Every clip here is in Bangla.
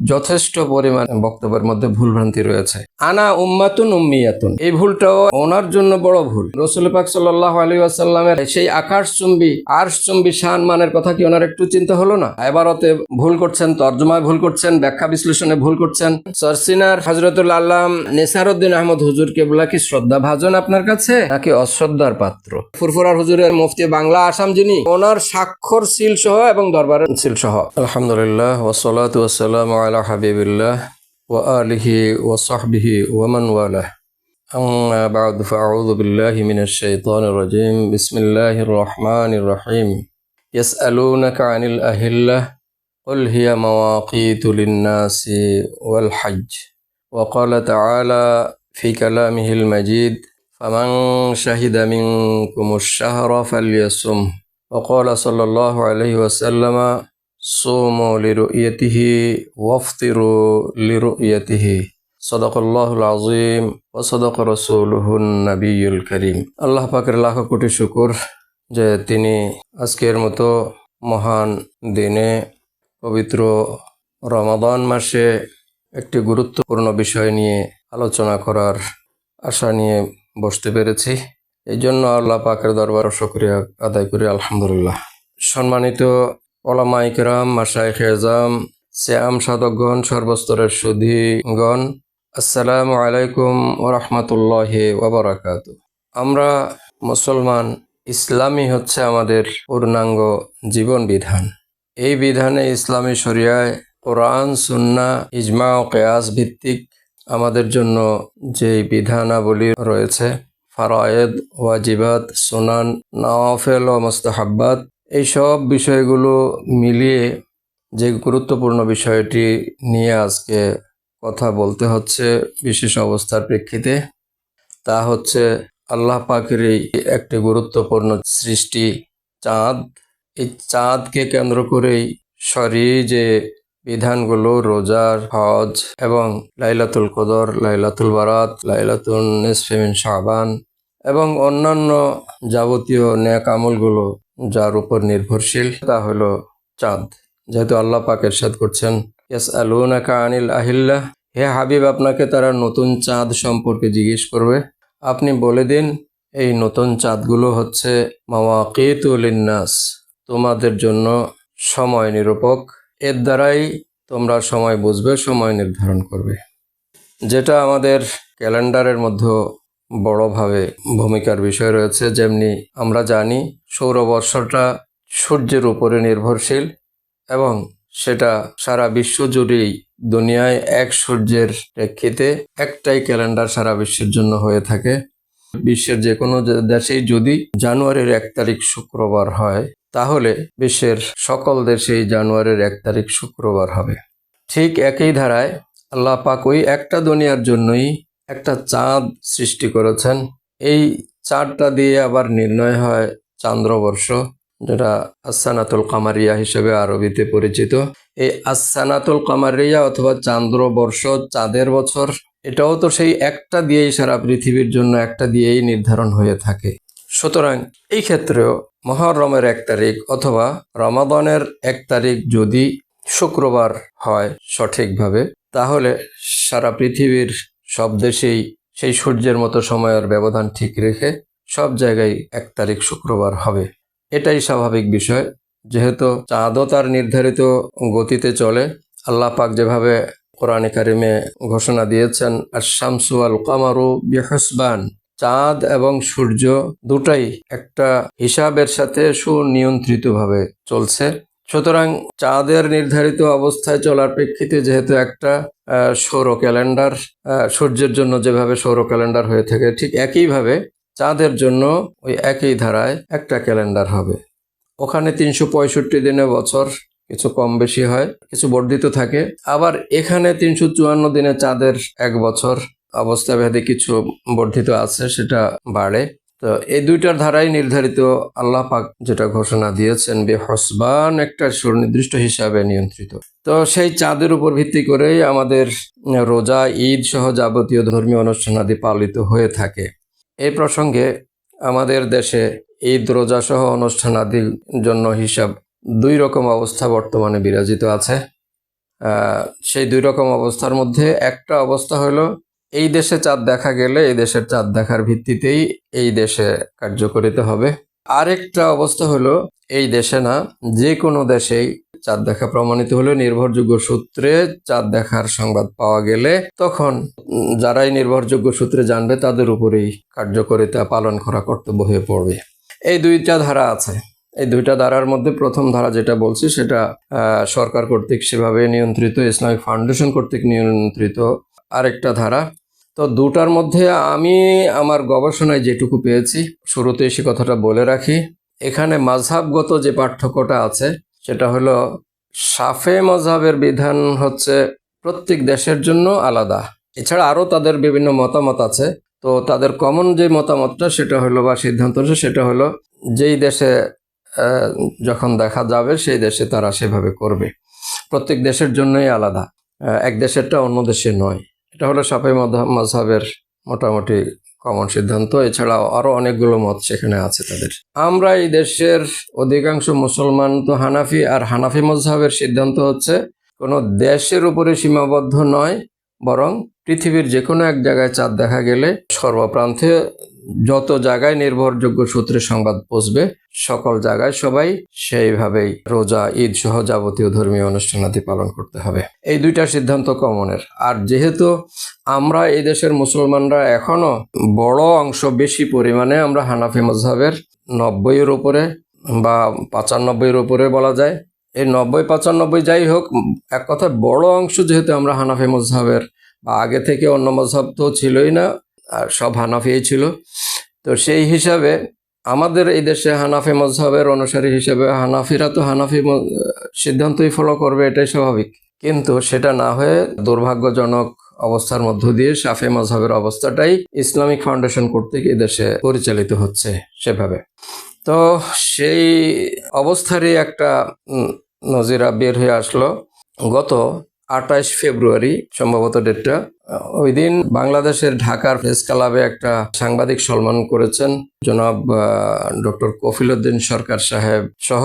যথেষ্ট পরিমাণ বক্তব্যের মধ্যে ভুলভ্রান্তি রয়েছে। আনা উম্মাতুন উম্মিয়াতুন, এই ভুলটাও ওনার জন্য বড় ভুল। রাসূল পাক সাল্লাল্লাহু আলাইহি ওয়াসাল্লামের সেই আকাশচুম্বী আরশচুম্বী শান-মানের কথা কি ওনার একটু চিন্তা হলো না? ইবারতে ভুল করছেন, তর্জমায় ভুল করছেন, ব্যাখ্যা বিশ্লেষণে ভুল করছেন। সরসিনার হযরতুল আল্লাম নেসারউদ্দিন আহমদ হুজুর কেবলা কি শ্রদ্ধা ভাজন আপনার কাছে, নাকি অশ্রদ্ধার পাত্র? ফুরফুরার হুজুরের মুফতি বাংলা আসাম, যিনি ওনার স্বাক্ষর সিল সহ এবং দরবারের সিল সহ। আলহামদুলিল্লাহ ওয়াসসালাতু ওয়াসসালামু আলা হাবিবিল্লাহ ওয়া আলিহি ওয়া সাহবিহি ওয়া মান ওয়ালাহ। أما بعد فأعوذ بالله من الشيطان الرجيم. بسم الله الرحمن الرحيم. يسألونك عن الأهلة قل هي مواقيت للناس والحج. وقال تعالى في كلامه المجيد فمن شهد منكم الشهر فليصمه. وقال صلى الله عليه وسلم صوموا لرؤيته وافطروا لرؤيته. সদাকাল্লাহুল আযীম ওয়া সাদাকা রাসূলুহুন নবিয়্যুল কারীম। আল্লাহ পাকের লাখ কোটি শুকর যে তিনি আজকের মতো মহান দিনে পবিত্র রমাদান মাসে একটি গুরুত্বপূর্ণ বিষয় নিয়ে আলোচনা করার আশা নিয়ে বসতে পেরেছি। এই জন্য আল্লাহ পাকের দরবারে শুকরিয়া আদায় করি, আলহামদুলিল্লাহ। সম্মানিত উলামায়ে কেরাম, মাশায়েখে আযম, সিয়াম সাধকগণ, সর্বস্তরের সুধীগণ, আসসালামু আলাইকুম ওয়া রাহমাতুল্লাহি ওয়া বারাকাতুহু। আমরা মুসলমান, ইসলামই হচ্ছে আমাদের পূর্ণাঙ্গ জীবন বিধান। এই বিধানে ইসলামী শরিয়ায় কোরআন, সুন্নাহ, ইজমা ও কিয়াস ভিত্তিক আমাদের জন্য যে বিধানাবলী রয়েছে, ফারায়েদ, ওয়াজিবাত, সুনান, নওয়াফিল ও মুস্তাহাব্বাত, এই সব বিষয়গুলো মিলিয়ে যে গুরুত্বপূর্ণ বিষয়টি নিয়ে আজকে কথা বলতে হচ্ছে বিশেষ অবস্থার প্রেক্ষিতে, তা হচ্ছে আল্লাহ পাকের একটি গুরুত্বপূর্ণ সৃষ্টি চাঁদ। এই চাঁদকে কেন্দ্র করেই শরঈ যে বিধানগুলো, রোজার, হজ এবং লাইলাতুল কদর, লাইলাতুল বারাত, লাইলাতুল নিসফি মিন শাবান এবং অন্যান্য যাবতীয় নেক আমলগুলো যার উপর নির্ভরশীল, তা হলো চাঁদ। যেহেতু আল্লাহ পাক ইরশাদ করছেন ইয়াসআলুনাকা আনিল আহিল্লাহ, হে হাবিব, আপনাকে তারা নতুন চাঁদ সম্পর্কে জিজ্ঞেস করবে। আপনি বলে দিন এই নতুন চাঁদগুলো হচ্ছে মাওয়াকিতু লিন্নাস, তোমাদের জন্য সময় নিরূপক। এর দ্বারাই তোমরা সময় বুঝবে, সময় নির্ধারণ করবে। যেটা আমাদের ক্যালেন্ডারের মধ্যে বড়ভাবে ভূমিকার বিষয় রয়েছে। যেমনি আমরা জানি সৌরবর্ষটা সূর্যের উপরে নির্ভরশীল এবং সেটা সারা বিশ্ব জুড়েই দুনিয়ায় এক সূর্যের প্রেক্ষিতে একটাই ক্যালেন্ডার সারা বিশ্বের জন্য হয়ে থাকে। বিশ্বের যে কোনো দেশেই যদি জানুয়ারির 1 তারিখ শুক্রবার হয়, তাহলে বিশ্বের সকল দেশেই জানুয়ারির 1 তারিখ শুক্রবার হবে। ঠিক একই ধারায় আল্লাহ পাক ওই একটা দুনিয়ার জন্যই একটা চাঁদ সৃষ্টি করেছেন। এই চাঁদটা দিয়ে আবার নির্ণয় হয় চান্দ্রবর্ষ, যেটা আসসানাতুল কামারিয়া হিসেবে আরবিতে পরিচিত। এই আসসানাতুল কামারিয়া অথবা চান্দ্রবর্ষ, চাঁদের বছর, এটাও তো সেই একটা দিয়েই সারা পৃথিবীর জন্য একটা দিয়েই নির্ধারণ হয়ে থাকে। সুতরাং এই ক্ষেত্রেও মুহররমের 1 তারিখ অথবা রমাদানের 1 তারিখ যদি শুক্রবার হয় সঠিকভাবে, তাহলে সারা পৃথিবীর সব দেশেই সেই সূর্যের মতো সময়ের ব্যবধান ঠিক রেখে সব জায়গায় 1 তারিখ শুক্রবার হবে। এটাই স্বাভাবিক বিষয়, যেহেতু চাঁদও তার নির্ধারিত গতিতে চলে। আল্লাহ পাক যেভাবে কোরআনে কারিমে ঘোষণা দিয়েছেন আশ-শামসু ওয়াল কামারু বিহুসবান, চাঁদ এবং সূর্য দুটাই একটা হিসাবের সাথে সুনিয়ন্ত্রিতভাবে চলছে। সুতরাং চাঁদের নির্ধারিত অবস্থায় চলার প্রেক্ষিতে যেহেতু একটা সৌর ক্যালেন্ডার, সূর্যের জন্য যেভাবে সৌর ক্যালেন্ডার হয়ে থাকে, ঠিক একইভাবে চাঁদের জন্য ওই একই ধারায় একটা ক্যালেন্ডার হবে। ওখানে 365 দিনে বছর, কিছু কম বেশি হয়, কিছু বর্ধিত থাকে। আবার এখানে 354 দিনে চাঁদের 1 বছর, অবস্থা ভেদে কিছু বর্ধিত আছে, সেটা বাড়ে। তো এই দুইটার ধারাই নির্ধারিত আল্লাহ পাক যেটা ঘোষণা দিয়েছেন বিহুসবান, একটা সুনির্দিষ্ট হিসাবে নিয়ন্ত্রিত। তো সেই চাঁদের উপর ভিত্তি করেই আমাদের রোজা, ঈদ সহ যাবতীয় ধর্মীয় অনুষ্ঠানাদি পালিত হয়ে থাকে। এই প্রসঙ্গে আমাদের দেশে ঈদ, রোজা সহ অনুষ্ঠানাদির জন্য হিসাব 2 রকম অবস্থা বর্তমানে বিরাজিত আছে। সেই দুই রকম অবস্থার মধ্যে একটা অবস্থা হলো এই দেশে চাঁদ দেখা গেলে এই দেশের চাঁদ দেখার ভিত্তিতেই এই দেশে কার্যকরিত হবে। আরেকটা অবস্থা হলো এই দেশে না, যে কোনো দেশেই চাঁদ দেখা প্রমাণিত হলে নির্ভরযোগ্য সূত্রে চাঁদ দেখার সংবাদ পাওয়া গেলে তখন যারাই নির্ভরযোগ্য সূত্রে জানবে তাদের উপরেই কার্যকরিতা পালন করা কর্তব্য হয়ে পড়বে। এই দুইটা ধারা আছে। এই দুইটা ধারার মধ্যে প্রথম ধারা যেটা বলছি সেটা সরকার কর্তৃক সেভাবে নিয়ন্ত্রিত, ইসলামিক ফাউন্ডেশন কর্তৃক নিয়ন্ত্রিত আরেকটা ধারা। তো দুটার মধ্যে আমি আমার গবেষণায় যেটুকু পেয়েছি, শুরুতে সে কথাটা বলে রাখি, এখানে মাযহাবগত যে পার্থক্যটা আছে সেটা হলো শাফে মাযহাবের বিধান হচ্ছে প্রত্যেক দেশের জন্য আলাদা। এছাড়া আরও তাদের বিভিন্ন মতামত আছে। তো তাদের কমন যে মতামতটা সেটা হলো বা সিদ্ধান্ত সেটা হলো যেই দেশে যখন দেখা যাবে সেই দেশে তারা সেভাবে করবে। প্রত্যেক দেশের জন্যই আলাদা, এক দেশেরটা অন্য দেশে নয়। এটা হলো শাফি মাযহাবের মোটামুটি কমন সিদ্ধান্ত। এছাড়াও আরো অনেকগুলো মত সেখানে আছে তাদের। আমরা এই দেশের অধিকাংশ মুসলমান তো হানাফি, আর হানাফি মাযহাবের সিদ্ধান্ত হচ্ছে কোনো দেশের উপরে সীমাবদ্ধ নয়, বরং পৃথিবীর যে কোনো এক জায়গায় চাঁদ দেখা গেলে সর্বপ্রান্তে যত জায়গায় নির্ভরযোগ্য সূত্রে সংবাদ পৌঁছবে সকল জায়গায় সবাই সেইভাবেই রোজা, ঈদ সহ যাবতীয় ধর্মীয় অনুষ্ঠানাদি পালন করতে হবে। এই দুইটা সিদ্ধান্ত কমনের। আর যেহেতু আমরা এই দেশের মুসলমানরা এখনো বড় অংশ, বেশি পরিমাণে আমরা হানাফি মাযহাবের 90-এর উপরে বা 95-এর উপরে বলা যায়, এই 90-95 যাই হোক, এক কথায় বড় অংশ যেহেতু আমরা হানাফি মাযহাবের, বা আগে থেকে অন্য মাযহাব তো ছিলই না, আর সব হানাফিই ছিল। তো সেই হিসাবে আমাদের এই দেশে হানাফি মাযহাবের অনুসারী হিসেবে হানাফিরা তো হানাফি সিদ্ধান্তই ফলো করবে, এটাই স্বাভাবিক। কিন্তু সেটা না হয়ে দুর্ভাগ্যজনক অবস্থার মধ্য দিয়ে শাফি মাযহাবের অবস্থাটাই ইসলামিক ফাউন্ডেশন কর্তৃক এই দেশে পরিচালিত হচ্ছে সেভাবে। তো সেই অবস্থারই একটা নজিরা বের হয়ে আসলো গত 28 ফেব্রুয়ারি, সম্ভবত ডেটটা। ওই দিন বাংলাদেশের ঢাকার প্রেস ক্লাবে একটা সাংবাদিক সম্মান করেছেন জনাব ডক্টর কফিলউদ্দিন সরকার সাহেব সহ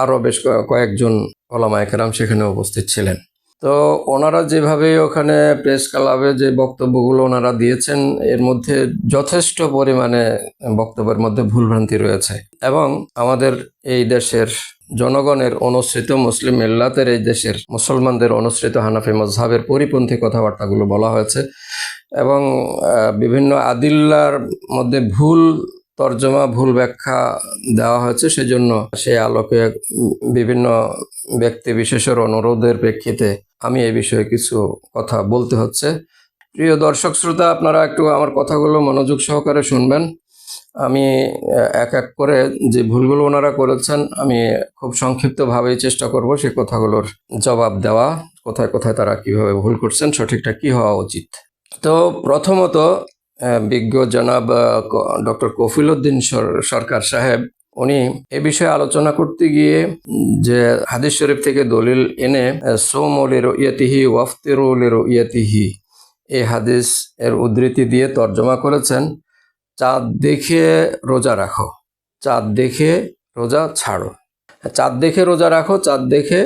আরো বেশ কয়েকজন ওলামায়ে কেরাম সেখানে উপস্থিত ছিলেন। তো ওনারা যেভাবে ওখানে প্রেস ক্লাবে যে বক্তব্যগুলো ওনারা দিয়েছেন, এর মধ্যে যথেষ্ট পরিমাণে বক্তব্যের মধ্যে ভুলভ্রান্তি রয়েছে, এবং আমাদের এই দেশের জনগণের অনুসৃত মুসলিম মিল্লাতের, এই দেশের মুসলমানদের অনুসৃত হানাফি মাযহাবের পরিপন্থী কথাবার্তাগুলো বলা হয়েছে, এবং বিভিন্ন আদিল্লার মধ্যে ভুল তর্জমা, ভুল ব্যাখ্যা দেওয়া হয়েছে। সেজন্য সেই আলোকে বিভিন্ন ব্যক্তি বিশেষের অনুরোধের প্রেক্ষিতে আমি এই বিষয়ে কিছু কথা বলতে হচ্ছে। প্রিয় দর্শক শ্রোতা, আপনারা একটু আমার কথাগুলো মনোযোগ সহকারে শুনবেন। আমি এক এক করে যে ভুলগুলো ওনারা করেছেন আমি খুব সংক্ষিপ্তভাবেই চেষ্টা করব সে কথাগুলোর জবাব দেওয়া, কোথায় কোথায় তারা কিভাবে ভুল করছেন, সঠিকটা কি হওয়া উচিত। তো প্রথমত বিজ্ঞ জনাব ডক্টর কফিলউদ্দিন সরকার সাহেব, উনি এ বিষয়ে আলোচনা করতে গিয়ে যে হাদিস শরীফ থেকে দলিল এনে সোমু লিরুইয়াতিহি ওয়াফতিরু লিরুইয়াতিহি, এই হাদিস এর উদ্ধৃতি দিয়ে তর্জমা করেছেন চাঁদ দেখে রোজা রাখো, চাঁদ দেখে রোজা ছাড়ো। চাঁদ দেখে রোজা রাখো, চাঁদ দেখে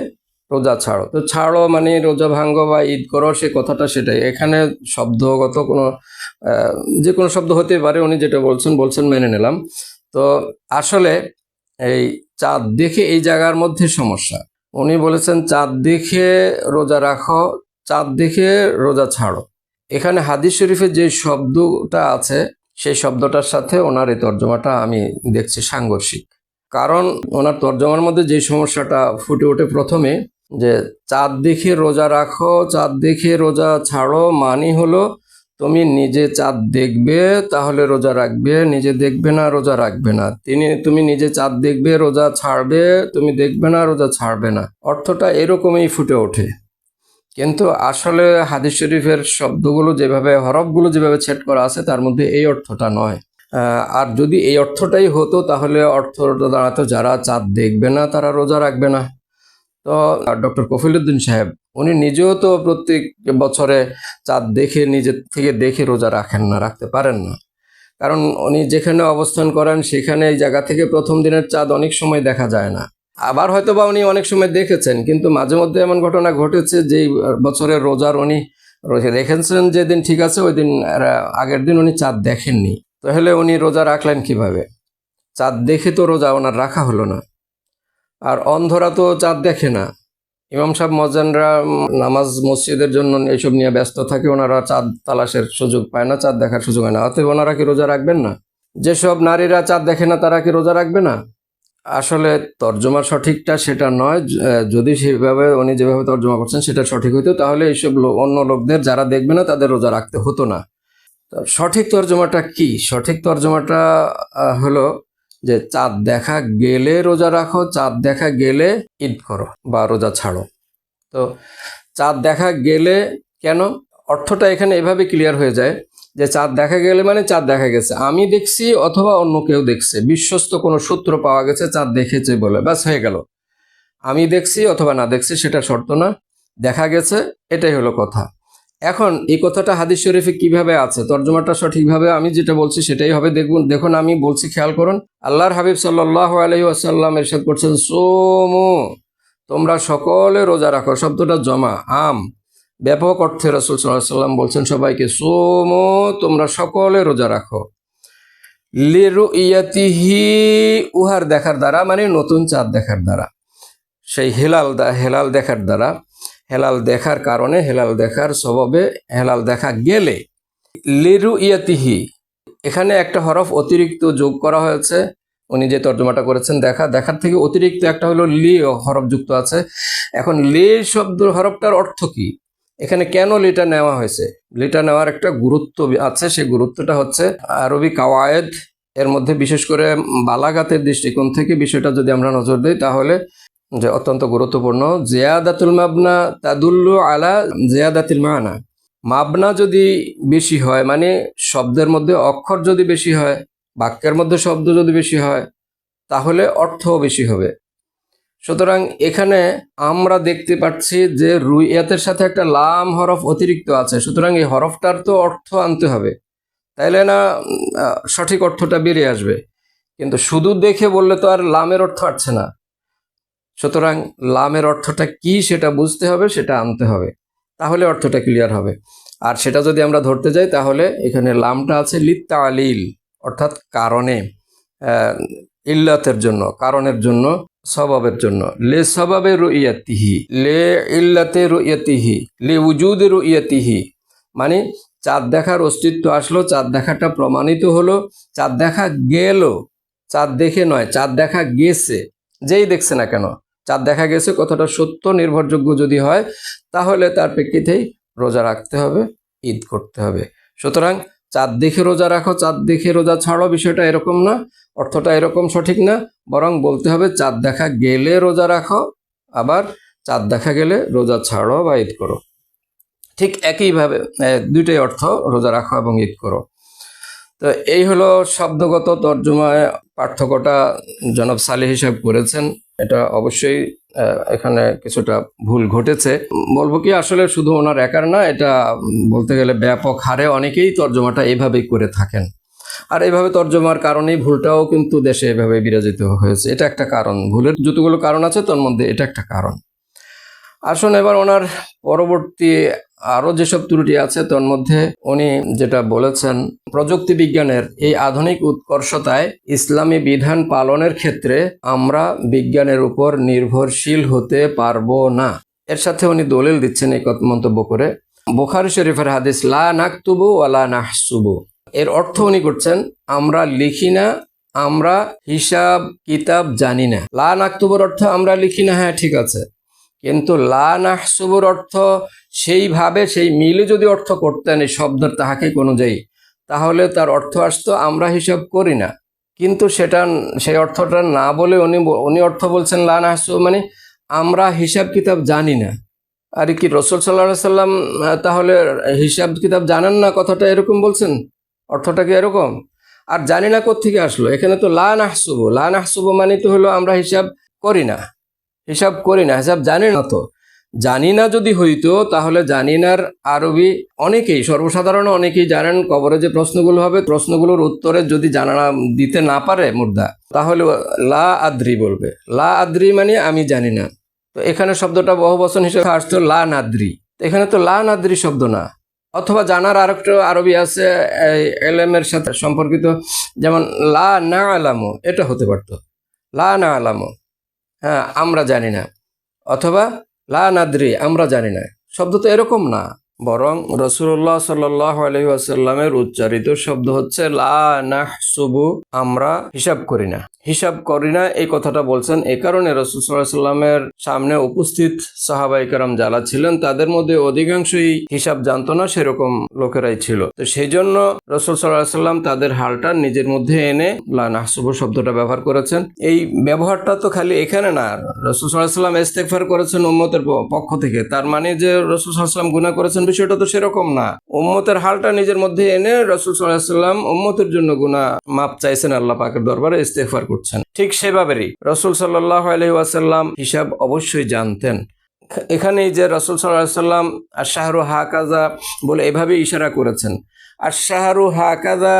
রোজা ছাড়ো। তো ছাড়ো মানে রোজা ভাঙ্গো বা ঈদ করো, সে কথাটা সেটাই। এখানে শব্দগত কোনো যে কোনো শব্দ হতে পারে, উনি যেটা বলছেন মেনে নিলাম। তো আসলে এই চাঁদ দেখে এই জায়গার মধ্যে সমস্যা। উনি বলেছেন চাঁদ দেখে রোজা রাখো, চাঁদ দেখে রোজা ছাড়ো। এখানে হাদিস শরীফে যে শব্দটা আছে সেই শব্দটার সাথে ওনার এই তর্জমাটা আমি দেখছি সাংঘর্ষিক। কারণ ওনার তর্জমার মধ্যে যে সমস্যাটা ফুটে ওঠে প্রথমে, যে চাঁদ দেখে রোজা রাখো, চাঁদ দেখে রোজা ছাড়ো, মানে হলো তুমি নিজে চাঁদ দেখবে তাহলে রোজা রাখবে, নিজে দেখবে না রোজা রাখবে না। তুমি নিজে চাঁদ দেখবে রোজা ছাড়বে, তুমি দেখবে না রোজা ছাড়বে না, অর্থটা এরকমই ফুটে ওঠে। কিন্তু আসলে হাদিস শরীফের শব্দগুলো যেভাবে, হরফগুলো যেভাবে ছেদ করা আছে তার মধ্যে এই অর্থটা নয়। আর যদি এই অর্থটাই হতো তাহলে অর্থটা দাঁড়াতো যারা চাঁদ দেখবে না তারা রোজা রাখবে না। তো ডক্টর কফিলউদ্দিন সাহেব উনি নিজেও তো প্রত্যেক বছরে চাঁদ দেখে নিজে থেকে দেখে রোজা রাখেন না, রাখতে পারেন না। কারণ উনি যেখানে অবস্থান করেন সেখানে এই জায়গা থেকে প্রথম দিনের চাঁদ অনেক সময় দেখা যায় না। আবার হয়তো বা উনি অনেক সময় দেখেছেন, কিন্তু মাঝে মধ্যে এমন ঘটনা ঘটেছে যে বছরের রোজার উনি দেখেছেন যেদিন ঠিক আছে ওই দিন আগের দিন উনি চাঁদ দেখেননি, তাহলে উনি রোজা রাখলেন কিভাবে? চাঁদ দেখে তো রোজা ওনার রাখা হলো না। আর অন্ধরা তো চাঁদ দেখে না, ইমাম সাহেব মজ্জানরা নামাজ মসজিদের জন্য এইসব নিয়ে ব্যস্ত থাকে, ওনারা চাঁদ তালাশের সুযোগ পায় না, চাঁদ দেখার সুযোগ হয় না, অতএব ওনারা কি রোজা রাখবেন না? যেসব নারীরা চাঁদ দেখে না তারা কি রোজা রাখবে না? আসলে তর্জমা সঠিকটা সেটা নয়। যদি সেভাবে উনি যেভাবে তর্জমা করছেন সেটা সঠিক হইতো, তাহলে এইসব অন্য লোকদের যারা দেখবে না তাদের রোজা রাখতে হতো না। সঠিক তর্জমাটা কি? সঠিক তর্জমাটা হলো যে চাঁদ দেখা গেলে রোজা রাখো, চাঁদ দেখা গেলে ঈদ করো বা রোজা ছাড়ো। তো চাঁদ দেখা গেলে কেন, অর্থটা এখানে এভাবে ক্লিয়ার হয়ে যায় যে চাঁদ দেখা গেলে মানে চাঁদ দেখা গেছে, আমি দেখছি অথবা অন্য কেউ দেখছে, বিশ্বস্ত কোনো সূত্র পাওয়া গেছে চাঁদ দেখেছে বলে, ব্যাস হয়ে গেল। আমি দেখছি অথবা না দেখছি সেটা শর্ত না, দেখা গেছে এটাই হলো কথা। এখন এই কথাটা হাদিস শরীফে কিভাবে আছে, তর্জমাটা সঠিকভাবে আমি যেটা বলছি সেটাই হবে। দেখুন আমি বলছি, খেয়াল করুন। আল্লাহর হাবিব সাল্লাল্লাহু আলাইহি ওয়াসাল্লাম ইরশাদ করছেন, সোমু, তোমরা সকলে রোজা রাখো। শব্দটা জমা, আম, ব্যাপক অর্থে রাসূল সাল্লাল্লাহু আলাইহি ওয়াসাল্লাম বলছেন সবাইকে, সোমু, তোমরা সকলে রোজা রাখো। লিরুইয়াতিহি, উহার দেখার দ্বারা, মানে নতুন চাঁদ দেখার দ্বারা, সেই হেলাল দেখার দ্বারা, হেলাল দেখার কারণে, হেলাল দেখার সববে, হেলাল দেখা গেলে। লিরুইয়াতিহি, এখানে একটা হরফ অতিরিক্ত যোগ করা হয়েছে। উনি যে তর্জমাটা করেছেন দেখার থেকে অতিরিক্ত একটা হলো লি হরফ যুক্ত আছে। এখন লি শব্দ হরফটার অর্থ কি, এখানে কেন লিটা নেওয়া হয়েছে? লিটা নেওয়ার একটা গুরুত্ব আছে, সেই গুরুত্বটা হচ্ছে আরবি কাওয়ায়েদ এর মধ্যে, বিশেষ করে বালাগাতের দৃষ্টিকোণ থেকে বিষয়টা যদি আমরা নজর দিই তাহলে যে অত্যন্ত গুরুত্বপূর্ণ। জিয়াদাতুল মাবনা তাদুল্লু আলা জিয়াদাতিল মানা, মাবনা যদি বেশি হয়, মানে শব্দের মধ্যে অক্ষর যদি বেশি হয়, বাক্যের মধ্যে শব্দ যদি বেশি হয়, তাহলে অর্থও বেশি হবে। সুতরাং এখানে আমরা দেখতে পাচ্ছি যে রুইয়াতের সাথে একটা লাম হরফ অতিরিক্ত আছে, সুতরাং এই হরফটার তো অর্থ আনতে হবে, তাইলে না সঠিক অর্থটা বেরিয়ে আসবে। কিন্তু শুধু দেখে বললে তো আর লামের অর্থ আসছে না, সুতরাং লামের অর্থটা কি সেটা বুঝতে হবে, সেটা আনতে হবে, তাহলে অর্থটা ক্লিয়ার হবে। আর সেটা যদি আমরা ধরতে যাই তাহলে এখানে লামটা আছে লিত্তালিল, অর্থাৎ কারণে, ইল্লাতের জন্য, কারণের জন্য, সবাবের জন্য। লে সবাবে রুইয়াতিহি, লে ইল্লাতে রুইয়াতিহি, লে উজুদে রুইয়াতিহি, মানে চাঁদ দেখার অস্তিত্ব আসলো, চাঁদ দেখাটা প্রমাণিত হলো, চাঁদ দেখা গেল, চাঁদ দেখে নয়, চাঁদ দেখা গেছে। যেই দেখছে না কেন, চাঁদ দেখা গেছে কথাটা সত্য নির্ভরযোগ্য যদি হয়, তাহলে তার প্রেক্ষিতেই রোজা রাখতে হবে, ঈদ করতে হবে। সুতরাং চাঁদ দেখে রোজা রাখো, চাঁদ দেখে রোজা ছাড়ো, বিষয়টা এরকম না, অর্থটা এরকম সঠিক না, বরং বলতে হবে চাঁদ দেখা গেলে রোজা রাখো, আবার চাঁদ দেখা গেলে রোজা ছাড়ো বা ঈদ করো। ঠিক একইভাবে দুইটাই অর্থ, রোজা রাখো এবং ঈদ করো। তো এই হলো শব্দগত তর্জমায় পার্থক্যটা জনাব সালেহ হিসাব করেছেন। এটা অবশ্যই এখানে কিছুটা ভুল ঘটেছে। বলবো কি, আসলে শুধু ওনার একার না, এটা বলতে গেলে ব্যাপক হারে অনেকেই তর্জমাটা এইভাবেই করে থাকেন। আর এইভাবে তর্জমার কারণেই ভুলটাও কিন্তু দেশে এভাবে বিরাজিত হয়েছে। এটা একটা কারণ, ভুলের যতগুলো কারণ আছে তার মধ্যে এটা একটা কারণ। আসুন এবার ওনার পরবর্তী আরও যেসব ত্রুটি আছে তার মধ্যে উনি যেটা বলেছেন, প্রযুক্তি বিজ্ঞানের এই আধুনিক উৎকর্ষতায় ইসলামী বিধান পালনের ক্ষেত্রে আমরা বিজ্ঞানের উপর নির্ভরশীল হতে পারবো না। এর সাথে উনি দলিল দিচ্ছেন এই মন্তব্য করে, বুখারী শরীফের হাদিস লা নাকতুবু ওয়ালা নাহসুবু, এর অর্থ উনি করছেন আমরা লিখি না, আমরা হিসাব কিতাব জানি না। লা নাকতুবুর অর্থ আমরা লিখি না, হ্যাঁ ঠিক আছে, কিন্তু লা নাহসুবুর অর্থ সেইভাবে সেই মিলে যদি অর্থ করতেন এই শব্দের তাহাকিক অনুযায়ী, তাহলে তার অর্থ আসতো আমরা হিসাব করি না। কিন্তু সেই অর্থটা না বলে উনি অর্থ বলছেন লা নাহসুবু মানে আমরা হিসাব কিতাব জানি না। আর কি রাসূল সাল্লাল্লাহু আলাইহি সাল্লাম তাহলে হিসাব কিতাব জানেন না, কথাটা এরকম বলছেন? অর্থটা কি এরকম? আর জানি না কোত্থেকে আসলো? এখানে তো লা নাহসুবু, লা নাহসুবু মানে তো হলো আমরা হিসাব করি না, হিসাব করি না, হিসাব জানি না। তো জানি না যদি হইতো তাহলে জানিনার আরবি অনেকেই সর্বসাধারণ অনেকেই জানেন, কবরে যে প্রশ্নগুলো হবে প্রশ্নগুলোর উত্তরে যদি দিতে না পারে মুর্দা, তাহলে লা আদ্রি বলবে। লা আদ্রি মানে আমি জানি না। তো এখানে শব্দটা বহুবচন হিসেবে আসতো লা নাদ্রি, এখানে তো লা নাদ্রি শব্দ না। অথবা জানার আরেকটা আরবি আছে এলেমের সাথে সম্পর্কিত, যেমন লা না আলামু, এটা হতে পারতো লা না আলামু, হ্যাঁ আমরা জানি না, অথবা লা নাদ্রি আমরা জানি না। শব্দ তো এরকম না, বরং রাসূলুল্লাহ সাল্লাল্লাহু আলাইহি ওয়াসাল্লামের উচ্চারিত শব্দ হচ্ছে লা নাহসুবু, আমরা হিসাব করি না। হিসাব করি না এই কথাটা বলছেন এই কারণে রাসূল সাল্লাল্লাহু আলাইহি ওয়াসাল্লামের সামনে উপস্থিত সাহাবায়ে কেরাম যারা ছিলেন তাদের মধ্যে অধিকাংশই হিসাব জানতো না, সেরকম লোকেরাই ছিল। তো সেই জন্য রাসূল সাল্লাল্লাহু আলাইহি ওয়াসাল্লাম তাদের হালটা নিজের মধ্যে এনে লা নাহসুবু শব্দটা ব্যবহার করেছেন। এই ব্যবহারটা তো খালি এখানে না, রাসূল সাল্লাল্লাহু আলাইহি ওয়াসাল্লাম ইস্তেগফার করেছেন উম্মতের পক্ষ থেকে, তার মানে যে রাসূল সাল্লাল্লাহু আলাইহি ওয়াসাল্লাম গুনাহ করেছেন বিষয়টা তো সেরকম না। উম্মতের হালটা নিজের মধ্যে এনে রাসূল সাল্লাল্লাহু আলাইহি ওয়াসাল্লাম উম্মতের জন্য গুনাহ মাপ চাইছেন আল্লাহ পাকের দরবারে, ইস্তেগফার করছেন। ঠিক সেভাবেই রাসূল সাল্লাল্লাহু আলাইহি ওয়াসাল্লাম হিসাব অবশ্যই জানতেন। এখানেই যে রাসূল সাল্লাল্লাহু আলাইহি ওয়াসাল্লাম আশ-শাহরু হাকাযা বলে এভাবে ইশারা করেছেন, আশ-শাহরু হাকাযা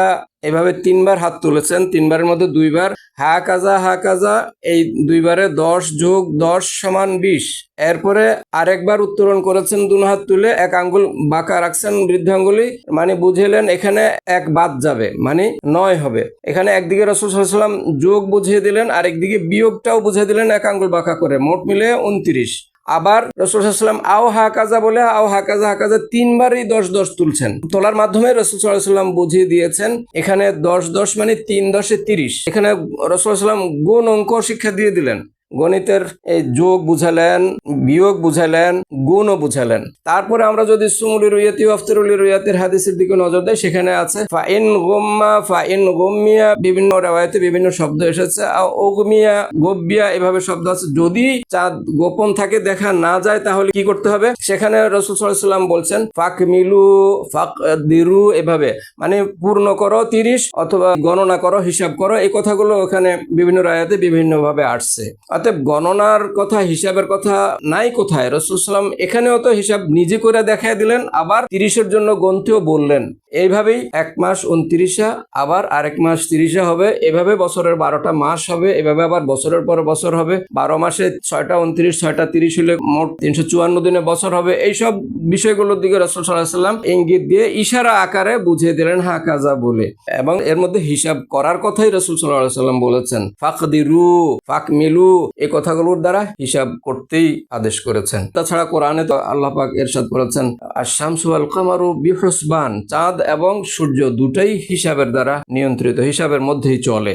এভাবে 3 বার হাত তুলেছেন, 3 বারের মধ্যে 2 বার হাকাযা হাকাযা, এই 2 বারে 10 যোগ 10 সমান 20। এরপরে আরেকবার উত্তোলন করেছেন 2 হাত তুলে, 1 আঙ্গুল বাঁকা রাখছেন বৃদ্ধাঙ্গুলি, মানে বুঝেলেন এখানে 1 বাদ যাবে, মানে 9 হবে। এখানে একদিকে রাসূল সাল্লাল্লাহু আলাইহি ওয়াসাল্লাম যোগ বুঝিয়ে দিলেন, আরেকদিকে বিয়োগটাও বুঝিয়ে দিলেন 1 আঙ্গুল বাঁকা করে, মোট মিলে 29। আবার রাসূল সাল্লাল্লাহু আলাইহি ওয়াসাল্লাম আও হাকাযা বলে আও হাকাযা হাকাযা 3 বারই 10 10 তুলছেন। তোলার মাধ্যমে রাসূল সাল্লাল্লাহু আলাইহি ওয়াসাল্লাম বুঝিয়ে দিয়েছেন এখানে 10 10 মানে 3 10 30। এখানে রাসূল সাল্লাল্লাহু আলাইহি ওয়াসাল্লাম গুণ অঙ্ক শিক্ষা দিয়ে দিলেন, গণিতের এই যোগ বুঝালেন, বিয়োগ বুঝালেন, গুণও বুঝালেন। তারপরে আমরা যদি সুমুলি রুয়াতি আফতারুলি রুয়াতির হাদিসের দিকে নজর দেই, সেখানে আছে ফাইন গুম্মা ফাইন গুম্মিয়া, বিভিন্ন রাওয়ায়াতে বিভিন্ন শব্দ এসেছে, ওগমিয়া গব্বিয়া এভাবে শব্দ আছে। যদি চাঁদ গোপন থাকে দেখা না যায় তাহলে কি করতে হবে, সেখানে রাসূল সাল্লাল্লাহু আলাইহি ওয়াসাল্লাম বলছেন ফাকমিলু ফাকদিরু, এভাবে মানে পূর্ণ করো 30 অথবা গণনা করো হিসাব করো, এই কথাগুলো ওখানে বিভিন্ন রাওয়ায়াতে বিভিন্নভাবে আসছে। অতএব গণনার কথা হিসাবের কথা নাই কোথায়, রাসূল সাল্লাম এখানেও তো হিসাব নিজে করে দেখায় দিলেন, আবার 30-এর জন্য গণতেও বললেন। এইভাবেই 1 মাস 29 আবার আরেক মাস 30 হবে, এভাবে বছরের 12টা মাস হবে, এভাবে আবার বছরের পর বছর হবে, 12 মাসে 6টা 29 6টা 30 হলে মোট 354 দিনে বছর হবে। এইসব বিষয়গুলোর দিকে রাসূল সাল্লাল্লাহু আলাইহি ওয়াসাল্লাম ইঙ্গিত দিয়ে ইশারা আকারে বুঝিয়ে দিলেন হাকাযা বলে, এবং এর মধ্যে হিসাব করার কথাই রাসূল সাল্লাল্লাহু আলাইহি ওয়াসাল্লাম বলেছেন ফাকদিরু ফাকমিলু, এই কথাগুলোর দ্বারা হিসাব করতেই আদেশ করেছেন। তাছাড়া কোরআনে তো আল্লাহ পাক ইরশাদ করেছেন আশ-শামসু ওয়াল কামারু বিহুসবান, চাঁদ এবং সূর্য দুটাই হিসাবের দ্বারা নিয়ন্ত্রিত, হিসাবের মধ্যেই চলে।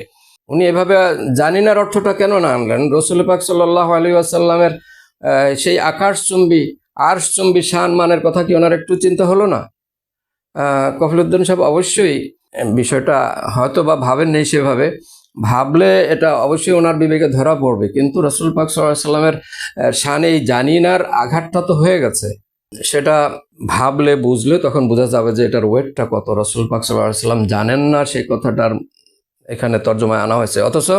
উনি এভাবে জানিনার অর্থটা কেন না আনলেন? রাসূল পাক সাল্লাল্লাহু আলাইহি ওয়াসাল্লামের সেই আকাশচুম্বী আরশচুম্বী শান মানের কথা কি ওনার একটু চিন্তা হলো না? কফিলউদ্দিন সাহেব অবশ্যই বিষয়টা হয়তো বা ভাবেন নেই, সেভাবে ভাবলে এটা অবশ্যই ওনার বিবেকে ধরা পড়বে, কিন্তু রাসূল পাক সাল্লাল্লাহু আলাইহি ওয়াসাল্লামের শানে এই জানিনার আঘাতটা তো হয়ে গেছে, সেটা ভাবলে বুঝলে তখন বোঝা যাবে যে এটার ওয়েটটা কত। রাসূল পাক সাল্লাল্লাহু আলাইহি ওয়াসাল্লাম জানেন না সেই কথাটার এখানে তর্জমায় আনা হয়েছে, অথচ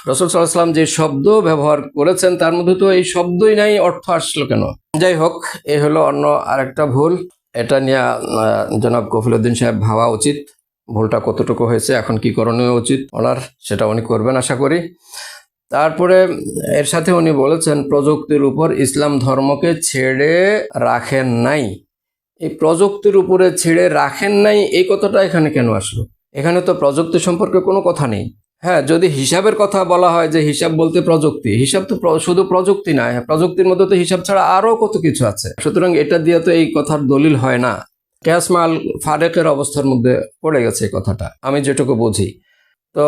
রাসূল সাল্লাল্লাহু আলাইহি ওয়াসাল্লাম যে শব্দ ব্যবহার করেছেন তার মধ্যে তো এই শব্দই নাই, অর্থ আসলো কেন? যাই হোক, এই হলো অন্য আরেকটা ভুল। এটা নিয়ে জনাব কফিলউদ্দিন সাহেব ভাবা উচিত, ভুলটা কতটুকু হয়েছে, এখন কি করণীয় উচিত ওনার, সেটা উনি করবেন আশা করি। তারপরে এর সাথে উনি বলেছেন প্রযুক্তির উপর ইসলাম ধর্মকে ছেড়ে রাখেন নাই। এই প্রযুক্তির উপরে ছেড়ে রাখেন নাই এই কথাটা এখানে কেন আসলো? এখানে তো প্রযুক্তি সম্পর্কে কোনো কথা নেই। হ্যাঁ, যদি হিসাবের কথা বলা হয় যে হিসাব বলতে প্রযুক্তি, হিসাব তো শুধু প্রযুক্তি না, প্রযুক্তির মধ্যে তো হিসাব ছাড়া আরো কত কিছু আছে, সুতরাং এটা দিয়ে তো এই কথার দলিল হয় না। কিয়াস মাল ফারেকের অবস্থার মধ্যে পড়ে গেছে এই কথাটা, আমি যেটুকু বুঝি। তো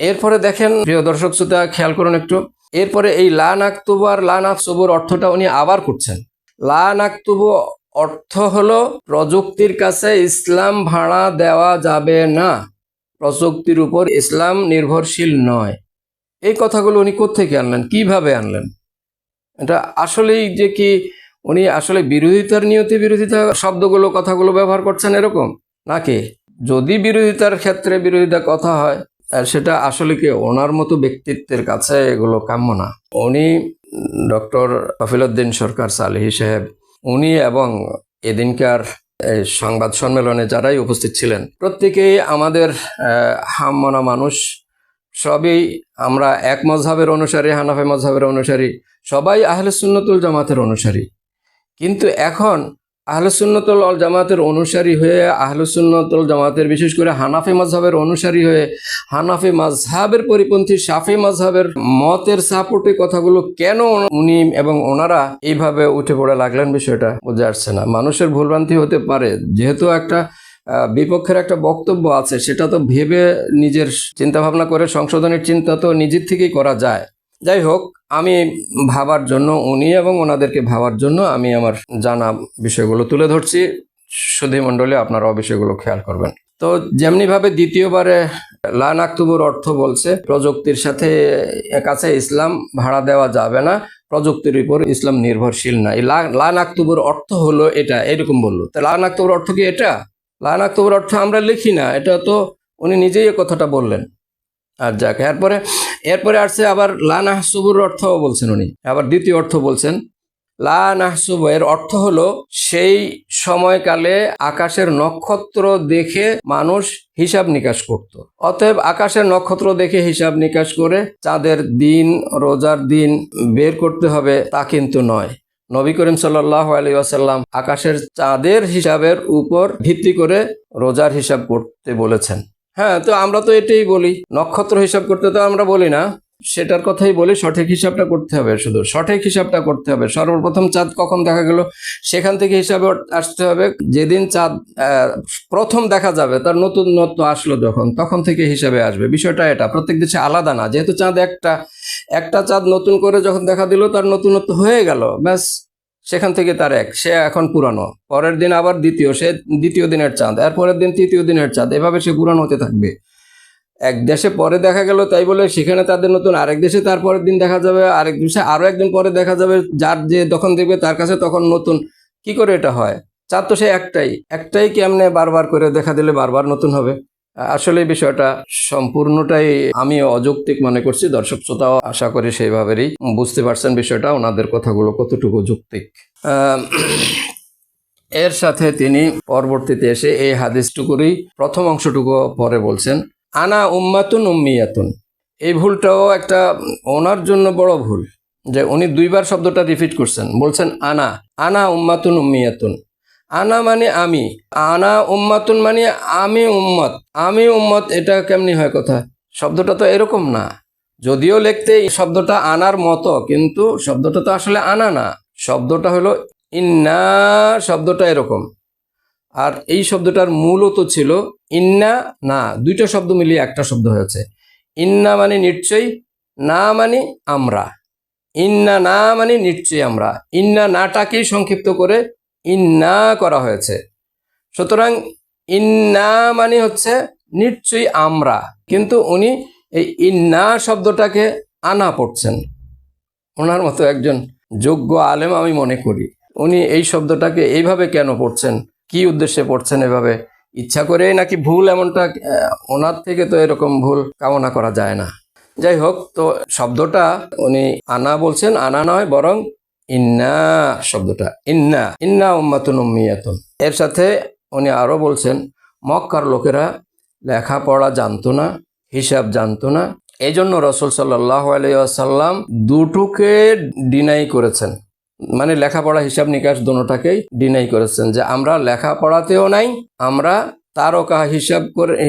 এরপরে দেখেন প্রিয় দর্শক শ্রোতা, খেয়াল করুন একটু, এরপরে এই লা নাকতুবু আর লা নাহসুবুর অর্থটা উনি আবার করছেন। লা নাকতুবু অর্থ হলো প্রযুক্তির কাছে ইসলাম ভাড়া দেওয়া যাবে না, প্রযুক্তির উপর ইসলাম নির্ভরশীল নয়। এই কথাগুলো উনি কোত্থেকে আনলেন, কিভাবে আনলেন? এটা আসলেই যে কি উনি আসলে বিরোধিতার নিয়তে বিরোধিতা শব্দগুলো কথাগুলো ব্যবহার করছেন এরকম, নাকি যদি বিরোধিতার ক্ষেত্রে বিরোধিতা কথা হয় সেটা আসলে কি ওনার মতো ব্যক্তিত্বের কাছে এগুলো কাম্য না। উনি ডক্টর কফিলউদ্দিন সরকার সালেহী সাহেব, উনি এবং এদিনকার এই সংবাদ সম্মেলনে যারাই উপস্থিত ছিলেন, প্রত্যেকেই আমাদের হামমনা মানুষ, সবই আমরা এক মযহাবের অনুসারী, হানাফি মযহাবের অনুসারী, সবাই আহলে সুন্নাতুল জামাতের অনুসারী। কিন্তু এখন আহলে সুন্নাতুল জামাতের অনুসারী হয়ে, আহলে সুন্নাতুল জামাতের বিশেষ করে হানাফি মাযহাবের অনুসারী হয়ে, হানাফি মাযহাবের পরিপন্থী শাফি মাযহাবের মতের সাপোর্টে কথাগুলো কেন উনি এবং ওনারা এইভাবে উঠে পড়ে লাগলেন, বিষয়টা বোঝা যাচ্ছে না। মানুষের ভুলভ্রান্তি হতে পারে, যেহেতু একটা বিপক্ষের একটা বক্তব্য আছে, সেটা তো ভেবে নিজের চিন্তা ভাবনা করে সংশোধনের চিন্তা তো নিজের থেকেই করা যায়। যাই হোক, আমি ভাবার জন্য, উনি এবং ওনাদেরকে ভাবার জন্য আমি আমার জানা বিষয়গুলো তুলে ধরছি। সুধী মণ্ডলী, আপনারাও বিষয়গুলো খেয়াল করবেন। তো যেমনিভাবে দ্বিতীয়বারে লা নাকতুবুর অর্থ বলছে, প্রযুক্তির সাথে কাছে ইসলাম ভাড়া দেওয়া যাবে না, প্রযুক্তির উপর ইসলাম নির্ভরশীল না। এই লা নাকতুবুর অর্থ হলো এটা, এরকম বললো। তো লা নাকতুবুর অর্থ কি এটা? লা নাকতুবুর অর্থ আমরা লিখি না, এটা তো উনি নিজেই এই কথাটা বললেন। আর যাক, এরপরে আসছে আবার লা নাহসুবুর অর্থও বলছেন উনি, আবার দ্বিতীয় অর্থ বলছেন। লা নাহসুবু এর অর্থ হলো সেই সময়কালে আকাশের নক্ষত্র দেখে মানুষ হিসাব নিকাশ করত। অতএব আকাশের নক্ষত্র দেখে হিসাব নিকাশ করে চাঁদের দিন, রোজার দিন বের করতে হবে তা কিন্তু নয়। নবী করিম সাল্লাল্লাহু আলাইহি ওয়াসাল্লাম আকাশের চাঁদের হিসাবের উপর ভিত্তি করে রোজার হিসাব করতে বলেছেন। হ্যাঁ, তো আমরা তো এটাই বলি, নক্ষত্র হিসাব করতে তো আমরা বলি না, সেটার কথাই বলি, সঠিক হিসাবটা করতে হবে, শুধু সঠিক হিসাবটা করতে হবে। সর্বপ্রথম চাঁদ কখন দেখা গেল, সেখান থেকে হিসাবে আসতে হবে। যেদিন চাঁদ প্রথম দেখা যাবে, তার নতুনত্ব আসলো যখন, তখন থেকে হিসাবে আসবে। বিষয়টা এটা, প্রত্যেক দেশে আলাদা না। যেহেতু চাঁদ একটা চাঁদ নতুন করে যখন দেখা দিল, তার নতুনত্ব হয়ে গেল, ব্যাস, সেখান থেকে তার সে এখন পুরানো। পরের দিন আবার সে দ্বিতীয় দিনের চাঁদ, এর পরের দিন তৃতীয় দিনের চাঁদ, এভাবে সে পুরানো হতে থাকবে। এক দেশে পরে দেখা গেল তাই বলে সেখানে তাদের নতুন, আরেক দেশে তার পরের দিন দেখা যাবে, আরেক দেশে আরো একদিন পরে দেখা যাবে, যার যে তখন দেখবে তার কাছে তখন নতুন। কি করে এটা হয়? চাঁদ তো সে একটাই কেমনে বারবার করে দেখা দিলে বারবার নতুন হবে? আসলে বিষয়টা সম্পূর্ণটাই আমি অযৌক্তিক মনে করছি। দর্শক শ্রোতাও আশা করি সেইভাবেই বুঝতে পারছেন বিষয়টা, ওনাদের কথাগুলো কতটুকু যৌক্তিক। এর সাথে তিনি পরবর্তীতে এসে এই হাদিসটুকুরই প্রথম অংশটুকু পরে বলছেন, আনা উম্মাতুন উম্মিয়াতুন। এই ভুলটাও একটা ওনার জন্য বড় ভুল, যে উনি দুইবার শব্দটা রিপিট করছেন, বলছেন আনা উম্মাতুন উম্মিয়াতুন। আনা মানে আমি, আনা উম্মাতুন মানে আমি উম্মত। এটা কেমনি হয় কথা? শব্দটা তো এরকম না। যদিও লিখতে শব্দটা আনার মতো, কিন্তু শব্দটা তো আসলে আনা না, শব্দটা হলো ইন্না। শব্দটা এরকম, আর এই শব্দটার মূলত ছিল ইন্না না, দুইটা শব্দ মিলিয়ে একটা শব্দ হয়েছে। ইন্না মানে নিশ্চয়ই, না মানে আমরা। ইন্না না মানে নিশ্চয়ই আমরা, ইন্না নাটাকেই সংক্ষিপ্ত করে ইন্না করা হয়েছে। সুতরাং ইন্না মানে হচ্ছে নিশ্চয়ই আমরা, কিন্তু উনি এই ইন্না শব্দটাকে আনা পড়ছেন। ওনার মতো একজন যোগ্য আলেম আমি মনে করি, উনি এই শব্দটাকে এইভাবে কেন পড়ছেন, কি উদ্দেশ্যে পড়ছেন এভাবে? ইচ্ছা করেই নাকি ভুল? এমনটা ওনার থেকে তো এরকম ভুল কামনা করা যায় না। যাই হোক, তো শব্দটা উনি আনা বলছেন, আনা নয় বরং ইন্না শব্দটা, ইন্না উম্মাতুন উম্মিয়াতুন। এর সাথে উনি আরো বলছেন, মক্কার লোকেরা লেখাপড়া জানতো না, হিসাব জানতো না, এই জন্য রাসূল সাল্লাল্লাহু আলাইহি ওয়াসাল্লাম দুটোকে ডিনাই করেছেন, মানে লেখাপড়া হিসাব নিকাশ দুটোটাকেই ডিনাই করেছেন, যে আমরা লেখাপড়াতেও নাই, আমরা তারকা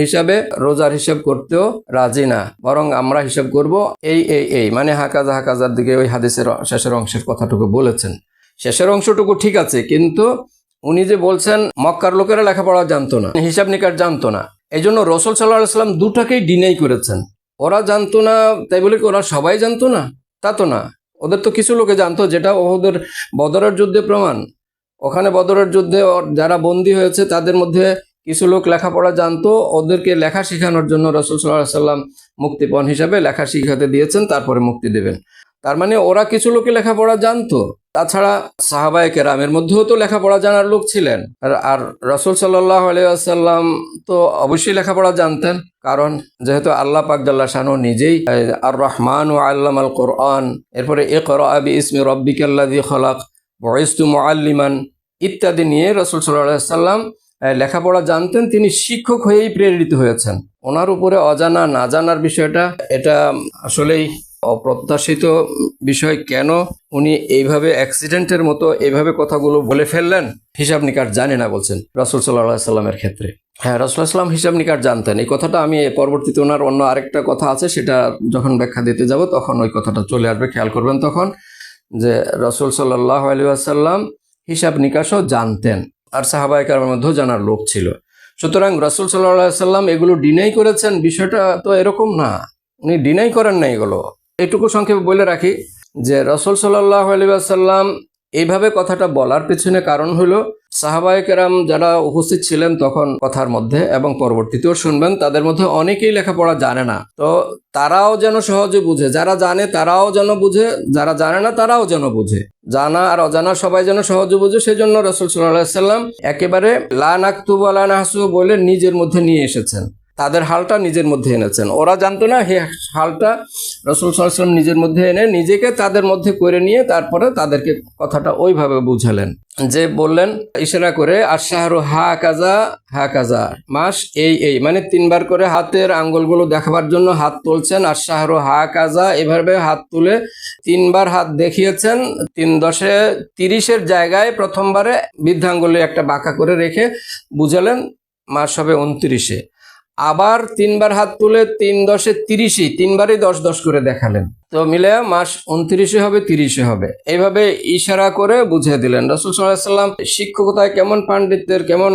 হিসাবে রোজার হিসাব করতেও রাজি না, বরং আমরা হিসাব করব এই মানে হাকাজার দিকে ওই হাদিসের শেষের অংশের কথাটুকু বলেছেন। শেষের অংশটুকু ঠিক আছে, কিন্তু উনি যে বলছেন মক্কার লোকেরা লেখাপড়া জানতো না, হিসাব নিকাশ জানতো না, এই জন্য রাসূল সাল্লাল্লাহু আলাইহি ওয়াসাল্লাম দুটাকেই ডিনাই করেছেন। ওরা জানতো না তাই বলে কি ওরা সবাই জানতো না? তা তো না, ওদের তো কিছু লোকে জানতো, যেটা ওদের বদরের যুদ্ধে প্রমাণ। ওখানে বদরের যুদ্ধে যারা বন্দী হয়েছে তাদের মধ্যে কিছু লোক লেখাপড়া জানতো, ওদেরকে লেখা শেখানোর জন্য রাসূল সাল্লাল্লাহু আলাইহি ওয়াসাল্লাম মুক্তিপণ হিসাবে লেখা শিখাতে দিয়েছেন, তারপরে মুক্তি দেবেন। তার মানে ওরা কিছু লোকে লেখাপড়া জানতো, তাছাড়া সাহাবায়ে কেরামের মধ্যেও তো লেখাপড়া জানার লোক ছিলেন, আর রাসূল সাল্লাল্লাহু আলাইহি ওয়াসাল্লাম তো অবশ্যই লেখাপড়া জানতেন, কারণ যেহেতু আল্লাহ পাক জাল্লা শানহু নিজেই আর রহমান ও আল্লামাল কোরআন, এরপরে ইকরা বিইসমি রাব্বিকাল্লাযী খলাক, বুইসতু মুআল্লিমান ইত্যাদি নিয়ে রাসূল সাল্লাল্লাহু আলাইহি ওয়াসাল্লাম লেখাপড়া জানতেন। তিনি শিক্ষক হয়েই প্রেরিত হয়েছেন। ওনার উপরে অজানা না জানার বিষয়টা এটা আসলেই অপ্রত্যাশিত বিষয়। কেন উনি এইভাবে অ্যাক্সিডেন্টের মতো এইভাবে কথাগুলো বলে ফেললেন? হিসাব নিকাশ জানি না বলছেন রাসূল সাল্লাল্লাহু আলাইহি ওয়াসাল্লামের ক্ষেত্রে। হ্যাঁ, রাসূল সাল্লাম হিসাব নিকাশ জানতেন। এই কথাটা আমি পরবর্তীতে ওনার অন্য আরেকটা কথা আছে, সেটা যখন ব্যাখ্যা দিতে যাব তখন ওই কথাটা চলে আসবে, খেয়াল করবেন তখন, যে রাসূল সাল্লাল্লাহু আলাইহি ওয়াসাল্লাম হিসাব নিকাশও জানতেন, আর সাহাবায়ে কেরামের মধ্যেও জানার লোক ছিল। সুতরাং রাসূল সাল্লাল্লাহু আলাইহি ওয়াসাল্লাম এগুলো ডিনাই করেছেন, বিষয়টা তো এরকম না, উনি ডিনাই করেন না এগুলো। এটুকু সংক্ষেপে বলে রাখি যে রাসূল সাল্লাল্লাহু আলাইহি ওয়াসাল্লাম এইভাবে কথাটা বলার পেছনে কারণ হলো সাহাবায়ে কেরাম যারা উপস্থিত ছিলেন তখন কথার মধ্যে, এবং পরবর্তীতেও শুনবেন, তাদের মধ্যে অনেকেই লেখাপড়া জানে না। তো তারাও যেন সহজে বুঝে, যারা জানে তারাও যেন বুঝে, যারা জানে না তারাও যেন বুঝে, জানা আর অজানা সবাই যেন সহজে বুঝে। সেজন্য রাসূল সাল্লাল্লাহু আলাইহি ওয়াসাল্লাম একেবারে লা নাকতুবু ওয়া লা নাহসুবু বলে নিজের মধ্যে নিয়ে এসেছেন, তাদের হালটা নিজের মধ্যে এনেছেন। ওরা জানতো না, হে হালটা রাসূল সাল্লাল্লাহু আলাইহি ওয়াসাল্লাম নিজের মধ্যে এনে নিজেকে তাদের মধ্যে করে নিয়ে তারপরে তাদেরকে কথাটা ওইভাবে বুঝালেন, যে বললেন ইশারা করে, আশ-শাহরু হাকাযা হাকাযা, মাস এই এই, মানে তিনবার করে হাতের আঙ্গুলগুলো দেখাবার জন্য হাত তুলছেন। আশ-শাহরু হাকাযা, এভাবে হাত তুলে তিনবার হাত দেখিয়েছেন। 3-10-30 জায়গায় প্রথমবারে বৃদ্ধাঙ্গুলে একটা বাঁকা করে রেখে বুঝালেন মাস হবে 29। আবার তিনবার হাত তুলে 3-10-30, তিনবারই 10-10 করে দেখালেন, তো মিলে মাস 29 হবে, 30 হবে, এইভাবে ইশারা করে বুঝিয়ে দিলেন। রাসূল সাল্লাল্লাহু আলাইহি ওয়াসাল্লাম শিক্ষকতায় কেমন পাণ্ডিত্যের, কেমন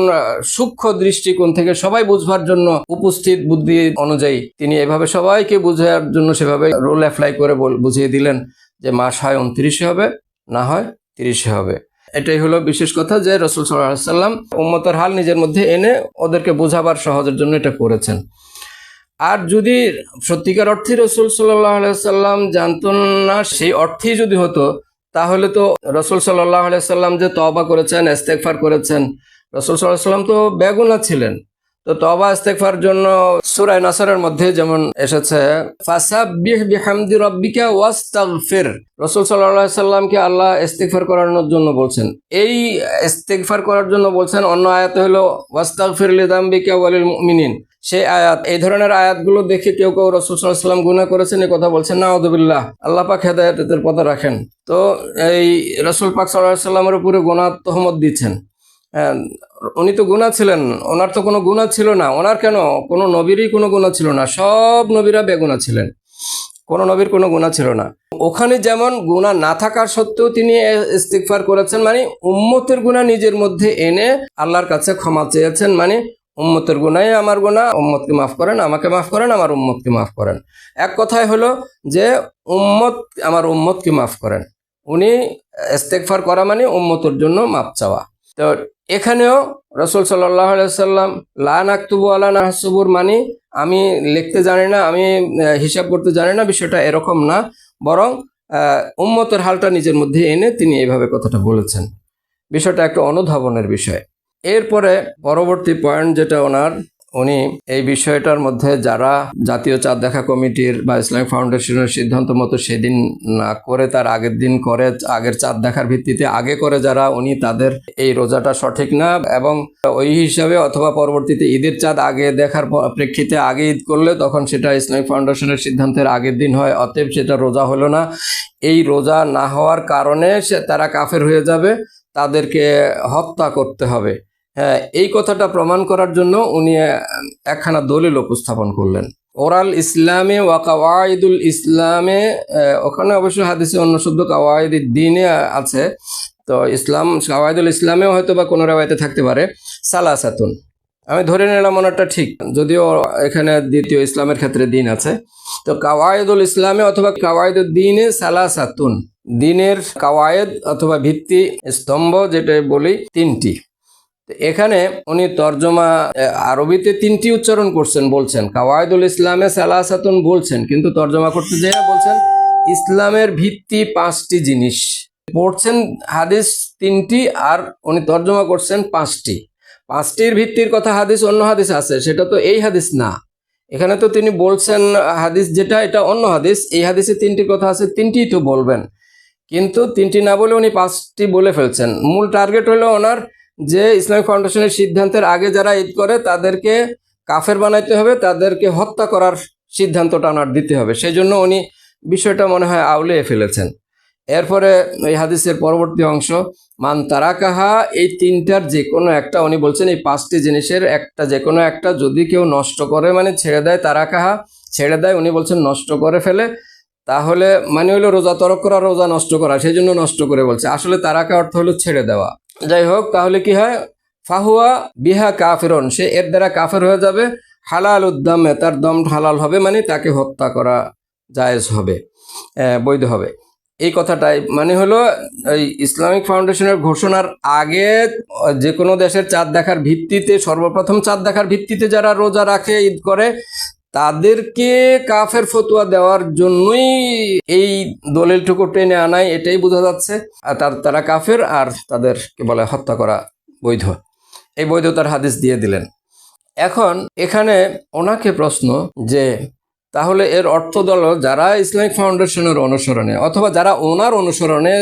সূক্ষ্ম দৃষ্টিকোণ থেকে সবাই বুঝবার জন্য উপস্থিত বুদ্ধি অনুযায়ী তিনি এভাবে সবাইকে বুঝার জন্য সেভাবে রুল অ্যাপ্লাই করে বুঝিয়ে দিলেন যে মাস হয় 29 হবে, না হয় 30 হবে। এটাই হলো বিশেষ কথা, যে রাসূল সাল্লাল্লাহু আলাইহি ওয়াসাল্লাম উম্মতের হাল নিজের মধ্যে এনে ওদেরকে বোঝাবার সহজের জন্য এটা করেছেন। আর যদি সত্যিকার অর্থে রাসূল সাল্লাল্লাহু আলাইহি ওয়াসাল্লাম জানতেন না, সেই অর্থেই যদি হতো, তাহলে তো রাসূল সাল্লাল্লাহু আলাইহি ওয়াসাল্লাম যে তওবা করেছেন, ইস্তেগফার করেছেন, রাসূল সাল্লাল্লাহু আলাইহি ওয়াসাল্লাম তো বেগুনাহ ছিলেন। তো তওবা ইস্তেগফার জন্য সূরা নাসরের মধ্যে যেমন এসেছে, ফাসাব্বিহ বিহামদি রাব্বিকা ওয়াস্তাগফির, রাসূল সাল্লাল্লাহু আলাইহি ওয়াসাল্লামকে আল্লাহ ইস্তেগফার করার জন্য বলছেন। এই ইস্তেগফার করার জন্য বলছেন। অন্য আয়াতে হলো ওয়াস্তাগফির লিযামবিকা ওয়ালিল মুমিনিন, সেই আয়াত। এই ধরনের আয়াতগুলো দেখে কেউ কেউ রাসূল সাল্লাল্লাহু আলাইহি ওয়াসাল্লাম গুনাহ করেছেন এই কথা বলছেন, নাউযুবিল্লাহ, আল্লাহ পাক হেদায়েতের পথে রাখেন। তো এই রাসূল পাক সাল্লাল্লাহু আলাইহি ওয়াসাল্লামের উপরে গুনাহ তহমত দিচ্ছেন। উনি তো গুনাহ ছিলেন, ওনার তো কোনো গুনাহ ছিল না। ওনার কেন, কোনো নবীরই কোনো গুনাহ ছিল না, সব নবীরা বেগুনাহ ছিলেন, কোনো নবীর কোনো গুনাহ ছিল না। ওখানে যেমন গুনাহ না থাকার সত্ত্বেও তিনি ইস্তিগফার করেছেন, মানে উম্মতের গুনাহ নিজের মধ্যে এনে আল্লাহর কাছে ক্ষমা চেয়েছেন, মানে উম্মতের গুনাহই আমার গুনাহ, উম্মতকে মাফ করেন, আমাকে মাফ করেন, আমার উম্মতকে মাফ করেন। এক কথায় হলো যে উম্মত, আমার উম্মতকে মাফ করেন। উনি ইস্তেগফার করা মানে উম্মতের জন্য মাফ চাওয়া। তো এখানেও রাসূল সাল্লাল্লাহু আলাইহি ওয়াসাল্লাম লা নাকতুবু ওয়া লা নাহসুবুর মানে আমি লিখতে জানি না, আমি হিসাব করতে জানি না, বিষয়টা এরকম না, বরং উম্মতের হালটা নিজের মধ্যে এনে তিনি এইভাবে কথাটা বলেছেন। বিষয়টা একটা অনুধাবনের বিষয়। এরপরে পরবর্তী পয়েন্ট যেটা উনি এই বিষয়টার মধ্যে যারা জাতীয় চাঁদ দেখা কমিটির বা ইসলামিক ফাউন্ডেশনের সিদ্ধান্ত মতো সেদিন না করে তার আগের দিন করে, আগের চাঁদ দেখার ভিত্তিতে আগে করে যারা, উনি তাদের এই রোজাটা সঠিক না, এবং ওই হিসাবে অথবা পরবর্তীতে ঈদের চাঁদ আগে দেখার প্রেক্ষিতে আগে ঈদ করলে তখন সেটা ইসলামিক ফাউন্ডেশনের সিদ্ধান্তের আগের দিন হয়, অতএব সেটা রোজা হলো না। এই রোজা না হওয়ার কারণে তারা কাফের হয়ে যাবে, তাদেরকে হত্যা করতে হবে। হ্যাঁ, এই কথাটা প্রমাণ করার জন্য উনি একখানা দলিল উপস্থাপন করলেন। ওরাল ইসলামে ওয়া কাওয়াইদুল ইসলামে, ওখানে অবশ্য হাদিসে অন্য শব্দ কাওয়াইদুদ দ্বীনে আছে, তো ইসলাম কাওয়াইদুল ইসলামেও হয়তো বা কোনো রিওয়ায়াতে থাকতে পারে সালাসাতুন। আমি ধরে নিলাম ওনারটা ঠিক, যদিও এখানে দ্বিতীয় ইসলামের ক্ষেত্রে দিন আছে। তো কাওয়াইদুল ইসলামে অথবা কাওয়াইদুদ দ্বীনে সালাসাতুন, দিনের কাওয়ায়েদ অথবা ভিত্তি স্তম্ভ যেটা বলি তিনটি। এখানে উনি তর্জমা আরবিতে তিনটি উচ্চারণ করছেন, বলছেন কাওয়াইদুল ইসলামে সালাসাতুন বলছেন, কিন্তু তর্জমা করতে যেয়ে বলছেন ইসলামের ভিত্তি 5টি জিনিস। পড়ছেন হাদিস 3টি আর উনি তর্জমা করছেন 5টি। 5টির ভিত্তির কথা হাদিস অন্য হাদিস আছে, সেটা তো এই হাদিস না। এখানে তো তিনি বলছেন হাদিস যেটা এটা অন্য হাদিস, এই হাদিসে 3টির কথা আছে, 3টিই তো বলবেন, কিন্তু 3টি না বলে উনি 5টি বলে ফেলছেন। মূল টার্গেট হলো ওনার যে ইসলামিক ফাউন্ডেশনের সিদ্ধান্তের আগে যারা ঈদ করে তাদেরকে কাফের বানাইতে হবে, তাদেরকে হত্যা করার সিদ্ধান্তটা ওনার দিতে হবে, সেই জন্য উনি বিষয়টা মনে হয় আউলিয়ে ফেলেছেন। এরপরে এই হাদিসের পরবর্তী অংশ, মান তারাকাহা, এই 3টার যে কোনো একটা, উনি বলছেন এই 5টি জিনিসের একটা যে কোনো একটা যদি কেউ নষ্ট করে, মানে ছেড়ে দেয়, তারাকাহা ছেড়ে দেয়, উনি বলছেন নষ্ট করে ফেলে, তাহলে মানে হলো রোজা তরক করা, রোজা নষ্ট করা, সেই জন্য নষ্ট করে বলছে। আসলে তারাকা অর্থ হলো ছেড়ে দেওয়া। যাই হোক, তাহলে কি হয়, ফাহুয়া বিহা কাফিরন, সে এর দ্বারা কাফের হয়ে যাবে। হালাল উদ্দামে, তার দম হালাল হবে, মানে তাকে হত্যা করা জায়েজ হবে, বৈধ হবে। এই কথাটাই মানে হলো এই ইসলামিক ফাউন্ডেশনের ঘোষণার আগে যে কোনো দেশের চাঁদ দেখার ভিত্তিতে, সর্বপ্রথম চাঁদ দেখার ভিত্তিতে যারা রোজা রাখে, ঈদ করে, তাদেরকে কাফের ফতোয়া দেওয়ার জন্যই এই দলিলটুকু টেনে আনায়, এটাই বোঝা যাচ্ছে। আর তারা কাফের, আর তাদেরকে বলে হত্যা করা বৈধ। এই বৈধতার হাদিস দিয়ে দিলেন। এখন এখানে ওনাকে প্রশ্ন যে তাহলে এর অর্থ দল যারা ইসলামিক ফাউন্ডেশনের অনুসরণে অথবা যারা ওনার অনুসরণে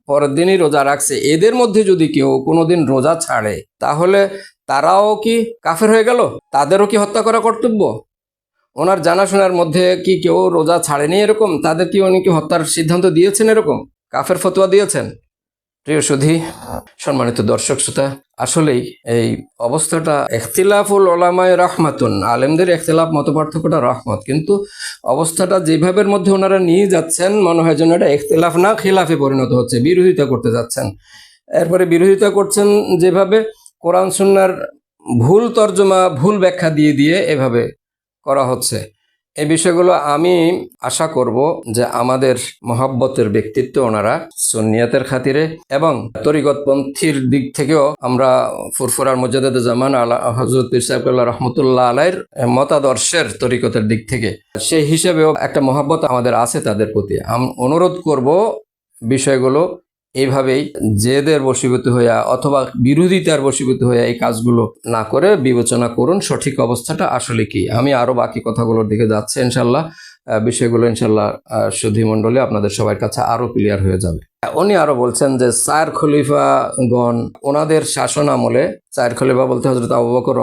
পরের দিনই রোজা রাখছে, এদের মধ্যে যদি কেউ কোনোদিন রোজা ছাড়ে, তাহলে তারাও কি কাফের হয়ে গেল? তাদেরও কি হত্যা করা কর্তব্য? ওনার জানাশোনার মধ্যে কি কেউ রোজা ছাড়েনি এরকম? তাদের কি উনি কি হত্যার সিদ্ধান্ত দিয়েছেন, এরকম কাফের ফতোয়া দিয়েছেন? প্রিয় সুধী, সম্মানিত দর্শক শ্রোতা, আসলেই এই অবস্থাটা ইখতিলাফুল উলামায়ে রাহমাতুন, আলেমদের ইখতিলাফ মত পার্থক্যটা রহমত, কিন্তু অবস্থাটা যেভাবের মধ্যে ওনারা নিয়ে যাচ্ছেন, মনে হয় যেন এটা ইখতিলাফ না খিলাফে পরিণত হচ্ছে, বিরোধিতা করতে যাচ্ছেন। এরপরে বিরোধিতা করছেন যেভাবে, কোরআন সুন্নাহর ভুল তর্জমা, ভুল ব্যাখ্যা দিয়ে দিয়ে এভাবে করা হচ্ছে। এই বিষয়গুলো আমি আশা করব যে আমাদের মহাব্বতের ব্যক্তিত্ব ওনারা সুন্নিয়াতের খাতিরে এবং তরিকতপন্থীর দিক থেকেও আমরা ফুরফুরার মুজাদ্দেদে জামান হযরত পীর সাহেব রহমতুল্লাহ আলাইহির মতাদর্শের তরিকতের দিক থেকে সেই হিসেবেও একটা মহাব্বত আমাদের আছে তাদের প্রতি। আমি অনুরোধ করব বিষয়গুলো এইভাবেই জেদের বশীভূত হইয়া অথবা বিরোধিতার বশীভূত হইয়া এই কাজগুলো না করে বিবেচনা করুন সঠিক অবস্থাটা আসলে কি। আমি আরো বাকি কথাগুলোর দিকে যাচ্ছি ইনশাল্লাহ, বিষয়গুলো ইনশাল্লাহ সুধী মণ্ডলী আপনাদের সবার কাছে আরো ক্লিয়ার হয়ে যাবে। উনি আরো বলছেন যে 4 খলিফাগণ ওনাদের শাসন আমলে, 4 খলিফা বলতে হযরত আবু বকর,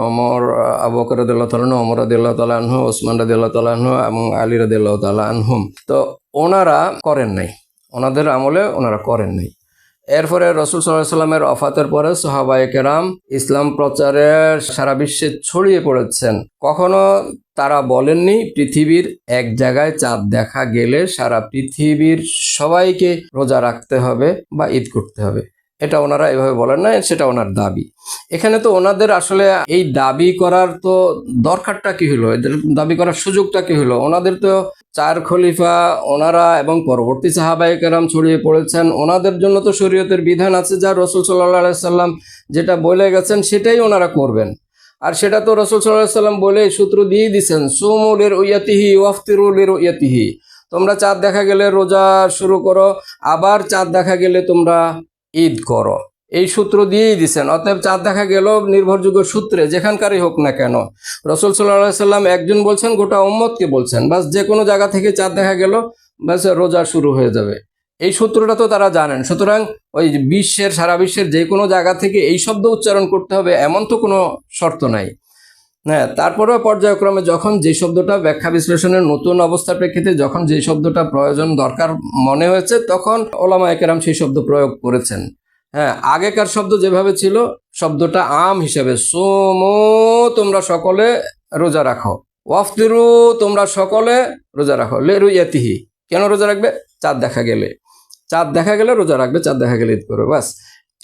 আবু বকর রাদিয়াল্লাহু তাআলা আনহু, ওমর রাদিয়াল্লাহু তাআলা আনহু, ওসমান রাদিয়াল্লাহু তাআলা আনহু এবং আলী রাদিয়াল্লাহু তাআলা আনহুম, তো ওনারা করেন নাই, ওনাদের আমলে ওনারা করেন নাই। এরপরে রাসূল সাল্লাল্লাহু আলাইহি ওয়াসাল্লামের ওফাতের পরে সাহাবায়ে কেরাম ইসলাম প্রচারে সারা বিশ্বে ছড়িয়ে পড়েছেন। কখনো তারা বলেননি পৃথিবীর এক জায়গায় চাঁদ দেখা গেলে সারা পৃথিবীর সবাইকে রোজা রাখতে হবে বা ঈদ করতে হবে, এটা ওনারা এভাবে বলেন না, সেটা ওনার দাবি। এখানে তো ওনাদের আসলে এই দাবি করার তো দরকারটা কি হলো, এদের দাবি করার সুযোগটা কি হলো? ওনাদের তো 4 খলিফা ওনারা এবং পরবর্তী সাহাবায়ে কেরাম ছড়িয়ে পড়েছেন, ওনাদের জন্য তো শরীয়তের বিধান আছে, যা রাসূল সাল্লাল্লাহু আলাইহি সাল্লাম যেটা বলে গেছেন সেটাই ওনারা করবেন। আর সেটা তো রাসূল সাল্লাল্লাহু আলাইহি সাল্লাম বলে সূত্র দিয়ে দিয়েছেন, সুমু লিরুয়াতিহি ওয়াফতিরু লিরুয়াতিহি, তোমরা চাঁদ দেখা গেলে রোজা শুরু করো, আবার চাঁদ দেখা গেলে তোমরা ঈদ করো, এই সূত্র দিয়েই দিচ্ছেন। অতএব চাঁদ দেখা গেল নির্ভরযোগ্য সূত্রে যেখানকারই হোক না কেন, রাসূল সাল্লাল্লাহু আলাইহি সাল্লাম একজন বলছেন, গোটা উম্মতকে বলছেন, বাস যে কোনো জায়গা থেকে চাঁদ দেখা গেল বাস রোজা শুরু হয়ে যাবে, এই সূত্রটা তো তারা জানেন। সুতরাং ওই বিশ্বের, সারা বিশ্বের যে কোনো জায়গা থেকে এই শব্দ উচ্চারণ করতে হবে এমন তো কোনো শর্ত নাই। হ্যাঁ, তারপরেও পর্যায়ক্রমে যখন যে শব্দটা ব্যাখ্যা বিশ্লেষণের নতুন অবস্থার প্রেক্ষিতে যখন যে শব্দটা প্রয়োজন দরকার মনে হয়েছে, তখন ওলামায়ে কেরাম সেই শব্দ প্রয়োগ করেছেন। হ্যাঁ, আগেকার শব্দ যেভাবে ছিল, শব্দটা আম হিসাবে, সুমু তোমরা সকলে রোজা রাখো, ওয়াফতিরু তোমরা সকলে রোজা রাখো, লিরুয়াতিহি কেন রোজা রাখবে? চাঁদ দেখা গেলে, চাঁদ দেখা গেলে রোজা রাখবে, চাঁদ দেখা গেলে ঈদ করবে, বাস।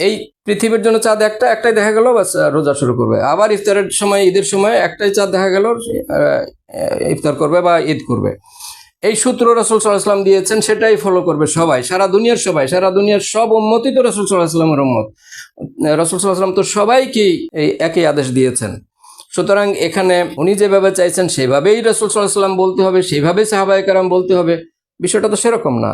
এই পৃথিবীর জন্য চাঁদ একটাই দেখা গেল, বাস রোজা শুরু করবে। আবার ইফতারের সময়, ঈদের সময় একটাই চাঁদ দেখা গেল, ইফতার করবে বা ঈদ করবে। এই সূত্র রাসূল সাল্লাল্লাহু আলাইহি ওয়াসাল্লাম দিয়েছেন, সেটাই ফলো করবে সবাই, সারা দুনিয়ার সবাই, সারা দুনিয়ার সব উম্মতই তো রাসূল সাল্লাল্লাহু আলাইহি ওয়াসাল্লামের উম্মত। রাসূল সাল্লাল্লাহু আলাইহি ওয়াসাল্লাম তো সবাইকেই এই একই আদেশ দিয়েছেন। সুতরাং এখানে উনি যেভাবে চাইছেন সেভাবেই রাসূল সাল্লাল্লাহু আলাইহি ওয়াসাল্লাম বলতে হবে, সেভাবেই সাহাবায়ে কেরাম বলতে হবে, বিষয়টা তো সেরকম না।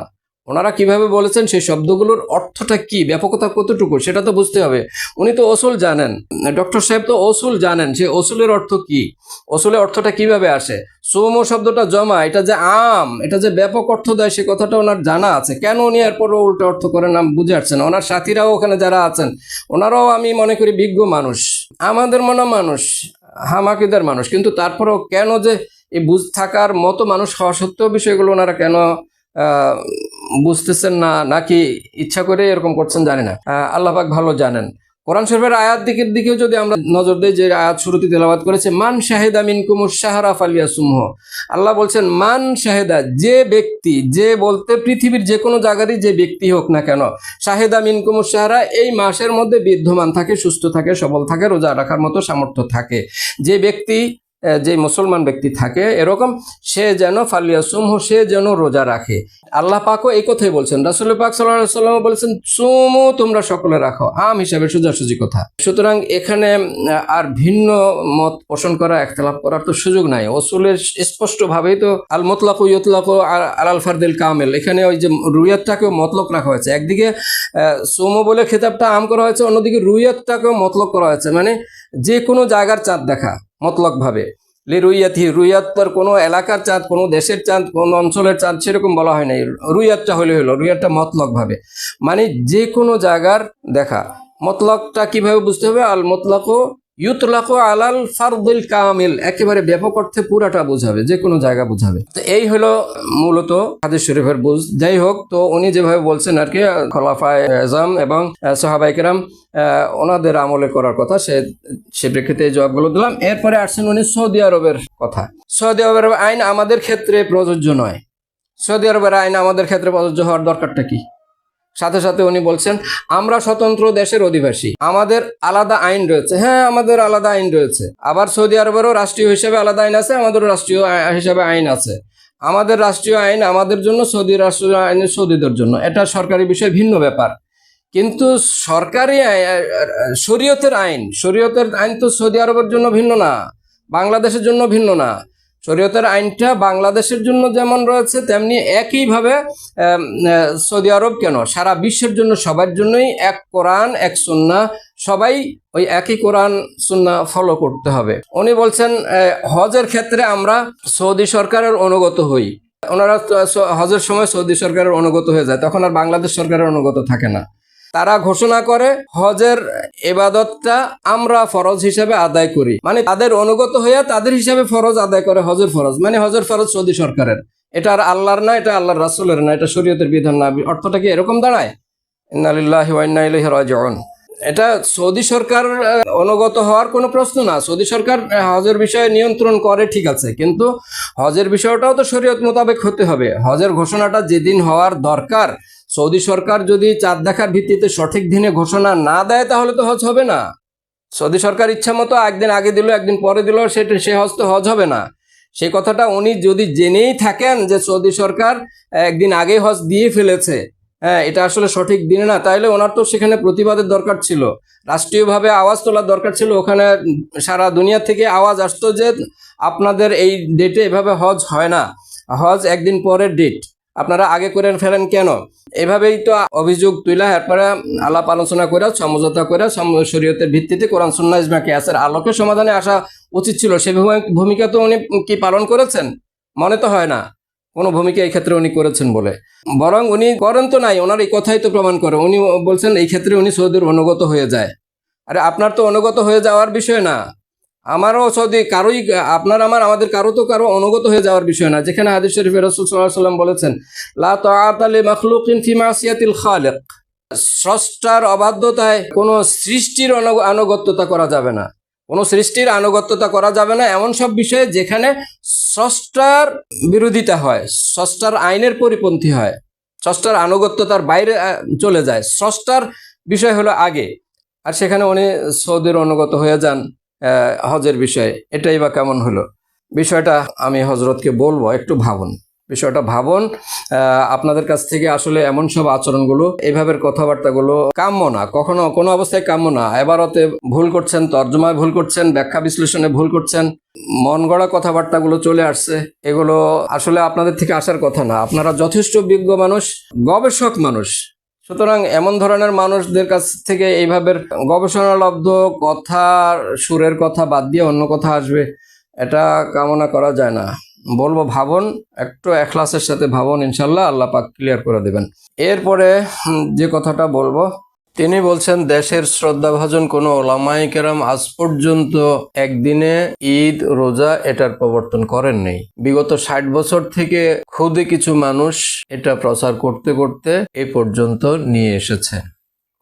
ওনারা কিভাবে বলেছেন, সেই শব্দগুলোর অর্থটা কি, ব্যাপকতা কতটুকু, সেটা তো বুঝতে হবে। উনি তো অসুল জানেন, ডক্টর সাহেব তো অসুল জানেন, সে অসুলের অর্থ কি, অসুলের অর্থটা কিভাবে আসে। সুমো শব্দটা জমা, এটা যে আম, এটা যে ব্যাপক অর্থ দেয়, সে কথাটা ওনার জানা আছে। কেন উনি এরপর উল্টো অর্থ করেন আমি বুঝে আসছেন। ওনার সাথীরাও ওখানে যারা আছেন, ওনারাও আমি মনে করি বিজ্ঞ মানুষ, আমাদের মনে মানুষ, হামাকিদের মানুষ, কিন্তু তারপরেও কেন যে এই বুঝ থাকার মতো মানুষ হওয়া সত্ত্বেও বিষয়গুলো ওনারা কেন বুঝতেছেন না, নাকি ইচ্ছা করে এরকম করছেন জানি না, আল্লাহ পাক ভালো জানেন। কোরআন শরীফের আয়াত দিকেও যদি আমরা নজর দিই, যে আয়াত শুরুতে তেলাওয়াত করেছে, মান শাহিদা মিনকুমুশ শাহরা ফালিয়াসুমহু, আল্লাহ বলছেন মান শাহিদা, যে ব্যক্তি, যে বলতে পৃথিবীর যে কোনো জায়গারই যে ব্যক্তি হোক না কেন, শাহিদা মিনকুমুশ শাহরা, এই মাসের মধ্যে বিদ্যমান থাকে, সুস্থ থাকে, সবল থাকে, রোজা রাখার মতো সামর্থ্য থাকে, যে ব্যক্তি, যে মুসলমান ব্যক্তি থাকে এরকম, সে যেন ফালিয়াসুমহু, সে যেন রোজা রাখে। আল্লাহ পাকও এই কথাই বলছেন, রাসূল পাক সাল্লাল্লাহু আলাইহি ওয়াসাল্লাম বলেছেন সুমু, তোমরা সকলে রাখো, আম হিসাবে সোজাসুজি কথা। সুতরাং এখানে আর ভিন্ন মত পোষণ করা, ইখতিলাফ করার তো সুযোগ নাই। উসুলের স্পষ্ট ভাবেই তো আল মুতলাকু ইউতলাকু আলাল ফারদিল কামিল, এখানে ওই যে রুইয়াতটাকেও মতলক রাখা হয়েছে। একদিকে সুমু বলে খেতাবটা আম করা হয়েছে, অন্যদিকে রুইয়াতটাকেও মতলক করা হয়েছে, মানে যে কোনো জায়গার চাঁদ দেখা মতলক ভাবে। রুইয়াতি, রুইয়াত তার কোনো এলাকার চাঁদ, কোনো দেশের চাঁদ, কোনো অঞ্চলের চাঁদ সেরকম বলা হয় নাই। রুইয়াতটা হলো রুইয়াতটা মতলক ভাবে, মানে যে কোনো জায়গার দেখা। মতলকটা কিভাবে বুঝতে হবে, আল মতলক ইউতলাকু আলাল ফারদিল কামিল, একেবারে ব্যাপক অর্থে পুরাটা বোঝাবে, যে কোনো জায়গা বোঝাবে। তো এই হলো মূলত হাদিস শরীফের বুঝ। যাই হোক, তো উনি যেভাবে বলছেন আর কি, খোলাফায়ে আযম এবং সাহাবায়ে কেরাম ওনাদের আমলে করার কথা, সে প্রেক্ষিতে এই জবাবগুলো দিলাম। এরপরে আসছেন উনি সৌদি আরবের কথা। সৌদি আরবের আইন আমাদের ক্ষেত্রে প্রযোজ্য নয়। সৌদি আরবের আইন আমাদের ক্ষেত্রে প্রযোজ্য হওয়ার দরকারটা কি? সাথে সাথে উনি বলছেন আমরা স্বতন্ত্র দেশের অধিবাসী, আমাদের আলাদা আইন রয়েছে। হ্যাঁ, আমাদের আলাদা আইন রয়েছে। আবার সৌদি আরবেরও রাষ্ট্রীয় হিসেবে আলাদা আইন আছে, আমাদেরও রাষ্ট্রীয় হিসেবে আইন আছে। আমাদের রাষ্ট্রীয় আইন আমাদের জন্য, সৌদি রাষ্ট্রীয় আইন সৌদিদের জন্য, এটা সরকারি বিষয়, ভিন্ন ব্যাপার। কিন্তু সরকারি শরীয়তের আইন তো সৌদি আরবের জন্য ভিন্ন না, বাংলাদেশের জন্য ভিন্ন না। শরীয়তের আইনটা বাংলাদেশের জন্য যেমন রয়েছে, তেমনি একইভাবে সৌদি আরব কেন, সারা বিশ্বের জন্য, সবার জন্যই এক কোরআন, এক সুন্নাহ, সবাই ওই একই কোরআন সুন্নাহ ফলো করতে হবে। উনি বলছেন হজের ক্ষেত্রে আমরা সৌদি সরকারের অনুগত হই। ওনারা হজের সময় সৌদি সরকারের অনুগত হয়ে যায়, তখন আর বাংলাদেশ সরকারের অনুগত থাকে না। তারা ঘোষণা করে হজের ইবাদতটা আমরা ফরজ হিসেবে আদায় করি, মানে তাদের অনুগত হইয়া তাদের হিসাবে ফরজ আদায় করে। হজের ফরজ মানে হজের ফরজ সৌদি সরকারের, এটা আর আল্লাহর না, এটা আল্লাহর রাসূলের না, এটা শরীয়তের বিধান না। অর্থটা কি এরকম দাঁড়ায়? ইন্না লিল্লাহি ওয়া ইন্না ইলাইহি রাজিউন। এটা সৌদি সরকার অনুগত হওয়ার কোনো প্রশ্ন না। সৌদি সরকার হজের বিষয়ে নিয়ন্ত্রণ করে, ঠিক আছে, কিন্তু হজের বিষয়টাও তো শরীয়ত মোতাবেক হতে হবে। হজের ঘোষণাটা যেদিন হওয়ার দরকার, সৌদি সরকার যদি চাঁদ দেখার ভিত্তিতে সঠিক দিনে ঘোষণা না দেয়, তাহলে তো হজ হবে না। সৌদি সরকার ইচ্ছা মতো একদিন আগে দিল, একদিন পরে দিল, সে হজ তো হজ হবে না। সেই কথাটা উনি যদি জেনেই থাকেন যে সৌদি সরকার একদিন আগে হজ দিয়ে ফেলেছে, হ্যাঁ, এটা আসলে সঠিক দিনে না, তাইলে ওনার তো সেখানে প্রতিবাদের দরকার ছিল, রাষ্ট্রীয়ভাবে আওয়াজ তোলার দরকার ছিল। ওখানে সারা দুনিয়া থেকে আওয়াজ আসতো যে আপনাদের এই ডেটে এভাবে হজ হয় না, হজ একদিন পরের ডেট, আপনারা আগে করে ফেলেন কেন? এভাবেই তো অভিযোগ তুইলা এরপরে আলাপ আলোচনা করে, সমঝোতা করে, শরীয়তের ভিত্তিতে কোরআন সুন্নাহ ইজমা কিয়াসের আলোকে সমাধানে আসা উচিত ছিল। সে ভূমিকা তো উনি কি পালন করেছেন? মনে তো হয় না কোনো ভূমিকা এই ক্ষেত্রে উনি করেছেন বলে। বরং উনি করেন তো নাই, ওনার এই কথাই তো প্রমাণ করে। উনি বলছেন এই ক্ষেত্রে উনি সৌদির অনুগত হয়ে যায়। আরে আপনার তো অনুগত হয়ে যাওয়ার বিষয় না, আমারও সৌদি কারোই, আপনার আমাদের কারো অনুগত হয়ে যাওয়ার বিষয় না। যেখানে হাদিস শরীফে রাসূল সাল্লাল্লাহু আলাইহি ওয়াসাল্লাম বলেছেন লা তাআতা লি মাখলুকিন ফি মাসিয়াতিল খালিক, স্রষ্টার অবাধ্যতায় কোনো সৃষ্টির আনুগত্যতা করা যাবে না, কোনো সৃষ্টির আনুগত্যতা করা যাবে না এমন সব বিষয়ে যেখানে স্রষ্টার বিরোধিতা হয়, স্রষ্টার আইনের পরিপন্থী হয়, স্রষ্টার আনুগত্যতার বাইরে চলে যায়। স্রষ্টার বিষয় হলো আগে, আর সেখানে উনি সৌদির অনুগত হয়ে যান হজের বিষয়ে। এটাই বা কেমন হলো? বিষয়টা আমি হজরতকে বলবো, একটু ভাবুন। বিষয়টা ভাবুন। আপনাদের কাছ থেকে আসলে এমন সব আচরণগুলো, এইভাবে কথাবার্তাগুলো কাম্য না, কখনো কোনো অবস্থায় কাম্য না। এবারতে ভুল করছেন, তর্জমায় ভুল করছেন, ব্যাখ্যা বিশ্লেষণে ভুল করছেন, মন গড়া কথাবার্তাগুলো চলে আসছে। এগুলো আসলে আপনাদের থেকে আসার কথা না। আপনারা যথেষ্ট বিজ্ঞ মানুষ, গবেষক মানুষ। সুতরাং এমন ধরনের মানুষদের কাছ থেকে এইভাবে গবেষণালব্ধ কথা, সুরের কথা বাদ দিয়ে অন্য কথা আসবে, এটা কামনা করা যায় না। বলবো ভাবুন, একটু এখলাসের সাথে ভাবুন, ইনশাল্লাহ আল্লাহ পাক ক্লিয়ার করে দেবেন। এরপরে যে কথাটা বলবো, তিনি বলছেন দেশের শ্রদ্ধাভাজন কোনো ওলামায়ে কেরাম আজ পর্যন্ত একদিনে ঈদ রোজা এটার প্রবর্তন করেননি। বিগত 60 বছর থেকে খুদে কিছু মানুষ এটা প্রচার করতে করতে এ পর্যন্ত নিয়ে এসেছে।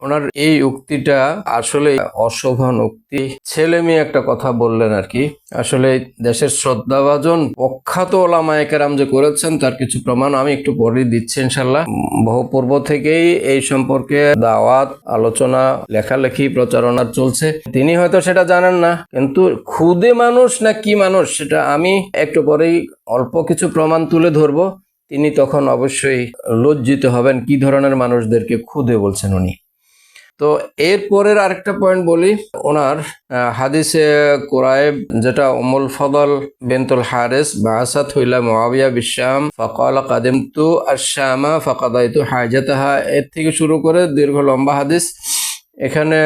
ওনার এই উক্তিটা আসলে অশোভন উক্তি, ছেলে মেয়ে একটা কথা বললেন আর কি। আসলে দেশের শ্রদ্ধাভাজন প্রখ্যাত ওলামায়ে কেরাম যে করেছেন তার কিছু প্রমাণ আমি একটু পরে দিচ্ছি ইনশাল্লাহ। বহু পূর্ব থেকেই এই সম্পর্কে দাওয়াত, আলোচনা, লেখালেখি, প্রচারণা চলছে। তিনি হয়তো সেটা জানেন না, কিন্তু খুদে মানুষ না কি মানুষ সেটা আমি একটু পরেই অল্প কিছু প্রমাণ তুলে ধরবো। তিনি তখন অবশ্যই লজ্জিত হবেন কি ধরনের মানুষদেরকে খুদে বলছেন উনি। তো এরপরের আরেকটা পয়েন্ট বলি, ওনার হাদিসে কুরাইব যেটা উম্মুল ফদল বিনতুল হারিস বাসাত হইলা মুআবিয়া বিশাম ফাকালা কাদিমতু আশ-শামা ফাকাদাইতু হাজাতাহা, এর থেকে শুরু করে দীর্ঘ লম্বা হাদিস। এখানে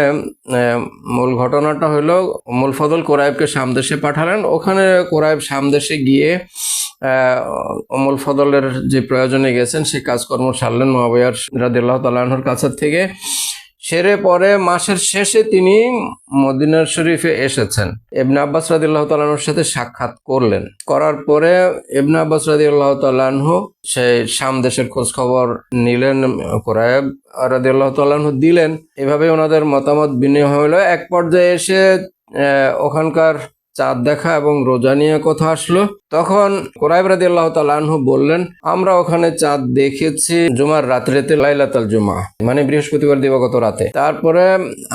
মূল ঘটনাটা হলো উম্মুল ফদল কুরাইবকে শামদেশে পাঠালেন। ওখানে কুরাইব শামদেশে গিয়ে উম্মুল ফদলের যে প্রয়োজনে গেছেন সেই কাজকর্ম সারলেন মুআবিয়া রাদিয়াল্লাহু তাআলা আনহুর কাছ থেকে। সেরে পরে মাসের শেষে তিনি মদিনা শরীফে এসেছেন। ইবনে আব্বাস রাদিয়াল্লাহু তাআলা আনহুর সাথে সাক্ষাৎ করলেন। করার পরে ইবনে আব্বাস রাদিয়াল্লাহু তাআলা আনহু সেই শাম দেশের খোঁজ খবর নিলেন, কুরাইব রাদিয়াল্লাহু তাআলা আনহু দিলেন। এভাবে ওনাদের মতামত বিনিময় হলো। এক পর্যায়ে এসে ওখানকার চাঁদ দেখা এবং রোজা নিয়ে কথা আসলো। তখন কুরাইব রাদিয়াল্লাহু তাআলা আনহু বললেন, আমরা ওখানে চাঁদ দেখেছি জুমার রাত্রিতে, লাইলাতুল জুমা মানে বৃহস্পতিবার দিবাগত রাতে। তারপরে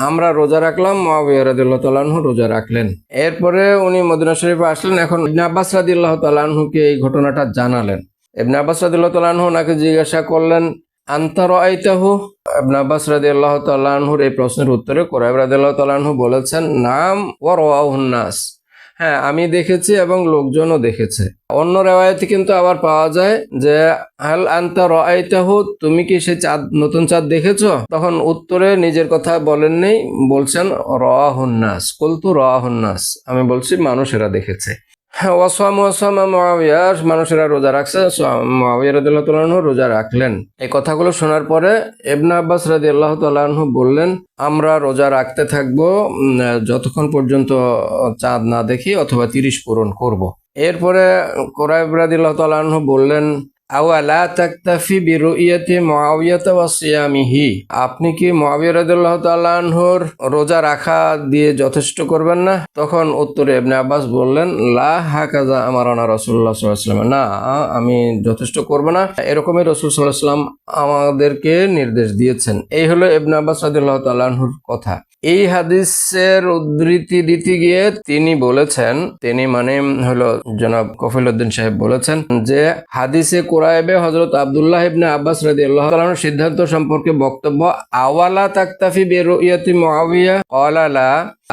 আমরা রোজা রাখলাম, মুআবিয়া রাদিয়াল্লাহু তাআলা আনহু রোজা রাখলেন। এরপরে উনি মদিনা শরীফে আসলেন। এখন ইবনে আব্বাস রাদিয়াল্লাহু তাআলা আনহুকে এই ঘটনাটা জানালেন। ইবনে আব্বাস রাদিয়াল্লাহু তাআলা আনহু ওনাকে জিজ্ঞাসা করলেন, আনতা রাআইতাহু? ইবনে আব্বাস রাদিয়াল্লাহু তাআলা আনহুর এই প্রশ্নের উত্তরে কুরাইব রাদিয়াল্লাহু তাআলা আনহু বলেছেন, নাম ওয়া রাওয়াহুন নাস, হ্যাঁ আমি দেখেছি এবং লোকজনও দেখেছে। অন্য রেওয়ায়েতে কিন্তু আবার পাওয়া যায় যে হাল আনতা রাআইতাহু, তুমি কি সেই চাঁদ, নতুন চাঁদ দেখেছো? তখন উত্তরে নিজের কথা বলেননি, বলছেন রাওয়াহুন নাস, কুলতু রাওয়াহুন নাস, আমি বলছি মানুষেরা দেখেছে। মুআবিয়া, মানুষেরা রোজা রাখছে, মুআবিয়া রাদিয়াল্লাহু তাআলা আনহু রোজা রাখলেন। এই কথাগুলো শোনার পরে ইবনে আব্বাস রাদিয়াল্লাহু তাআলা আনহু বললেন, আমরা রোজা রাখতে থাকবো যতক্ষণ পর্যন্ত চাঁদ না দেখি, অথবা 30 পূরণ করব। এরপরে কুরাইব রাদিয়াল্লাহু তাআলা আনহু বললেন, আওয়ালা তাকতাফি বিরুইয়াতি মুআবিয়া ওয়া সিয়ামিহি, আপনি কি মুআবিয়া রাদিয়াল্লাহু তাআলা আনহুর রোজা রাখা দিয়ে যথেষ্ট করবেন না? তখন উত্তরে ইবনে আব্বাস বললেন, লা হাকাযা আমারানা রাসূলুল্লাহ সাল্লাল্লাহু আলাইহি ওয়াসাল্লাম, না আমি যথেষ্ট করব না, এরকমই রাসূল সাল্লাল্লাহু আলাইহি ওয়াসাল্লাম আমাদেরকে নির্দেশ দিয়েছেন। এই হলো ইবনে আব্বাস রাদিয়াল্লাহু তাআলা আনহুর কথা। এই হাদিসের উদ্ধৃতি দিতে গিয়ে তিনি বলেছেন, তিনি মানে হলো জনাব কফিলউদ্দিন সাহেব বলেছেন যে হাদিসে কুরাইবে হযরত আব্দুল্লাহ ইবনে আব্বাস রাদিয়াল্লাহু তাআলা আনহুর সিদ্ধান্ত সম্পর্কে বক্তব্য, আওয়ালা তাকতাফি বিরুইয়াতি মুআবিয়া ক্বালা লা,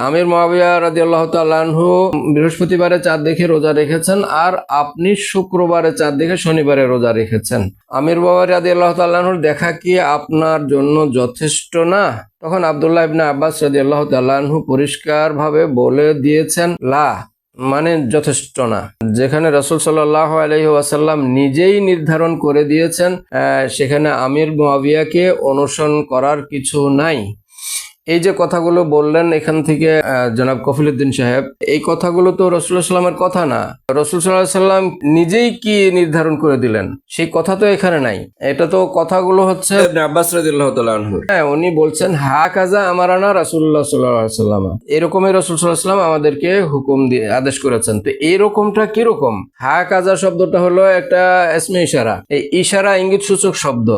আমির মুআবিয়া রাদিয়াল্লাহু তাআলা আনহু বৃহস্পতিবারে চাঁদ দেখে রোজা রেখেছেন, আর আপনি শুক্রবারে চাঁদ দেখে শনিবারে রোজা রেখেছেন। আমির মুআবিয়া রাদিয়াল্লাহু তাআলা আনহুর দেখা কি আপনার জন্য যথেষ্ট না? তখন আব্দুল্লাহ ইবনে আব্বাস রাদিয়াল্লাহু তাআলা আনহু পরিষ্কারভাবে বলে দিয়েছেন, লা মানে যথেষ্ট না। যেখানে রাসূল সাল্লাল্লাহু আলাইহি ওয়াসাল্লাম নিজেই নির্ধারণ করে দিয়েছেন, সেখানে আমির মুআবিয়াকে অনুসরণ করার কিছু নাই। এই যে কথাগুলো বললেন এখান থেকে জনাব কফিলউদ্দিন সাহেব, এই কথাগুলো তো রাসূলুল্লাহ সাল্লাল্লাহু আলাইহি ওয়াসাল্লামের কথা না। রাসূল সাল্লাল্লাহু আলাইহি ওয়াসাল্লাম নিজেই কি নির্ধারণ করে দিলেন সেই কথা তো এখানে নাই। এটা তো কথাগুলো হচ্ছে ইবনে আব্বাস রাদিয়াল্লাহু তাআলা আনহু। হ্যাঁ, উনি বলছেন হাকাযা আমারানা রাসূলুল্লাহ সাল্লাল্লাহু আলাইহি ওয়াসাল্লাম, এরকমই রাসূল সাল্লাল্লাহু আলাইহি ওয়াসাল্লাম আমাদেরকে হুকুম দিয়ে আদেশ করেছেন। তো এরকমটা কি রকম? হাকাযা শব্দটা হলো একটা ইসমে ইশারা, এই ইশারা ইঙ্গিত সূচক শব্দ।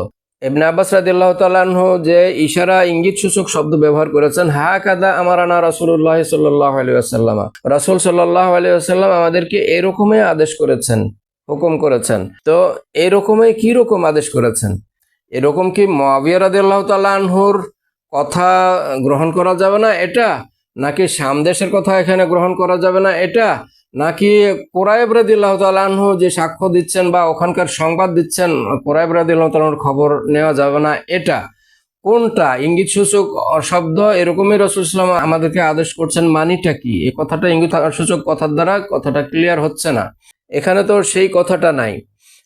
ইবনে আব্বাস রাদিয়াল্লাহু তাআলা আনহু যে ইশারা ইঙ্গিত সূচক শব্দ ব্যবহার করেছেন, হাকাযা আমারানা রাসূলুল্লাহ সাল্লাল্লাহু আলাইহি ওয়াসাল্লাম, রাসূল সাল্লাল্লাহু আলাইহি ওয়াসাল্লাম আমাদেরকে এরকমই আদেশ করেছেন। হুকুম করেছেন। তো এরকমই কি রকম আদেশ করেছেন? এরকম কি মুআবিয়া রাদিয়াল্লাহু তাআলা আনহুর কথা গ্রহণ করা যাবে না এটা, নাকি শাম দেশের কথা এখানে গ্রহণ করা যাবে না এটা, নাকি কুরাইব রাদিয়াল্লাহু তাআলা আনহু যে সাক্ষ্য দিচ্ছেন বা ওখানকার সংবাদ দিচ্ছেন কুরাইব রাদিয়াল্লাহু তাআলা আনহুর খবর নেওয়া যাবে না এটা, কোনটা ইঙ্গিত সূচক শব্দ এরকমই রাসূল সাল্লাল্লাহু আলাইহি ওয়াসাল্লাম আমাদেরকে আদেশ করছেন, মানিটা কি? এই কথাটা ইঙ্গিত সূচক কথার দ্বারা কথাটা ক্লিয়ার হচ্ছে না। এখানে তো সেই কথাটা নাই।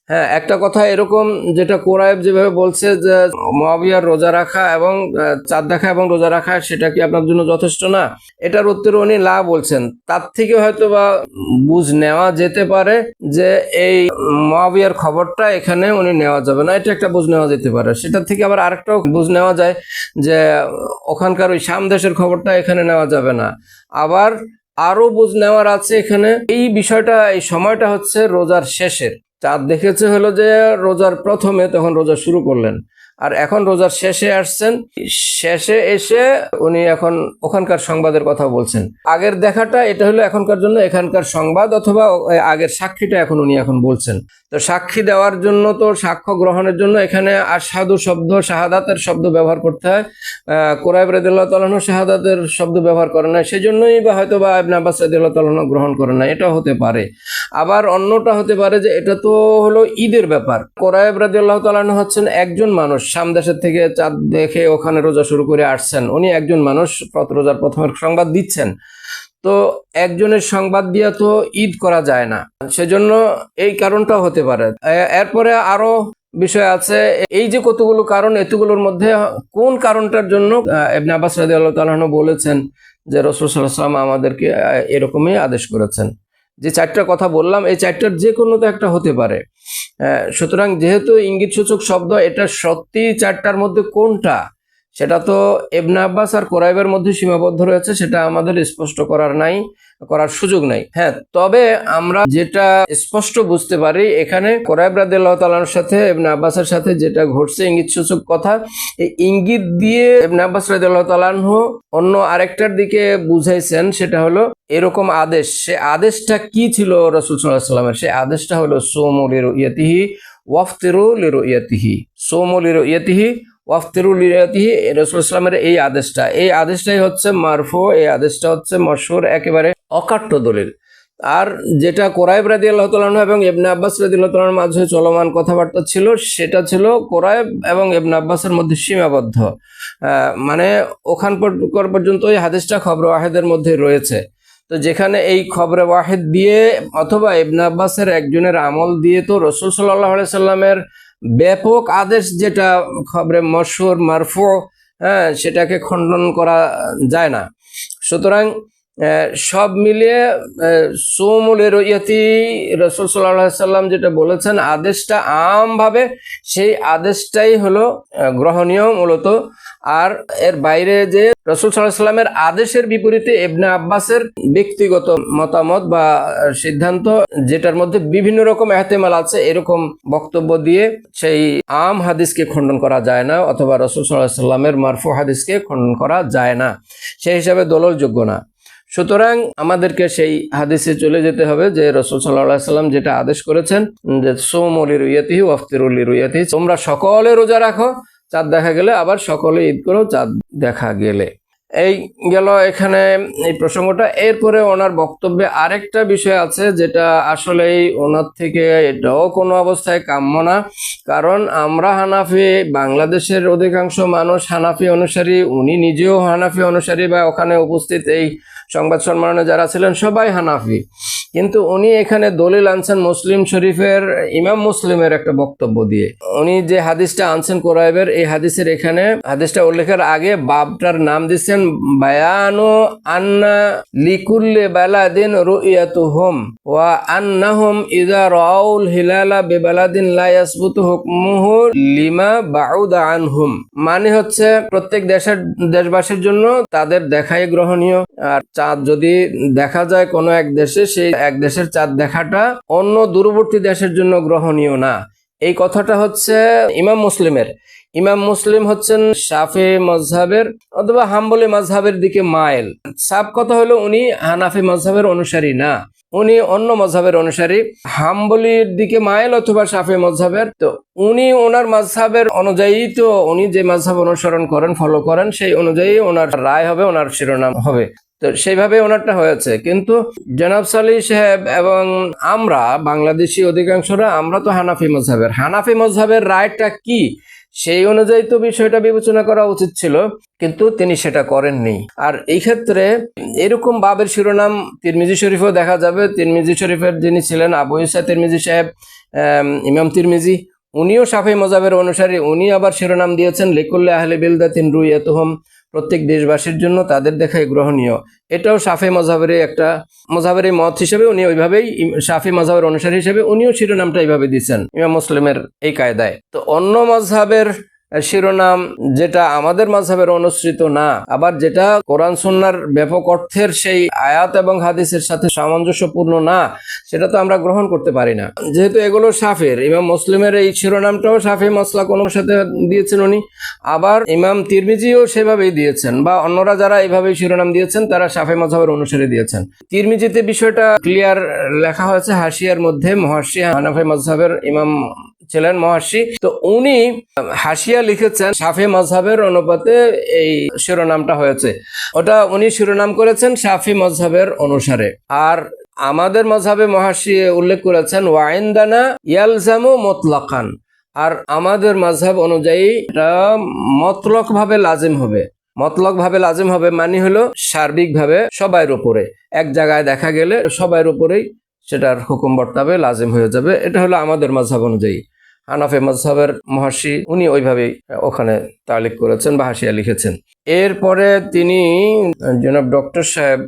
হ্যাঁ, একটা কথা এরকম যেটা কোরাইব যেভাবে বলছে যে মুআবিয়ার রোজা রাখা এবং চাঁদ দেখা এবং রোজা রাখা সেটা কি আপনার জন্য যথেষ্ট না, এটার উত্তরে উনি লা বলছেন। তার থেকে হয়তো বা বুঝ নেওয়া যেতে পারে যে এই মুআবিয়ার খবরটা এখানে উনি নেওয়া যাবে না, এটা একটা বুঝ নেওয়া যেতে পারে। সেটা থেকে আবার আরেকটা বুঝ নেওয়া যায় যে ওখানকার ওই শাম দেশের খবরটা এখানে নেওয়া যাবে না। আবার আরো বুঝ নেওয়ার আছে এখানে, এই বিষয়টা এই সময়টা হচ্ছে রোজার শেষের। চাঁদ দেখেছে হলো যে রোজার প্রথমে, তখন রোজা শুরু করলেন, আর এখন রোজার শেষে আসছেন। শেষে এসে উনি এখন ওখানকার সংবাদের কথা বলছেন। আগের দেখাটা এটা হলো এখনকার জন্য এখানকার সংবাদ, অথবা আগের সাক্ষীটা এখন উনি এখন বলছেন। তো সাক্ষী দেওয়ার জন্য, তো সাক্ষ্য গ্রহণের জন্য এখানে আশহাদু শব্দ, শাহাদাতের শব্দ ব্যবহার করতে হয়। কুরাইব রাদিয়াল্লাহু তাআলা আনহু শাহাদাতের শব্দ ব্যবহার করেন না, সেজন্যই বা হয়তো বা ইবনে আব্বাস রাদিয়াল্লাহু তাআলা আনহু গ্রহণ করেন না, এটা হতে পারে। আবার অন্যটা হতে পারে যে এটা তো হলো ঈদের ব্যাপার। কুরাইব রাদিয়াল্লাহু তাআলা আনহু হচ্ছেন একজন মানুষ, শাম দেশের থেকে চাঁদ দেখে ওখানে রোজা শুরু করে আসছেন। উনি একজন মানুষ, রোজার প্রথমের সংবাদ দিচ্ছেন। তো একজনের সংবাদ দিয়ে তো ঈদ করা যায় না, সেজন্য এই কারণটাও হতে পারে। এরপরে আরো বিষয় আছে। এই যে কতগুলো কারণ, এতগুলোর মধ্যে কোন কারণটার জন্য ইবনে আব্বাস রাদিয়াল্লাহু তাআলা আনহু বলেছেন যে রাসূল সাল্লাল্লাহু আলাইহি ওয়াসাল্লাম আমাদেরকে এরকমই আদেশ করেছেন? যে চারটা কথা বললাম, এই চারটার যে কোনো তো একটা হতে পারে। সুতরাং যেহেতু ইঙ্গিত সূচক শব্দ, এটা সত্যি চারটার মধ্যে কোনটা সেটা তো ইবনে আব্বাস আর কুরাইবের মধ্যে সীমাবদ্ধ রয়েছে, সেটা আমাদের স্পষ্ট করার সুযোগ নাই। হ্যাঁ, তবে আমরা যেটা স্পষ্ট বুঝতে পারি, এখানে কুরাইব রাদিয়াল্লাহু তাআলার সাথে ইবনে আব্বাসের সাথে যেটা ঘটছে ইঙ্গিত সূচক কথা, এই ইঙ্গিত দিয়ে ইবনে আব্বাস রাদিয়াল্লাহু তাআলা আনহু অন্য আরেকটার দিকে বুঝাইছেন, সেটা হলো এরকম আদেশ। সে আদেশটা কি ছিল রাসূল সাল্লাল্লাহু আলাইহি ওয়াসাল্লামের? সে আদেশটা হলো সুমু লিরুইয়াতিহি ওয়াফতিরু লিরুইয়াতিহি। সুমু লিরুইয়াতিহি ওয়াফতিরু লিরুইয়াতিহি, রাসূল সাল্লাল্লাহু আলাইহি ওয়াসাল্লামের এই আদেশটাই হচ্ছে মারফু, এই আদেশটা হচ্ছে মশহুর, একেবারে অকাট্য দলিল। আর যেটা কুরাইব রাদিয়াল্লাহু তাআলা আনহু এবং ইবনে আব্বাস রাদিয়াল্লাহু তাআলার মাঝে চলমান কথাবার্তা ছিল, সেটা ছিল কুরাইব এবং ইবনে আব্বাসের মধ্যে সীমাবদ্ধ। মানে ওখান পর্যন্ত এই হাদিসটা খবর ওয়াহিদের মধ্যে রয়েছে। তো যেখানে এই খবরে ওয়াহিদ দিয়ে অথবা ইবনে আব্বাসের একজনের আমল দিয়ে তো রাসূল সাল্লাল্লাহু আলাইহি সাল্লামের ব্যাপক আদেশ, যেটা খবরে মশহুর মারফু, সেটাকে খণ্ডন করা যায় না। সুতরাং সব মিলিয়ে সুমু লিরুইয়াতি, রাসূল সাল্লাল্লাহু আলাইহি সাল্লাম যেটা বলেছেন আদেশটা আমভাবে, সেই আদেশটাই হলো গ্রহণীয় মূলত। আর এর বাইরে যে রাসূল সাল্লাল্লাহু আলাইহি সাল্লামের আদেশের বিপরীতে ইবনে আব্বাসের ব্যক্তিগত মতামত বা সিদ্ধান্ত, যেটার মধ্যে বিভিন্ন রকম ইহতিমাল আছে, এরকম বক্তব্য দিয়ে সেই আম হাদিসকে খণ্ডন করা যায় না, অথবা রাসূল সাল্লাল্লাহু আলাইহি সাল্লামের মারফু হাদিসকে খণ্ডন করা যায় না, সেই হিসাবে দলিলযোগ্য না। সুতরাং আমাদেরকে সেই হাদিসে চলে যেতে হবে যে রাসূল সাল্লাল্লাহু আলাইহি সাল্লাম যেটা আদেশ করেছেন যে সুমু লিরুইয়াতিহি ওয়াফতিরু লিরুইয়াতিহি, তোমরা সকলে রোজা রাখো চাঁদ দেখা গেলে, আবার সকলে ঈদ করো চাঁদ দেখা গেলে। এই গেল এখানে এই প্রসঙ্গটা। এরপরে ওনার বক্তব্যে আরেকটা বিষয় আছে, যেটা আসলেই ওনার থেকে এটাও কোনো অবস্থায় কাম্য না। কারণ আমরা হানাফি, বাংলাদেশের অধিকাংশ মানুষ হানাফি অনুসারী, উনি নিজেও হানাফি অনুসারী, বা ওখানে উপস্থিত এই সংবাদ সম্মেলনে যারা ছিলেন সবাই হানাফি। কিন্তু উনি এখানে দলিল আনছেন মুসলিম শরীফের ইমাম মুসলিমের একটা বক্তব্য দিয়ে। উনি যে হাদিসটা আনছেন কুরাইবের, এই হাদিসের এখানে হাদিসটা উল্লেখের আগে বাবটার নাম দিচ্ছেন বায়ানু আন্না লিকুল্লি বালাদিন রুইয়াতুহুম ওয়া আন্নাহুম ইযা রাউল হিলালা বিবালাদিন লা ইয়াসবুতু হুকমুহু লিমা বাউদা আনহুম। মানে হচ্ছে প্রত্যেক দেশবাসীর জন্য তাদের দেখাই গ্রহণীয়, আর চাঁদ যদি দেখা যায় কোনো এক দেশে, সেই এক দেশের চাঁদ দেখাটা অন্য দূরবর্তী দেশের জন্য গ্রহণীয় না। এই কথাটা হচ্ছে ইমাম মুসলিমের। ইমাম মুসলিম হচ্ছেন শাফি মাযহাবের অথবা হাম্বলি মাযহাবের দিকে মাইল। সাব কথা হলো উনি হানাফি মাযহাবের অনুসারী না। উনি অন্য মজহাবের অনুসারী, হাম্বলির দিকে মাইল অথবা শাফি মজহাবের। তো উনি ওনার মজহাবের অনুযায়ী, তো উনি যে মজহাব অনুসরণ করেন, ফলো করেন, সেই অনুযায়ী ওনার রায় হবে, ওনার শিরোনাম হবে। তো সেইভাবে ওনারটা হয়েছে। কিন্তু জনাব সালি সাহেব এবং আমরা বাংলাদেশি অধিকাংশরা, আমরা তো হানাফি মজহাবের রায়টা কি, সেই অনুযায়ী তো বিষয়টা বিবেচনা করা উচিত ছিল, কিন্তু তিনি সেটা করেননি। আর এই ক্ষেত্রে এরকম বাবের শিরোনাম তিরমিজি শরীফেও দেখা যাবে। তিরমিজি শরীফের যিনি ছিলেন আবু ইসা তিরমিজি সাহেব, ইমাম তিরমিজি, উনিও শাফি মজহাবের অনুসারী। উনি আবার শিরোনাম দিয়েছেন লিকুল্লি আহলি বিলদাতিন রুইয়াতুহুম, প্রত্যেক দেশবাসীর জন্য তাদের দেখাই গ্রহণীয়। এটাও শাফি মজহাবের মত হিসেবে উনি ওইভাবেই, শাফি মজহাবের অনুসারী হিসেবে উনিও শিরোনামটা এইভাবে দিচ্ছেন, ইমাম মুসলিমের এই কায়দায়। তো অন্য মজহাবের শিরোনাম যেটা আমাদের মাযহাবের অনুসৃত না, আবার যেটা কোরআন সুন্নাহর ব্যাপক অর্থের সেই আয়াত এবং হাদিসের সাথে সামঞ্জস্যপূর্ণ না, সেটা তো আমরা গ্রহণ করতে পারি না। যেহেতু এগুলো শাফির, ইমাম মুসলিমের এই শিরোনামটাও শাফি মাসলাক অনুসারে দিয়েছেন উনি, আবার ইমাম তিরমিজিও সেভাবেই দিয়েছেন, বা অন্যরা যারা এইভাবে শিরোনাম দিয়েছেন তারা শাফি মাযহাবের অনুসারে দিয়েছেন। তিরমিজিতে বিষয়টা ক্লিয়ার লেখা হয়েছে হাসিয়ার মধ্যে। মুহাশশি হানাফি মাযহাবের ইমাম ছিলেন মুহাশশি, তো উনি হাসিয়া লিখেছেন শাফি মাযহাবের অনুপাতে এই শিরোনামটা হয়েছে। ওটা উনি শিরোনাম করেছেন শাফি মাযহাবের অনুসারে। আর আমাদের মাযহাবে মুহাশশি উল্লেখ করেছেন ওয়াইনদানা ইয়ালজামু মুতলাকান, আর আমাদের মাযহাব অনুযায়ী এটা মতলক ভাবে লাজিম হবে মানে হলো সার্বিকভাবে সবার উপরে, এক জায়গায় দেখা গেলে সবার উপরেই সেটার হুকুম বর্তাবে, লাজিম হয়ে যাবে। এটা হলো আমাদের মাযহাব অনুযায়ী। হানাফি মাযহাবের মুহাশশি উনি ওইভাবেই ওখানে তালিক করেছেন বা হাসিয়া লিখেছেন। এরপরে তিনি জনাব ডক্টর সাহেব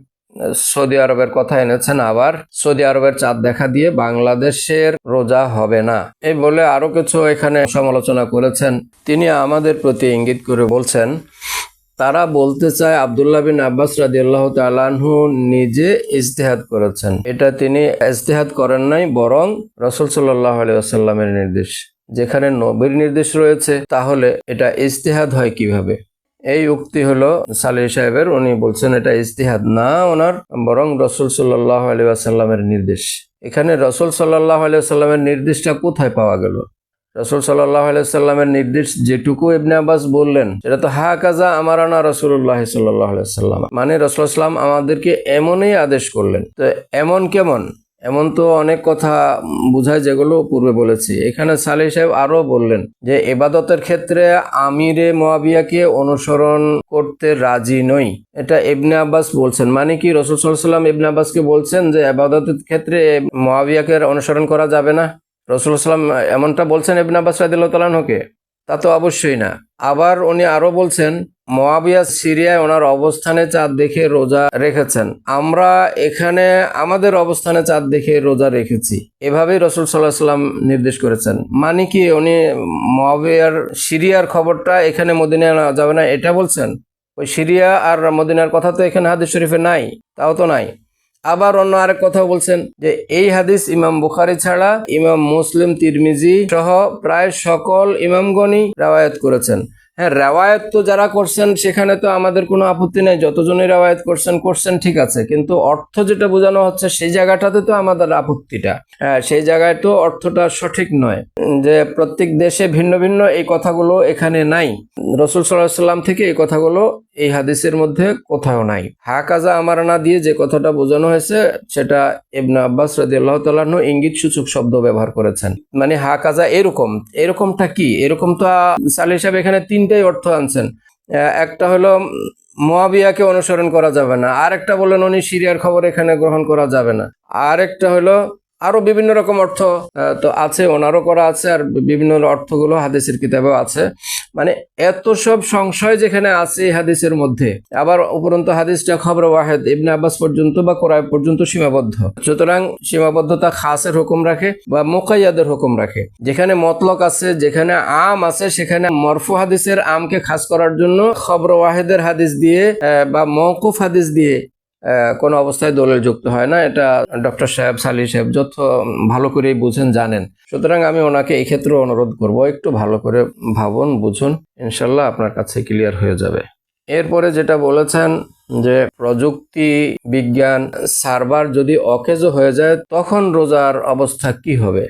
সৌদি আরবের কথা এনেছেন। আবার সৌদি আরবের চাঁদ দেখা দিয়ে বাংলাদেশের রোজা হবে না, এই বলে আরো কিছু এখানে সমালোচনা করেছেন। তিনি আমাদের প্রতি ইঙ্গিত করে বলছেন, তারা বলতে চায় আব্দুল্লাহ বিন আব্বাস রাদিয়াল্লাহু তাআলা আনহু নিজে ইজতিহাদ করেছেন। এটা তিনি ইজতিহাদ করেন নাই, বরং রাসূল সাল্লাল্লাহু আলাইহি ওয়াসাল্লামের নির্দেশ। যেখানে নবীর নির্দেশ রয়েছে, তাহলে এটা ইজতিহাদ হয় কিভাবে? এই উক্তি হলো সালেহ সাহেবের। উনি বলছেন এটা ইজতিহাদ না ওনার, বরং রাসূল সাল্লাল্লাহু আলাইহি ওয়াসাল্লামের নির্দেশ। এখানে রাসূল সাল্লাল্লাহু আলাইহি ওয়াসাল্লামের নির্দেশটা কোথায় পাওয়া গেল? রাসূল সাল্লাল্লাহু আলাইহি ওয়াসাল্লামের নির্দেশ যেটুকু ইবনে আব্বাস বললেন, সেটা তো হাকাযা আমারানা রাসূলুল্লাহ সাল্লাল্লাহু আলাইহি ওয়াসাল্লাম, মানে রাসূল সাল্লাম আমাদেরকে এমনই আদেশ করলেন। তো এমন কেমন? এমন তো অনেক কথা বোঝায়, যেগুলো পূর্বে বলেছি। এখানে সালেহ সাহেব আরো বললেন যে ইবাদতের ক্ষেত্রে আমিরে মুয়াবিয়াকে অনুসরণ করতে রাজি নই, এটা ইবনে আব্বাস বলছেন। মানে কি, রাসূল সাল্লাল্লাহু আলাইহি ওয়াসাল্লাম ইবনে আব্বাসকে বলছেন যে ইবাদতের ক্ষেত্রে মুয়াবিয়াকে অনুসরণ করা যাবে না? রাসূল সাল্লাল্লাহু আলাইহি ওয়াসাল্লাম এমনটা বলছেন ইবনে আব্বাস রাদিয়াল্লাহু তাআলা আনহুকে? তা তো অবশ্যই না। আবার উনি আরো বলছেন মুয়াবিয়া সিরিয়ায় ওনার অবস্থানে চাঁদ দেখে রোজা রেখেছেন, আমরা এখানে আমাদের অবস্থানে চাঁদ দেখে রোজা রেখেছি। এভাবেই রাসূল সাল্লাল্লাহু আলাইহি ওয়াসাল্লাম নির্দেশ করেছেন। মানে কি, উনি মুয়াবিয়ার সিরিয়ার খবরটা এখানে মদিনায় আনা যাবে না এটা বলছেন? ওই সিরিয়া আর মদিনার কথা তো এখানে হাদিস শরীফে নাই, তাও তো নাই। আবার অন্য আরেক কথা বলছেন যে এই হাদিস ইমাম বুখারী ছাড়া ইমাম মুসলিম, তিরমিজি সহ প্রায় সকল ইমামগণই রাওয়ায়াত করেছেন। হ্যাঁ, রাওয়ায়াত তো যারা করছেন সেখানে তো আমাদের কোনো আপত্তি নেই, যতজনই রাওয়ায়াত করছেন ঠিক আছে, কিন্তু অর্থ যেটা বোঝানো হচ্ছে সেই জায়গাটাতে তো আমাদের আপত্তিটা। হ্যাঁ, সেই জায়গায় তো অর্থটা সঠিক নয়, যে প্রত্যেক দেশে ভিন্ন ভিন্ন, এই কথাগুলো এখানে নাই। রাসূল সাল্লাল্লাহু আলাইহি ওয়াসাল্লাম থেকে এই কথাগুলো এই হাদিসের মধ্যে কোথাও নাই। হাকাযা আমারানা দিয়ে যে কথাটা বোঝানো হয়েছে, সেটা ইবনে আব্বাস রাদিয়াল্লাহু তাআলা আনহু ইঙ্গিত সূচক শব্দ ব্যবহার করেছেন। মানে হাকাযা এরকমটা কি? এরকম তো সালেহ সাহেব এখানে তিনটাই অর্থ আনছেন। একটা হলো মুয়াবিয়াকে অনুসরণ করা যাবে না, আরেকটা বললেন উনি সিরিয়ার খবর এখানে গ্রহণ করা যাবে না, আরেকটা হলো আরো বিভিন্ন রকম অর্থ তো আছে, ওনারও করা আছে, আর বিভিন্ন অর্থগুলো হাদিসের কিতাবেও আছে। মানে এত সব সংশয় যেখানে আছে এই হাদিসের মধ্যে, আবার উপরন্ত হাদিসটা খবর ওয়াহেদ ইবনে আব্বাস পর্যন্ত বা কোরআন পর্যন্ত সীমাবদ্ধ। সুতরাং সীমাবদ্ধতা খাসের হুকুম রাখে বা মুকাইয়াদের হুকুম রাখে। যেখানে মতলক আছে, যেখানে আম আছে, সেখানে মরফু হাদিসের আমকে খাস করার জন্য খবর ওয়াহেদের হাদিস দিয়ে বা মওকুফ হাদিস দিয়ে কোনো অবস্থায় দলিল যুক্ত হয় না। এটা ডক্টর সাহেব, সালি সাহেব যত ভালো করেই বুঝেন, জানেন। সুতরাং আমি ওনাকে এই ক্ষেত্রে অনুরোধ করব, একটু ভালো করে ভাবুন, বুঝুন, ইনশাল্লাহ আপনার কাছে ক্লিয়ার হয়ে যাবে। এরপরে যেটা বলেছেন যে প্রযুক্তি বিজ্ঞান সার্ভার যদি অকেজো হয়ে যায় তখন রোজার অবস্থা কি হবে?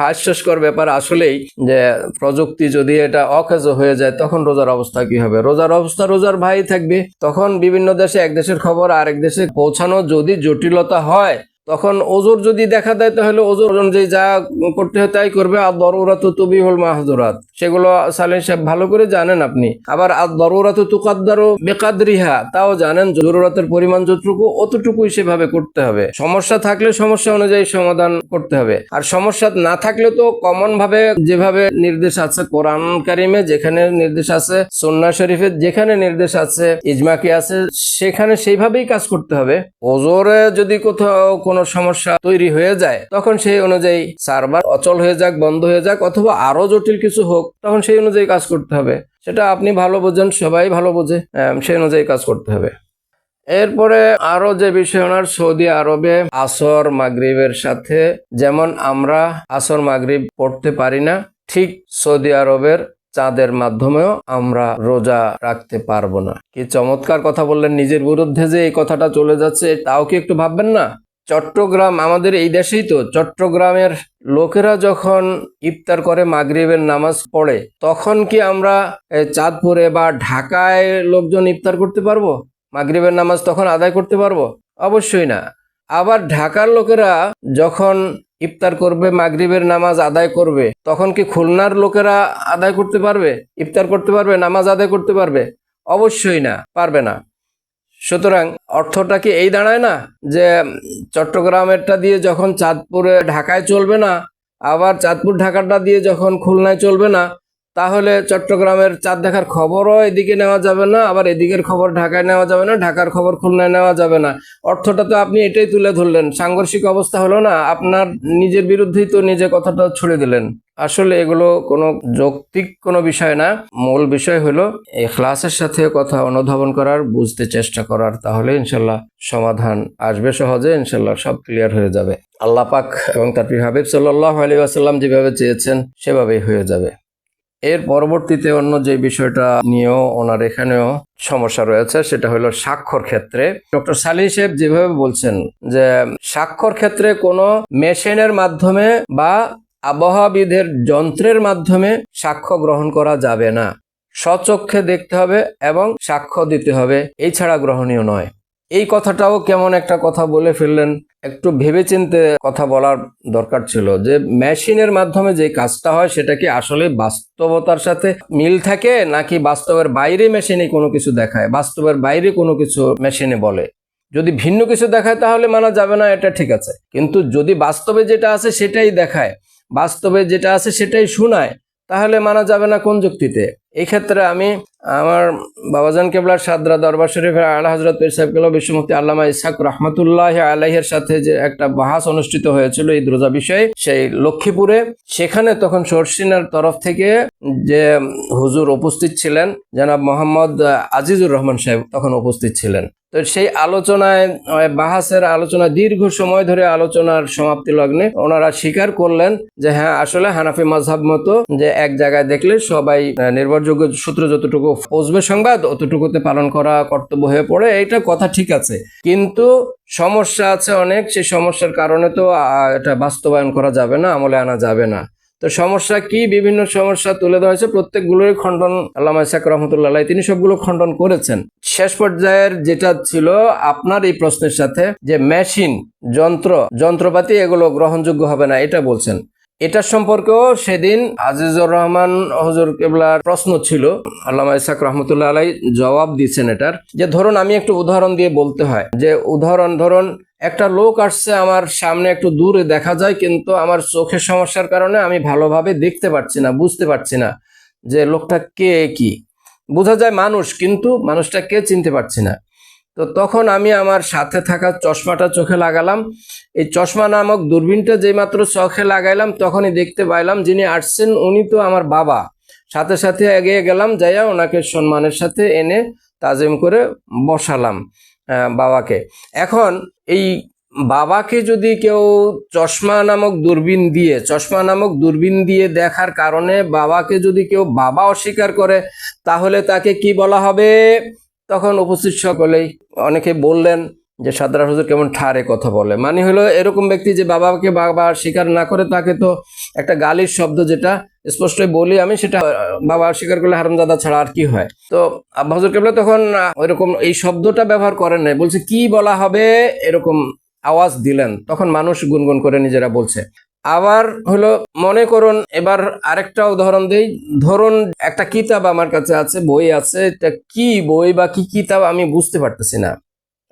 হাস্যস্কর ব্যাপার আসলেই, যে প্রযুক্তি যদি এটা অকেজো হয়ে যায় তখন রোজার অবস্থা কি হবে? রোজার অবস্থা রোজার ভাই থাকবে। তখন বিভিন্ন দেশে এক দেশের খবর আরেক দেশে পৌঁছানো যদি জটিলতা হয়, তখন ওজোর যদি দেখা দেয় তাহলে ওজোর অনুযায়ী যা করতে হয় তাই করবে। আর দরুরাত তুবিহুল মাহজুরাত, সেগুলো সালিম সাহেব ভালো করে জানেন আপনি। আবার আর দরুরাত তুকাদ্দারু বেকাদরিহা, তাও জানেন জরুরতের পরিমাণ যতটুকু অতটুকুই সেভাবে করতে হবে। সমস্যা থাকলে সমস্যা অনুযায়ী সমাধান করতে হবে। আর সমস্যা না থাকলে তো কমন ভাবে যেভাবে নির্দেশ আছে কোরআন কারিমে, যেখানে নির্দেশ আছে সুন্নাহ শরীফে যেখানে নির্দেশ আছে, ইজমাকে আছে, সেখানে সেইভাবেই কাজ করতে হবে। ওজোরে যদি কোথাও কোনো সমস্যা তৈরি হয়ে যায় তখন সেই অনুযায়ী সার্ভার অচল হয়ে যাক, বন্ধ হয়ে যাক, অথবা আরো জটিল কিছু হোক, তখন সেই অনুযায়ী কাজ করতে হবে। সেটা আপনি ভালো বোঝেন, সবাই ভালো বোঝে, সেই অনুযায়ী কাজ করতে হবে। এরপরে আরো যে বিষয়, ওনার সৌদি আরবে আসর মাগরিবের সাথে যেমন আমরা আসর মাগরিব পড়তে পারি না, ঠিক সৌদি আরবের চাঁদের মাধ্যমেও আমরা রোজা রাখতে পারবো না। কি চমৎকার কথা বললেন! নিজের বিরুদ্ধে যে এই কথাটা চলে যাচ্ছে, তাও কি একটু ভাববেন না? চট্টগ্রাম, আমাদের এই দেশেই তো, চট্টগ্রামের লোকেরা যখন ইফতার করে মাগরিবের নামাজ পড়ে, তখন কি আমরা চাঁদপুরে বা ঢাকায় লোকজন ইফতার করতে পারবো? মাগরিবের নামাজ তখন আদায় করতে পারবো? অবশ্যই না। আবার ঢাকার লোকেরা যখন ইফতার করবে, মাগরিবের নামাজ আদায় করবে, তখন কি খুলনার লোকেরা আদায় করতে পারবে, ইফতার করতে পারবে, নামাজ আদায় করতে পারবে? অবশ্যই না, পারবে না। সুতরাং অর্থটা কি এই দাঁড়ায় না যে চট্টগ্রামেরটা দিয়ে যখন চাঁদপুরে ঢাকায় চলবে না, আবার চাঁদপুর ঢাকাটা দিয়ে যখন খুলনায় চলবে না, তাহলে চট্টগ্রামের চাঁদ দেখার খবরও এদিকে নেওয়া যাবে না, আবার এদিকের খবর ঢাকায় নেওয়া যাবে না, ঢাকার খবর খুলনায় নেওয়া যাবে না। অর্থটা তো আপনি এটাই তুলে ধরলেন, সাংঘর্ষিক অবস্থা হলো না? আপনার নিজের বিরুদ্ধেই তো নিজে কথাটা ছুড়ে দিলেন। আসলে এগুলো কোনো যৌক্তিক কোনো বিষয় না। মূল বিষয় হলো ইখলাসের সাথে কথা অনুধাবন করার, বুঝতে চেষ্টা করার, তাহলে ইনশাল্লাহ সমাধান আসবে সহজে, ইনশাল্লাহ সব ক্লিয়ার হয়ে যাবে। আল্লাহ পাক এবং তার প্রিয় হাবিব সাল্লাল্লাহু আলাইহি ওয়াসাল্লাম যেভাবে চেয়েছেন সেভাবেই হয়ে যাবে। এর পরবর্তীতে অন্য যে বিষয়টা নিয়েও ওনার এখানেও সমস্যা রয়েছে, সেটা হলো স্বাক্ষর ক্ষেত্রে। ডক্টর সালিহ সাহেব যেভাবে বলছেন যে স্বাক্ষর ক্ষেত্রে কোনো মেশিনের মাধ্যমে বা আবহাওয়াবিদের যন্ত্রের মাধ্যমে সাক্ষ্য গ্রহণ করা যাবে না। স্বচক্ষে দেখতে হবে এবং সাক্ষ্য দিতে হবে, এই ছাড়া গ্রহণীয় নয়। এই কথাটাও কেমন একটা কথা বলে ফেললেন। একটু ভেবেচিন্তে কথা বলার দরকার ছিল যে মেশিনের মাধ্যমে যে কাজটা হয় সেটা কি আসলে বাস্তবতার সাথে মিল থাকে, নাকি বাস্তবের বাইরে মেশিনে কোনো কিছু দেখায়, বাস্তবের বাইরে কোনো কিছু মেশিনে বলে। যদি ভিন্ন কিছু দেখায় তাহলে মানা যাবে না, এটা ঠিক আছে। কিন্তু যদি বাস্তবে যেটা আছে সেটাই দেখায়, বাস্তবে যেটা আছে সেটাই শোনায়, তাহলে মানা যাবে না কোন যুক্তিতে? এই ক্ষেত্রে আমি আমার বাবাজান কেবলার সাদরা দরবার শরীফের আলা হযরত পীর সাহেব কেবলা বিশ্বমুফতি আল্লামা ইসহাক রহমাতুল্লাহ আলাইহির সাথে যে একটা বাহাস অনুষ্ঠিত হয়েছিল এই রোজা বিষয়ে, সেই লক্ষ্মীপুরে, সেখানে তখন সরসিনার তরফ থেকে যে হুজুর উপস্থিত ছিলেন, জনাব মোহাম্মদ আজিজুর রহমান সাহেব তখন উপস্থিত ছিলেন। তো সেই আলোচনায়, বাহাসের আলোচনায়, দীর্ঘ সময় ধরে আলোচনার সমাপ্তি লগ্নে ওনারা স্বীকার করলেন যে হ্যাঁ, আসলে হানাফি মাযহাব মতো যে এক জায়গায় দেখলে সবাই নির্ভরযোগ্য সূত্র যতটুকু পৌঁছবে সংবাদ অতটুকুতে পালন করা কর্তব্য হয়ে পড়ে, এটা কথা ঠিক আছে। কিন্তু সমস্যা আছে অনেক, সেই সমস্যার কারণে তো এটা বাস্তবায়ন করা যাবে না, আমলে আনা যাবে না। তো সমস্যা কি? বিভিন্ন সমস্যা তুলে ধরা হয়েছে, প্রত্যেকগুলোর খণ্ডন আল্লামা ইসহাক রহমতুল্লাহ আলাইহি তিনি সবগুলো খণ্ডন করেছেন। শেষ পর্যায়ের যেটা ছিল আপনার এই প্রশ্নের সাথে, যে মেশিন, যন্ত্রপাতি এগুলো গ্রহণযোগ্য হবে না, এটা বলছেন। এটার সম্পর্কেও সেদিন আজিজুর রহমান হুজুর কেবলার প্রশ্ন ছিল, আল্লামা ইসহাক রহমতুল্লাহ আলাইহি জবাব দিচ্ছেন এটার। যে ধরুন, আমি একটু উদাহরণ দিয়ে বলতে হয়, যে উদাহরণ ধরুন একটা লোক আসছে আমার সামনে, একটু দূরে দেখা যায়, কিন্তু আমার চোখের সমস্যার কারণে আমি ভালোভাবে দেখতে পাচ্ছি না, বুঝতে পারছি না যে লোকটা কে, কি বোঝা যায় মানুষ, কিন্তু মানুষটা কে চিনতে পারছি না। তো তখন আমি আমার সাথে থাকা চশমাটা চোখে লাগালাম। এই চশমা নামক দূরবীনটা যেই মাত্র চোখে লাগাইলাম, তখনই দেখতে পাইলাম যিনি আসছেন উনি তো আমার বাবা। সাথে সাথে এগিয়ে গেলাম, যাইয়া ওনাকে সম্মানের সাথে এনে তাজিম করে বসালাম বাবাকে। এখন এই বাবাকে যদি কেউ চশমা নামক দূরবীন দিয়ে দেখার কারণে বাবাকে যদি কেউ বাবা অস্বীকার করে, তাহলে তাকে কি বলা হবে? তখন উপস্থিত সকলেই অনেকে বললেন যে সাদরা হুজুর কেমন ঠারে কথা বলে। মানে হলো এরকম ব্যক্তি যে বাবাকে বাবা স্বীকার না করে, তাকে তো একটা গালির শব্দ, যেটা স্পষ্টই বলি আমি, সেটা বাবা স্বীকার করলে হারামজাদা ছাড়া আর কি হয়। তো আব্বা হুজুর কেবলা তখন ওইরকম এই শব্দটা ব্যবহার করেন নাই, বলছে কি বলা হবে এরকম আওয়াজ দিলেন। তখন মানুষ গুনগুন করে নিজেরা বলছে। আবার হলো মনে করুন, এবার আরেকটা উদাহরণ দেই। ধরুন একটা কিতাব আমার কাছে আছে, বই আছে, এটা কি বই বা কি কিতাব আমি বুঝতে পারতেছি না,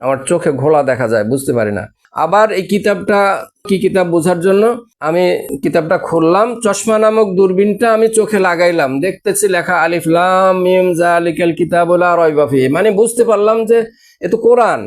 আমার চোখে ঘোলা দেখা যায়, বুঝতে পারি না। আবার এই কিতাবটা কি কিতাব বোঝার জন্য আমি কিতাবটা খুললাম, চশমা নামক দূরবীনটা আমি চোখে লাগাইলাম, দেখতেছি লেখা আলিফ লাম মিম যালিকাল কিতাবুল লা রাইবা ফিহি, মানে বুঝতে পারলাম যে এ তো কোরআন।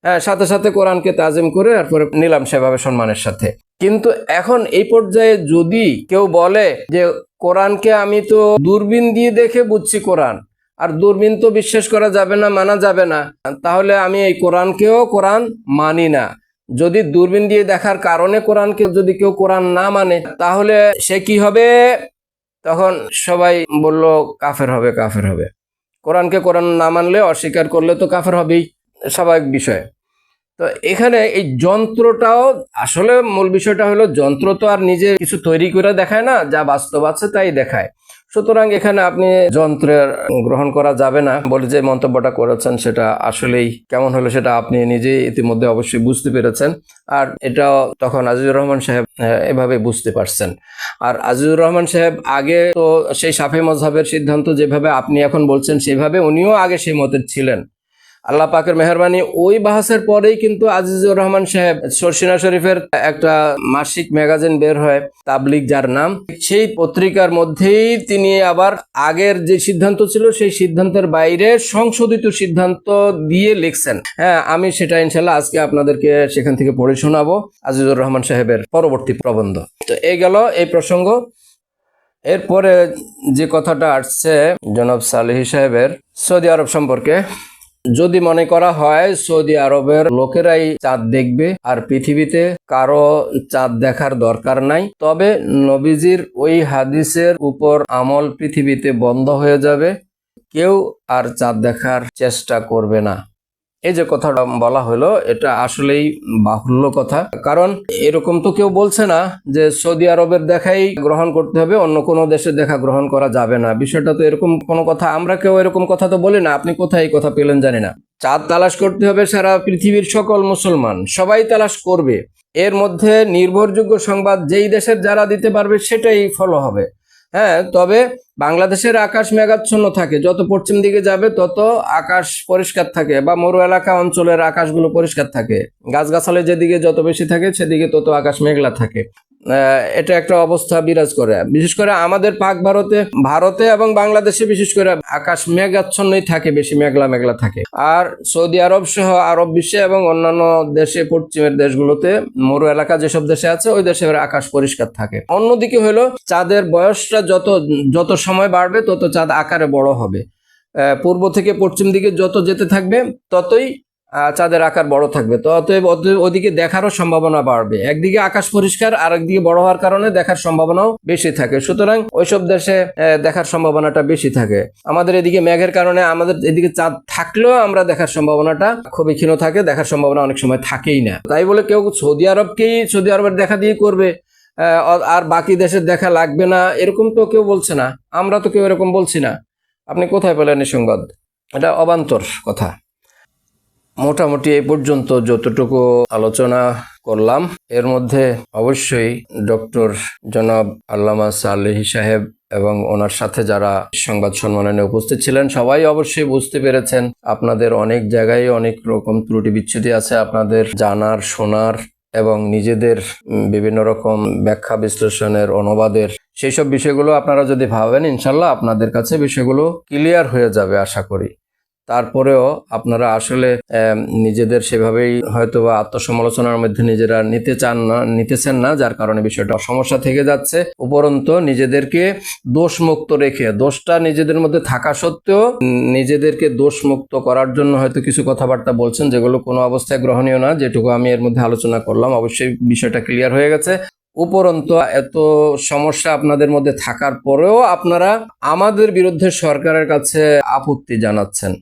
হ্যাঁ, সাথে সাথে কোরআনকে তাজিম করে তারপরে নিলাম সেভাবে সম্মানের সাথে। কিন্তু এখন এই পর্যায়ে যদি কেউ বলে যে কোরআনকে আমি তো দূরবীন দিয়ে দেখে বুঝছি কোরআন, আর দূরবীন তো বিশ্বাস করা যাবে না, মানা যাবে না, তাহলে আমি এই কোরআনকেও কোরআন মানি না। যদি দূরবীন দিয়ে দেখার কারণে কোরআনকে যদি কেউ কোরআন না মানে, তাহলে সে কি হবে? তখন সবাই বলল কাফের হবে, কাফের হবে। কোরআনকে কোরআন না মানলে, অস্বীকার করলে তো কাফের হবেই, স্বাভাবিক বিষয়। তো এখানে এই যন্ত্রটাও আসলে মূল বিষয়টা হলো, যন্ত্র তো আর নিজে কিছু তৈরি করে দেখায় না, যা বাস্তব আছে তাই দেখায়। সুতরাং এখানে আপনি যন্ত্রের গ্রহণ করা যাবে না বলে যে মন্তব্যটা করেছেন, সেটা আসলেই কেমন হলো সেটা আপনি নিজেই ইতিমধ্যে অবশ্যই বুঝতে পেরেছেন। আর এটাও তখন আজিজুর রহমান সাহেব এভাবে বুঝতে পারছেন। আর আজিজুর রহমান সাহেব আগে তো সেই শাফি মযহাবের সিদ্ধান্ত যেভাবে আপনি এখন বলছেন, সেভাবে উনিও আগে সেই মতের ছিলেন। আল্লাহ পাকের মেহরবানি, ওই বাহাসের পরেই কিন্তু আজিজুর রহমান সাহেব শর্ষিনা শরীফের একটা মাসিক ম্যাগাজিন বের হয়, তাবলিগ যার নাম, সেই পত্রিকার মধ্যেই তিনি আবার আগের যে সিদ্ধান্ত ছিল সেই সিদ্ধান্তের বাইরে সংশোধিত সিদ্ধান্ত দিয়ে লিখছেন। হ্যাঁ, আমি সেটা ইনশাল্লাহ আজকে আপনাদেরকে সেখান থেকে পড়ে শোনাবো, আজিজুর রহমান সাহেবের পরবর্তী প্রবন্ধ। তো এই গেল এই প্রসঙ্গ। এরপরে যে কথাটা আসছে জনাব সালেহী সাহেবের সৌদি আরব সম্পর্কে, যদি মনে করা হয় সৌদি আরবের লোকেরাই চাঁদ দেখবে আর পৃথিবীতে কারো চাঁদ দেখার দরকার নাই, তবে নবীজির ওই হাদিসের উপর আমল পৃথিবীতে বন্ধ হয়ে যাবে, কেউ আর চাঁদ দেখার চেষ্টা করবে না। এই যে কথাটা বলা হলো, এটা আসলেই বাহুল্য কথা। কারণ এরকম তো কেউ বলছে না যে সৌদি আরবের দেখাই গ্রহণ করতে হবে, অন্য কোনো দেশের দেখা গ্রহণ করা যাবে না। বিষয়টা তো এরকম কোনো কথা আমরা কেউ এরকম কথা তো বলি না। আপনি কোথায় এই কথা পেলেন জানি না। চাঁদ তালাশ করতে হবে, সারা পৃথিবীর সকল মুসলমান সবাই তালাশ করবে। এর মধ্যে নির্ভরযোগ্য সংবাদ যেই দেশের যারা দিতে পারবে সেটাই ফলো হবে। হ্যাঁ, তবে বাংলাদেশের আকাশ মেঘাচ্ছন্ন থাকে, যত পশ্চিম দিকে যাবে তত আকাশ পরিষ্কার থাকে, বা মরু এলাকা অঞ্চলের আকাশগুলো পরিষ্কার থাকে। গাছগাছালি যেদিকে যত বেশি থাকে সেদিকে তত আকাশ মেঘলা থাকে। এটা একটা অবস্থা বিরাজ করে। বিশেষ করে আমাদের পাক ভারতে এবং বাংলাদেশে বিশেষ করে আকাশ মেঘাচ্ছন্নই থাকে, বেশি মেঘলা মেঘলা থাকে। আর সৌদি আরব সহ আরব বিশ্বে এবং অন্যান্য দেশে, পশ্চিমের দেশগুলোতে, মরু এলাকা যেসব দেশে আছে ওই দেশের আকাশ পরিষ্কার থাকে। অন্যদিকে হলো চাঁদের বয়সটা যত সময় বাড়বে তত চাঁদ আকারে বড় হবে। পূর্ব থেকে পশ্চিম দিকে যত যেতে থাকবে ততই চাঁদের আকার বড় থাকবে, তো অতএব ওদিকে দেখারও সম্ভাবনা বাড়বে। একদিকে আকাশ পরিষ্কার, আর একদিকে বড় হওয়ার কারণে দেখার সম্ভাবনাও বেশি থাকে। সুতরাং ওইসব দেশে দেখার সম্ভাবনাটা বেশি থাকে। আমাদের এদিকে মেঘের কারণে আমাদের এদিকে চাঁদ থাকলেও আমরা দেখার সম্ভাবনাটা খুবই ক্ষীণ থাকে, দেখার সম্ভাবনা অনেক সময় থাকেই না। তাই বলে কেউ সৌদি আরবের দেখা দিয়ে করবে আর বাকি দেশের দেখা লাগবে না, এরকম তো কেউ বলছে না। আমরা তো কেউ এরকম বলছি না। আপনি কোথায় পেলেন এই সংবাদ? এটা অবান্তর কথা। মোটামুটি এই পর্যন্ত যতটুকু আলোচনা করলাম, এর মধ্যে অবশ্যই ডক্টর জনাব আল্লামা সালেহী সাহেব এবং ওনার সাথে যারা সংবাদ সম্মেলনে উপস্থিত ছিলেন সবাই অবশ্যই বুঝতে পেরেছেন আপনাদের অনেক জায়গায় অনেক রকম ত্রুটি বিচ্ছুতি আছে, আপনাদের জানার, শোনার এবং নিজেদের বিভিন্ন রকম ব্যাখ্যা বিশ্লেষণের, অনুবাদের, সেই সব বিষয়গুলো আপনারা যদি ভাবেন, ইনশাল্লাহ আপনাদের কাছে বিষয়গুলো ক্লিয়ার হয়ে যাবে আশা করি। তারপরেও আপনারা আসলে নিজেদের সেভাবেই হয়তো বা আত্মসমালোচনার মধ্যে নিজেরা নিতেছেন না, যার কারণে বিষয়টা সমস্যা থেকে যাচ্ছে। উপরন্তু নিজেদেরকে দোষমুক্ত রেখে, দোষটা নিজেদের মধ্যে থাকা সত্ত্বেও নিজেদেরকে দোষমুক্ত করার জন্য হয়তো কিছু কথাবার্তা বলছেন, যেগুলো কোনো অবস্থায় গ্রহণীয় না। যেটুকু আমি এর মধ্যে আলোচনা করলাম, অবশ্যই বিষয়টা ক্লিয়ার হয়ে গেছে। উপরন্তু এত সমস্যা আপনাদের মধ্যে থাকার পরেও আপনারা আমাদের বিরুদ্ধে সরকারের কাছে আপত্তি জানাচ্ছেন,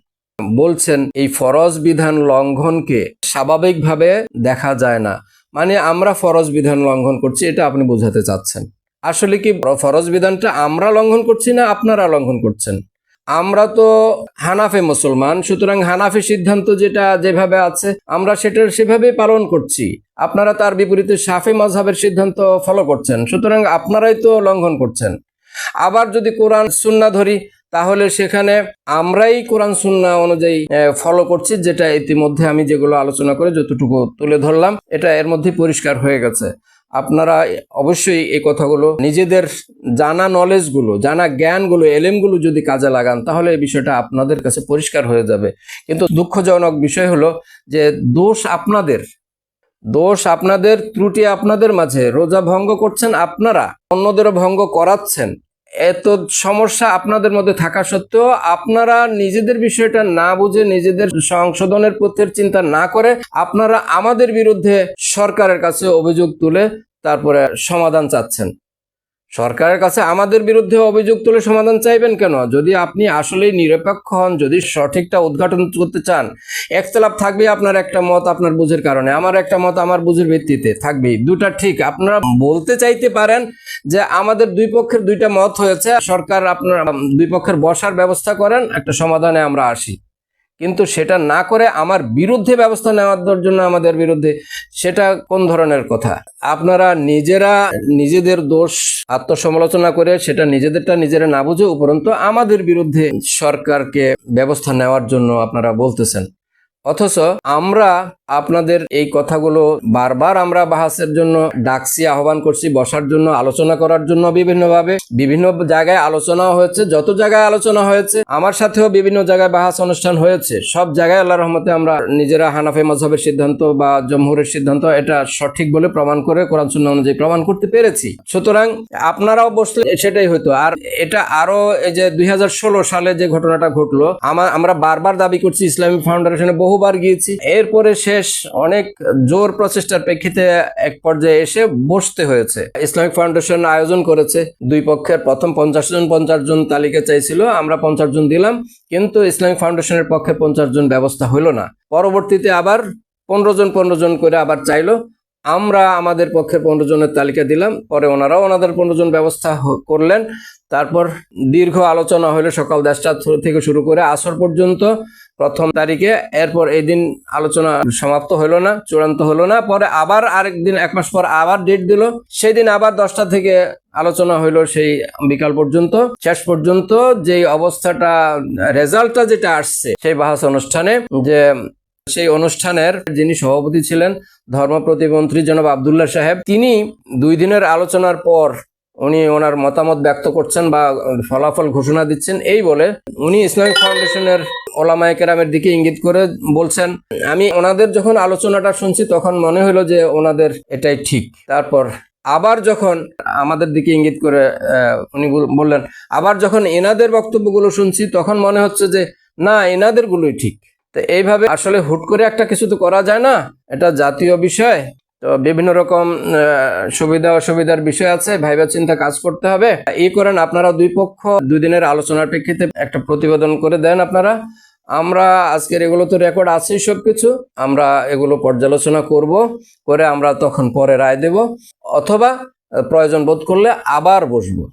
বলছেন এই ফরজ বিধান লঙ্ঘনকে স্বাভাবিকভাবে দেখা যায় না, মানে আমরা ফরজ বিধান লঙ্ঘন করছি, এটা আপনি বোঝাতে চাচ্ছেন। আসলে কি ফরজ বিধানটা আমরা লঙ্ঘন করছি না আপনারা লঙ্ঘন করছেন? আমরা তো হানাফি মুসলমান, সুতরাং হানাফি সিদ্ধান্ত যেটা যেভাবে আছে আমরা সেটা সেভাবেই পালন করছি। আপনারা তার বিপরীতে শাফি মাযহাবের সিদ্ধান্ত ফলো করছেন, সুতরাং আপনারাই তো লঙ্ঘন করছেন। আবার যদি কোরআন সুন্নাহ ধরি, তাহলে সেখানে আমরাই কোরআন সুন্নাহ অনুযায়ী ফলো করছি, যেটা ইতিমধ্যে আমি যেগুলো আলোচনা করে যতটুকু তুলে ধরলাম, এটা এর মধ্যে পরিষ্কার হয়ে গেছে। আপনারা অবশ্যই এই কথাগুলো নিজেদের জানা নলেজগুলো, জানা জ্ঞানগুলো, এলেমগুলো যদি কাজে লাগান, তাহলে এই বিষয়টা আপনাদের কাছে পরিষ্কার হয়ে যাবে। কিন্তু দুঃখজনক বিষয় হলো যে দোষ আপনাদের, ত্রুটি আপনাদের মাঝে, রোজা ভঙ্গ করছেন আপনারা, অন্যদেরও ভঙ্গ করাচ্ছেন। এত সমস্যা আপনাদের মধ্যে থাকা সত্ত্বেও আপনারা নিজেদের বিষয়টা না বুঝে, নিজেদের সংশোধনের পথের চিন্তা না করে আপনারা আমাদের বিরুদ্ধে সরকারের কাছে অভিযোগ তুলে তারপরে সমাধান চাচ্ছেন। সরকারের কাছে আমাদের বিরুদ্ধে অভিযোগ তুলে সমাধান চাইবেন কেন? যদি আপনি আসলেই নিরপেক্ষ হন, যদি সঠিকটা উদ্ঘাটন করতে চান, একতলাপ থাকবে আপনার একটা মত আপনার বুঝের কারণে, আমার একটা মত আমার বুঝের ভিত্তিতে থাকবে, দুটা ঠিক। আপনারা বলতে চাইতে পারেন যে আমাদের দুই পক্ষের দুইটা মত হয়েছে, সরকার আপনার দুই পক্ষের বসার ব্যবস্থা করেন, একটা সমাধানে আমরা আসি। কিন্তু সেটা না করে আমার বিরুদ্ধে ব্যবস্থা নেওয়ার জন্য, আমাদের বিরুদ্ধে, সেটা কোন ধরনের কথা? আপনারা নিজেরা নিজেদের দোষ আত্মসমালোচনা করে সেটা নিজেদেরটা নিজেরা না বুঝে উপরন্তু আমাদের বিরুদ্ধে সরকারকে ব্যবস্থা নেওয়ার জন্য আপনারা বলতেছেন। অথচ আমরা আপনাদের এই কথাগুলো বারবার আমরা বাহাসের জন্য ডাকছি, আহ্বান করছি, বসার জন্য, আলোচনা করার জন্য, বিভিন্নভাবে বিভিন্ন জায়গায় আলোচনা হয়েছে। যত জায়গায় আলোচনা হয়েছে, আমার সাথেও বিভিন্ন জায়গায় বাহাস অনুষ্ঠান হয়েছে, সব জায়গায় আল্লাহর রহমতে আমরা নিজেরা হানাফি মাযহাবের সিদ্ধান্ত বা জমহুরের সিদ্ধান্ত এটা সঠিক বলে প্রমাণ করে কোরআন সুন্নাহ অনুযায়ী প্রমাণ করতে পেরেছি। সুতরাং আপনারাও বসলে সেটাই হতো। আর এটা আরো এই যে 2016 সালে যে ঘটনাটা ঘটলো, আমরা বারবার দাবি করছি, ইসলামিক ফাউন্ডেশনে বহুবার গিয়েছি, এরপরে অনেক জোর প্রচেষ্টার প্রেক্ষিতে এক পর্যায়ে এসে বসতে হয়েছে। ইসলামিক ফাউন্ডেশন আয়োজন করেছে, দুই পক্ষের প্রথম 50 জন তালিকা চাইছিল, আমরা 50 জন দিলাম, কিন্তু ইসলামিক ফাউন্ডেশনের পক্ষে 50 জন ব্যবস্থা হইল না। পরবর্তীতে আবার 15 জন করে আবার চাইলো, আমরা আমাদের পক্ষের 15 জনের তালিকা দিলাম, পরে ওনারাও ওনাদের 15 জন ব্যবস্থা করলেন। তারপর দীর্ঘ আলোচনা হলো, সকাল 10টা থেকে শুরু করে আসর পর্যন্ত প্রথম তারিখে। এরপর এই দিন আলোচনা সমাপ্ত হলো না, চূড়ান্ত হলো না। পরে আবার আরেকদিন, 1 মাস পর আবার ডেট দিল, সেই দিন আবার 10টা থেকে আলোচনা হইলো সেই বিকাল পর্যন্ত। শেষ পর্যন্ত যে অবস্থাটা, রেজাল্টটা যেটা আসছে সেই বাহাস অনুষ্ঠানে, যে সেই অনুষ্ঠানের যিনি সভাপতি ছিলেন ধর্ম প্রতিমন্ত্রী জনাব আব্দুল্লাহ সাহেব, তিনি 2 দিনের আলোচনার পর উনি ওনার মতামত ব্যক্ত করছেন বা ফলাফল ঘোষণা দিচ্ছেন। এই বলে উনি ইসলামিক ফাউন্ডেশনের ওলামায়ে কেরামের দিকে ইঙ্গিত করে বলছেন, আমি ওনাদের যখন আলোচনাটা শুনছি তখন মনে হলো যে ওনাদের এটাই ঠিক। তারপর আবার যখন আমাদের দিকে ইঙ্গিত করে উনি বললেন, আবার যখন এনাদের বক্তব্যগুলো শুনছি তখন মনে হচ্ছে যে না, এনাদের গুলোই ঠিক। তো এইভাবে আসলে হুট করে একটা কিছু তো করা যায় না, এটা জাতীয় বিষয়, তো বিভিন্ন রকম সুবিধা অসুবিধার বিষয় আছে, ভাইবা চিন্তা কাজ করতে হবে। এই করেন আপনারা দুই পক্ষ 2 দিনের আলোচনার প্রেক্ষিতে একটা প্রতিবেদন করে দেন আপনারা। আমরা আজকের এগুলো তো রেকর্ড আছেই, সবকিছু আমরা এগুলো পর্যালোচনা করব, করে আমরা তখন পরে রায় দেব, অথবা প্রয়োজন বোধ করলে আবার বসবো।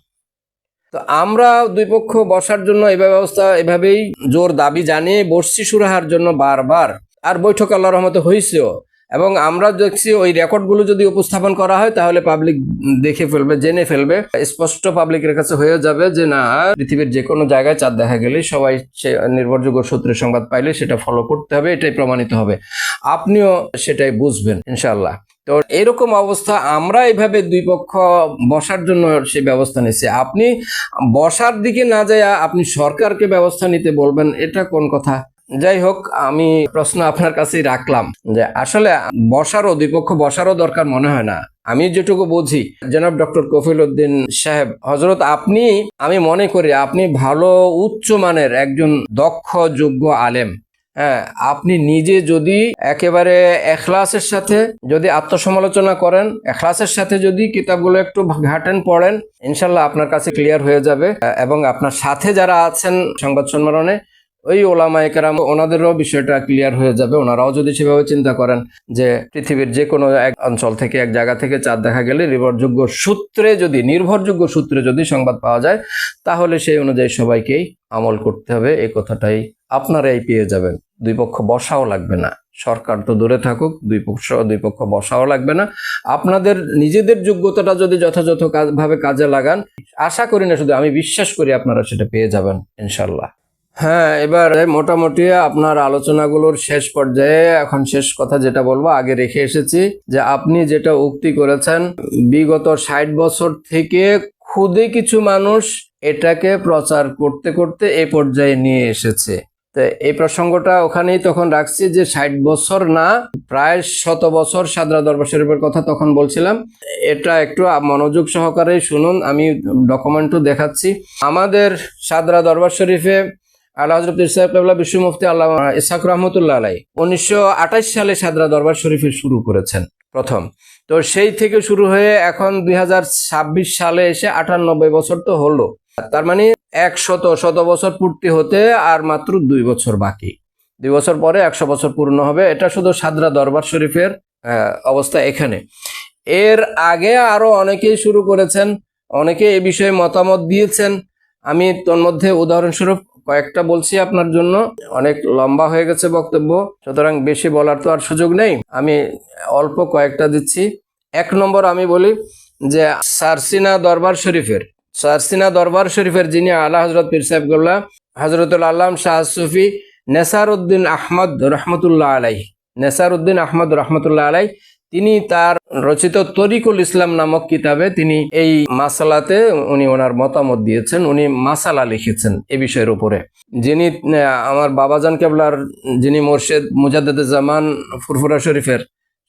তো আমরা দুই পক্ষ বসার জন্য এই ব্যবস্থা এভাবেই জোর দাবি জানিয়ে বসছি সুরাহার জন্য বারবার। আর বৈঠক আল্লাহর রহমতে হয়েছেও, এবং আমরা দেখছি ওই রেকর্ডগুলো যদি উপস্থাপন করা হয় তাহলে পাবলিক দেখে ফেলবে, জেনে ফেলবে, স্পষ্ট পাবলিকের কাছে হয়ে যাবে যে না, পৃথিবীর যে কোনো জায়গায় চাঁদ দেখা গেলে সবাই সে নির্ভরযোগ্য সূত্রে সংবাদ পাইলে সেটা ফলো করতে হবে, এটাই প্রমাণিত হবে। আপনিও সেটাই বুঝবেন ইনশাআল্লাহ। তো এরকম অবস্থা, আমরা এইভাবে দুই পক্ষ বসার জন্য সেই ব্যবস্থা নিচ্ছি। আপনি বসার দিকে না যায় আপনি সরকারকে ব্যবস্থা নিতে বলবেন, এটা কোন কথা? যাই হোক, আমি প্রশ্ন আপনার কাছেই রাখলাম যে আসলে দুই পক্ষ বসারও দরকার মনে হয় না। আমি যেটুকু বুঝি, জনাব ডক্টর কফিল উদ্দিন সাহেব হজরত, আমি মনে করি আপনি ভালো উচ্চ মানের একজন দক্ষ যোগ্য আলেম। হ্যাঁ, আপনি নিজে যদি একেবারে এখলাসের সাথে যদি আত্মসমালোচনা করেন, এখলাসের সাথে যদি কিতাবগুলো একটু ঘাটেন, পড়েন, ইনশাল্লাহ আপনার কাছে ক্লিয়ার হয়ে যাবে। এবং আপনার সাথে যারা আছেন সংবাদ সম্মেলনে, ওই ওলামায়ে কেরাম, ওনাদেরও বিষয়টা ক্লিয়ার হয়ে যাবে। ওনারাও যদি সেভাবে চিন্তা করেন যে পৃথিবীর যে কোনো এক অঞ্চল থেকে, এক জায়গা থেকে চাঁদ দেখা গেলে নির্ভরযোগ্য সূত্রে যদি সংবাদ পাওয়া যায়, তাহলে সেই অনুযায়ী সবাইকেই আমল করতে হবে। এই কথাটাই আপনারাই পেয়ে যাবেন। দুই পক্ষ বসাও লাগবে না, সরকার তো দূরে থাকুক, দুই পক্ষ বসাও লাগবে না। আপনাদের নিজেদের যোগ্যতাটা যদি যথাযথ ভাবে কাজে লাগান, আশা করি না শুধু, আমি বিশ্বাস করি আপনারা সেটা পেয়ে যাবেন ইনশাল্লাহ। হ্যাঁ, এবার মোটামুটি আপনার আলোচনাগুলোর শেষ পর্যায়ে এখন শেষ কথা যেটা বলবো, আগে রেখে এসেছি যে আপনি যেটা উক্তি করেছেন, বিগত 60 বছর থেকে খুদে কিছু মানুষ এটাকে প্রচার করতে করতে এই পর্যায়ে নিয়ে এসেছে। তো এই প্রসঙ্গটা ওখানেই তখন রাখছি যে 60 বছর না, প্রায় 100 বছর সাদরা দরবার শরীফের কথা তখন বলছিলাম। এটা একটু মনোযোগ সহকারে শুনুন, আমি ডকুমেন্টও দেখাচ্ছি। আমাদের সাদরা দরবার শরীফে আল্লাহ হযরত পীর সাহেব কেবলা বিশ্ব মুফতি আল্লামা ইসহাক রহমতুল্লাহ আলাইহি 1928 সালে সাদরা দরবার শরীফে শুরু করেছেন প্রথম। তো সেই থেকে শুরু হয়ে এখন 2026 সালে এসে 98 বছর তো হলো। তার মানে 100 বছর পূর্তি হতে আর মাত্র 2 বছর বাকি। 2 বছর পরে 100 বছর পূর্ণ হবে। এটা শুধু সাদরা দরবার শরীফের অবস্থা এখানে। এর আগে আরো অনেকেই শুরু করেছেন, অনেকে এই বিষয়ে মতামত দিয়েছেন। আমি তন্মধ্যে উদাহরণস্বরূপ কয়েকটা বলছি আপনার জন্য, অনেক লম্বা হয়ে গেছে বক্তব্য, সুতরাং বেশি বলার তো আর সুযোগ নেই, আমি অল্প কয়েকটা দিচ্ছি। 1 নম্বর আমি বলি যে সারসিনা দরবার শরীফের যিনি আলা হযরত পীর সাহেব কেবলা হযরতুল আল্লাম শাহ সুফি নেসারউদ্দিন আহমদ রহমতুল্লাহ আলাই, তিনি তার রচিত তরিকুল ইসলাম নামক কিতাবে তিনি এই মাসালাতে উনি ওনার মতামত দিয়েছেন। উনি মাসালা লিখেছেন এই বিষয়ের উপরে। যিনি আমার বাবাজান কেবলার যিনি মোর্শেদ মুজাদ্দেদে জামান ফুরফুরা শরীফের,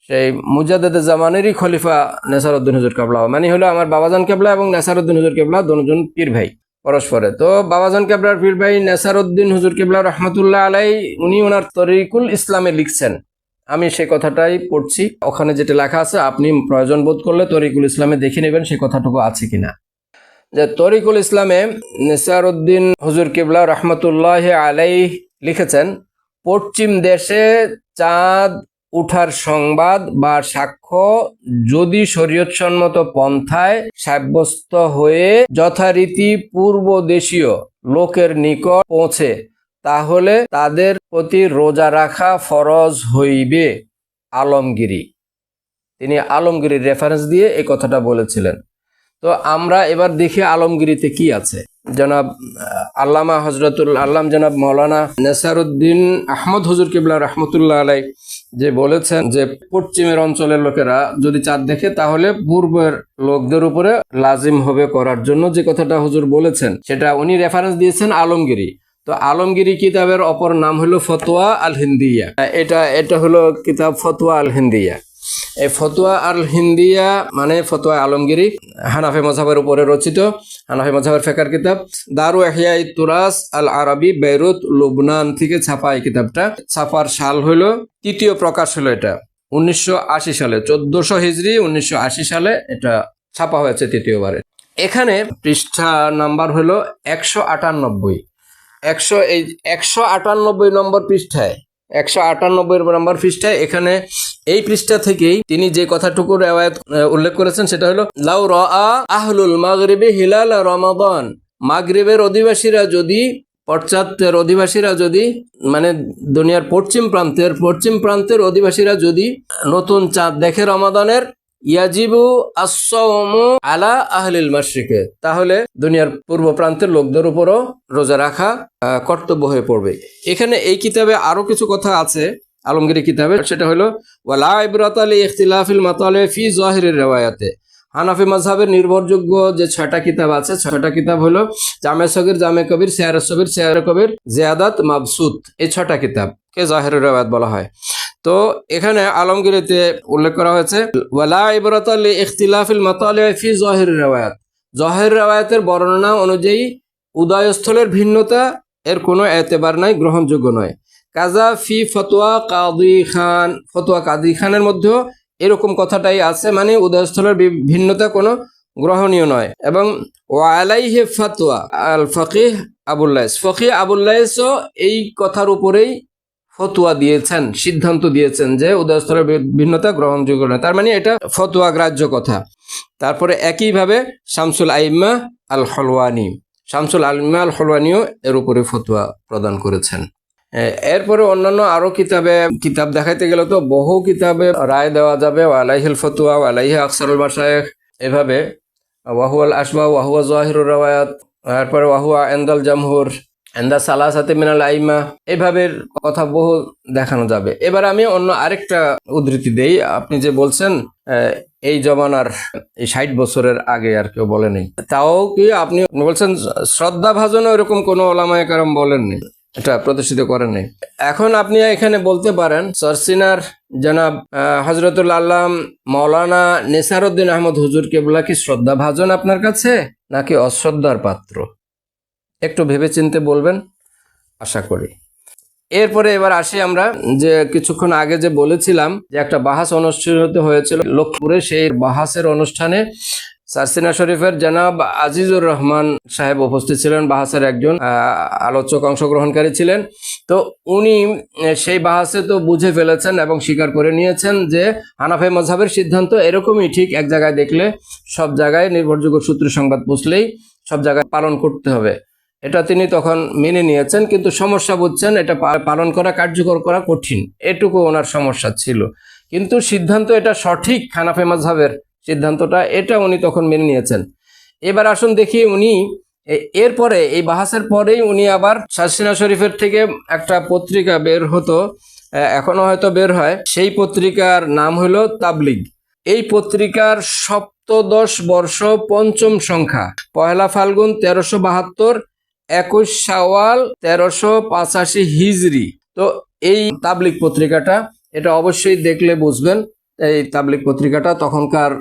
সেই মুজাদ্দেদে জামানেরই খলিফা নেসারউদ্দিন হুজুর কেবলা, মানে হলো আমার বাবাজান কেবলা এবং নেসারউদ্দিন হুজুর কেবলা দুজন পীর ভাই পরস্পরে। তো বাবাজান কেবলার পীর ভাই নেসারউদ্দিন হুজুর কেবলা রহমতুল্লাহ আলাই, উনি ওনার তরিকুল ইসলামে লিখছেন। আমি সেই কথাটাই পড়ছি, ওখানে যেটা লেখা আছে আপনি প্রয়োজন বোধ করলে তরিকুল ইসলামে দেখে নেবেন সেই কথাটুকু আছে কিনা। যে তরিকুল ইসলামে নেসারউদ্দিন হুজুর কেবলা রহমতুল্লাহ আলাই লিখেছেন, পশ্চিম দেশে চাঁদ উঠার সংবাদ বা সাক্ষ্য যদি শরীয়তসম্মত পন্থায় সাব্যস্ত হয়ে যথারীতি পূর্ব দেশীয় লোকের নিকট পৌঁছে, তাহলে তাদের প্রতি রোজা রাখা ফরজ হইবে। আলমগিরি, তিনি আলমগিরির রেফারেন্স দিয়ে এই কথাটা বলেছিলেন। তো আমরা এবার দেখি আলমগিরিতে কি আছে। জনাব আল্লামা হজরতুল আল্লাম জনাব মৌলানা নেসারউদ্দিন আহমদ হুজুর কিবলা রহমতুল্লাহ আলাই যে বলেছেন যে পশ্চিমের অঞ্চলের লোকেরা যদি চাঁদ দেখে তাহলে পূর্বের লোকদের উপরে লাজিম হবে করার জন্য, যে কথাটা হুজুর বলেছেন সেটা উনি রেফারেন্স দিয়েছেন আলমগিরি। তো আলমগিরি কিতাবের অপর নাম হলো ফতোয়া আল হিন্দিয়া। এটা হলো কিতাব ফতোয়া আল হিন্দিয়া। এই ফতোয়া আল হিন্দিয়া মানে ফতোয়া আলমগিরি, হানাফি মাযহাবের উপরে রচিত, হানাফি মাযহাবের ফিকহের কিতাব। দারু ইহয়া তুরাস আল আরবি, বেইরুত, লুবনান থেকে ছাপা এই কিতাবটা। ছাপার সাল হলো, তৃতীয় প্রকাশ হলো এটা 1980 সালে, 1400 হিজরি 1980 সালে এটা ছাপা হয়েছে তৃতীয়বারে। এখানে পৃষ্ঠা নাম্বার হলো 198। 198 নম্বর পৃষ্ঠায়, 198 নম্বর পৃষ্ঠায়, এখানে এই পৃষ্ঠা থেকেই তিনি যে কথাটুকু রিওয়ায়াত উল্লেখ করেছেন সেটা হলো, লাউ রাআ আহলুল মাগরিবি হিলাল রমাদান, মাগরিবের অধিবাসীরা যদি, পাশ্চাত্যের অধিবাসীরা যদি, মানে দুনিয়ার পশ্চিম প্রান্তের অধিবাসীরা যদি নতুন চাঁদ দেখে রমাদানের, ইয়াজিবু আস-সাওমু আলা আহলিল মাশরিকে, তাহলে দুনিয়ার পূর্ব প্রান্তের লোকদের উপরও রোজা রাখা কর্তব্য হয়ে পড়বে। এখানে এই কিতাবে আরো কিছু কথা আছে আলমগিরি কিতাবে, সেটা হলো ওয়ালা ইবরাতা লি ইখতিলাফিল মাতালি ফি যাহিরির রিওয়ায়াতে, হানাফি মাযহাবের নির্ভরযোগ্য যে 6টা কিতাব আছে, 6টা কিতাব হলো জামে সগীর, জামে কবির, সিয়ারে সগীর, সিয়ারে কবির, জিয়াদাত, মাবসুত, এই 6টা কিতাবকে জাহিরুর রিওয়ায়াত বলা হয়। তো এখানে আলমগীরিতে উল্লেখ করা হয়েছে ওয়ালা ইবরাতা লি ইখতিলাফিল মাতালি ফি জাহিরুর রিওয়ায়াত, জাহির রিওয়ায়াতের বর্ণনা অনুযায়ী উদয়স্থলের ভিন্নতা এর কোনো এতেবার নাই, গ্রহণযোগ্য নয়। কাজা ফি ফতোয়া কাদি খান, ফতোয়া কাদি খানের মধ্যেও এরকম কথাটাই আছে, মানে উদয়স্থলের ভিন্নতা কোনো গ্রহণীয় নয়। এবং ওয়ালাইহি ফাতোয়া আল ফকিহ আবুল্লাইস, ফকিহ আবুল্লাইসও এই কথার উপরেই ফতোয়া দিয়েছেন, সিদ্ধান্ত দিয়েছেন যে উদয়স্থলের ভিন্নতা গ্রহণযোগ্য নয়, তার মানে এটা ফতোয়া গ্রাহ্য কথা। তারপরে একইভাবে শামসুল আইম্মা আল হলওয়ানি, শামসুল আইম্মা আল হলওয়ানিও এর উপরে ফতোয়া প্রদান করেছেন। এরপরে অন্যান্য আরো কিতাব দেখাইতে গেলে তো বহু কিতাবে রায় দেওয়া যাবে, ওয়ালাইহিল ফতোয়া, ওয়ালাইহি আকসারুল মাশায়েখ, এভাবে ওয়াহুয়াল আসবা, ওয়াহুয়া জাহিরুর রিওয়ায়াত, তারপরে ওয়াহুয়া ইনদাল জামহুর, ইনদা সালাসাতি মিনাল আইম্মা, এভাবে কথা বহু দেখানো যাবে। এবার আমি অন্য আরেকটা উদ্ধৃতি দেই। আপনি যে বলছেন এই জমানার এই 60 বছরের আগে আর কেউ বলেনি, তাও কি আপনি বলছেন শ্রদ্ধা ভাজনও এরকম কোনো ওলামায়ে কেরাম বলেননি, এটা প্রতিষ্ঠিত করেন নাই। এখন আপনি এখানে বলতে পারেন সরসিনার জনাব হযরতুল আল্লাম মাওলানা নেসারউদ্দিন আহমদ হুজুর কেবলা কি শ্রদ্ধা ভাজন আপনার কাছে, নাকি অশ্রদ্ধার পাত্র? একটু ভেবেচিন্তে বলবেন, আশা করি। এরপরে এবার আসি আমরা যে কিছুক্ষণ আগে যে বলেছিলাম যে একটা বাহাস অনুষ্ঠিত হয়েছিল লক্ষ্মীপুরে, সেই বাহাসের অনুষ্ঠানে সারসিনা শরীফের জনাব আজিজুর রহমান সাহেব উপস্থিত ছিলেন, বাহাসের একজন আলোচক, অংশগ্রহণকারী ছিলেন। তো উনি সেই বাহাসে তো বুঝে ফেলেছেন এবং স্বীকার করে নিয়েছেন যে হানাফি মাযহাবের সিদ্ধান্ত এরকমই ঠিক, এক জায়গায় দেখলে সব জায়গায় নির্ভরযোগ্য সূত্র সংবাদ বুঝলেই সব জায়গায় পালন করতে হবে, এটা তিনি তখন মেনে নিয়েছেন। কিন্তু সমস্যা বুঝছেন, এটা পালন করা, কার্যকর করা কঠিন, এটুকু ওনার সমস্যা ছিল। কিন্তু সিদ্ধান্ত এটা সঠিক, হানাফি মাযহাবের সিদ্ধান্তটা, এটা উনি তখন মেনে নিয়েছেন। এবার আসুন দেখি উনি এরপরে এই বাহাসের পরেই উনি আবার সারসিনা শরীফের থেকে একটা পত্রিকা বের হতো, এখনো হয়তো বের হয়, সেই পত্রিকার নাম হলো তাবলিগ। এই পত্রিকার সপ্তদশ বর্ষ পঞ্চম সংখ্যা, 1 ফাল্গুন 1372, 21 শাওয়াল 1385 হিজরি। তো এই তাবলিগ পত্রিকাটা, এটা অবশ্যই দেখলে বুঝবেন। এই তাবলিগ পত্রিকাটা তখনকার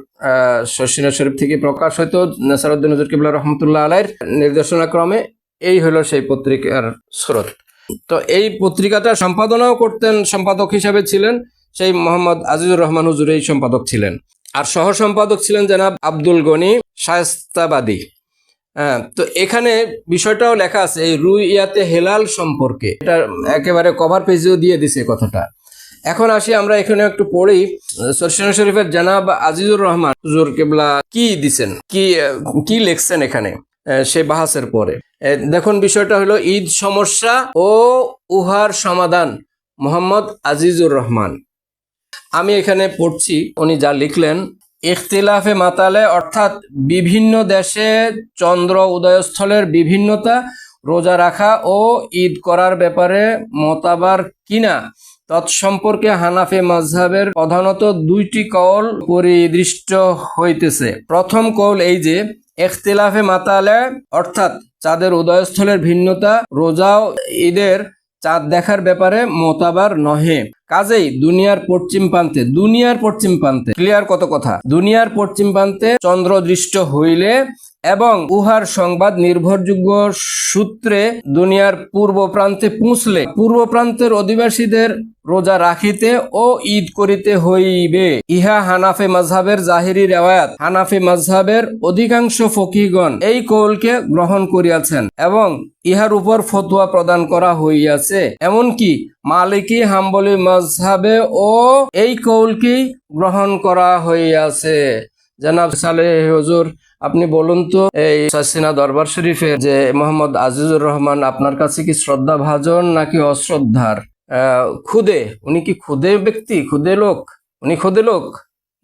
সারসিনা শরীফ থেকে প্রকাশ হইতো, নেসারউদ্দিন হুজুর কিবলা রহমতুল্লাহ আলাইহির নির্দেশনা ক্রমে। এই হলো সেই পত্রিকার স্রোত। তো এই পত্রিকাটা সম্পাদনাও করতেন, সম্পাদক হিসাবে ছিলেন সেই মোহাম্মদ আজিজুর রহমান হুজুর, এই সম্পাদক ছিলেন। আর সহ সম্পাদক ছিলেন জনাব আব্দুল গনি শায়েস্তাবাদী। তো এখানে বিষয়টাও লেখা আছে এই রুইয়াতে হেলাল সম্পর্কে, এটা একেবারে কভার পেজেও দিয়ে দিছে কথাটা। এখন আসি আমরা এখানে একটু পড়ি সারসিনা শরীফের জনাব আজিজুর রহমান হুজুর কেবলা কি দিছেন, কি লিখছেন এখানে সেই বাহাসের পরে। দেখুন বিষয়টা হলো ঈদ সমস্যা ও উহার সমাধান, মোহাম্মদ আজিজুর রহমান। আমি এখানে পড়ছি উনি যা লিখলেন। ইখতিলাফে মাতালে অর্থাৎ বিভিন্ন দেশে চন্দ্র উদয়স্থলের বিভিন্নতা, রোজা রাখা ও ঈদ করার ব্যাপারে মতাবার কিনা তৎসম্পর্কে হানাফি মাযহাবের প্রধানত 2টি কওল পরিদৃষ্ট হইতেছে। প্রথম কওল এই যে ইখতিলাফে মাতালে অর্থাৎ চাঁদের উদয়স্থলের ভিন্নতা রোজা ও ঈদের চাঁদ দেখার ব্যাপারে মতাবার নহে। কাজেই দুনিয়ার পশ্চিম প্রান্তে ক্লিয়ার কত কথা, দুনিয়ার পশ্চিম প্রান্তে চন্দ্র দৃষ্ট হইলে এবং উহার সংবাদ নির্ভরযোগ্য সূত্রে দুনিয়ার পূর্ব প্রান্তে পৌঁছলে পূর্ব প্রান্তের অধিবাসীদের রোজা রাখিতে ও ঈদ করিতে হইবে। ইহা হানাফি মাযহাবের জাহিরি রিওয়ায়াত। হানাফি মাযহাবের অধিকাংশ ফকিহগণ এই কওলকে গ্রহণ করিয়াছেন এবং ইহার উপর ফতোয়া প্রদান করা হইয়াছে। এমনকি মালিকি হাম্বলি মাযহাবে ও এই কওলকেই গ্রহণ করা হইয়াছে। জনাব সালেহ হুজুর, আপনি বলুন তো এই সারসিনা দরবার শরীফের যে মোহাম্মদ আজিজুর রহমান আপনার কাছে কি শ্রদ্ধা ভাজন নাকি অশ্রদ্ধার? খুদে, উনি কি খুদে ব্যক্তি, খুদে লোক? উনি খুদে লোক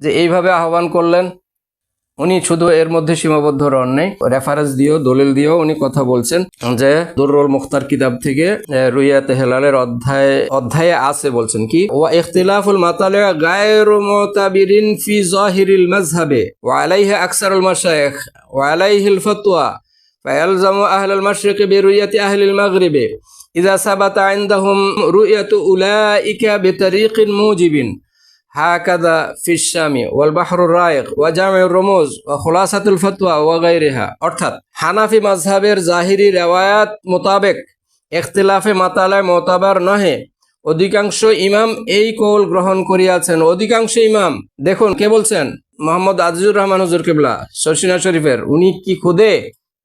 যে এইভাবে আহ্বান করলেন? উনি শুধু এর মধ্যে সীমাবদ্ধ রন নেই, রেফারেন্স দিয়েও দলিল দিয়েও উনি কথা বলছেন যে দুররুল মুখতার কিতাব থেকে রুইয়াতে হেলালের অধ্যায়ে আছে, বলছেন কি ওয়া ইখতিলাফুল মাতালি গায়রু মুতাবিরিন ফি যাহিরিল মাযহাবে ওয়া আলাইহি আকসারুল মাশায়েখ ওয়া আলাইহিল ফাতওয়া ফায়ালজামু আহলাল মাশরিকি বিরুইয়াতি আহলিল মাগরিবি ইযা সাবাতা ইনদাহুম রুইয়াতু উলাইকা বিতারিকিন মুজিবিন হাকাযা ফিশ শামি ওয়াল বাহরুর রায়িক ওয়া জামিউর রুমুজ ওয়া খুলাসাতুল ফাতওয়া ওয়া গায়রিহা। অর্থাৎ হানাফি মাযহাবের জাহিরি রিওয়ায়াত মোতাবেক ইখতিলাফে মাতালায় মোতাবার নহে, অধিকাংশ ইমাম এই কৌল গ্রহণ করিয়াছেন। অধিকাংশ ইমাম, দেখুন কে বলছেন, মোহাম্মদ আজিজুর রহমান হুজুর কিবলা শর্ষিনা শরীফের, উনি কি খুদে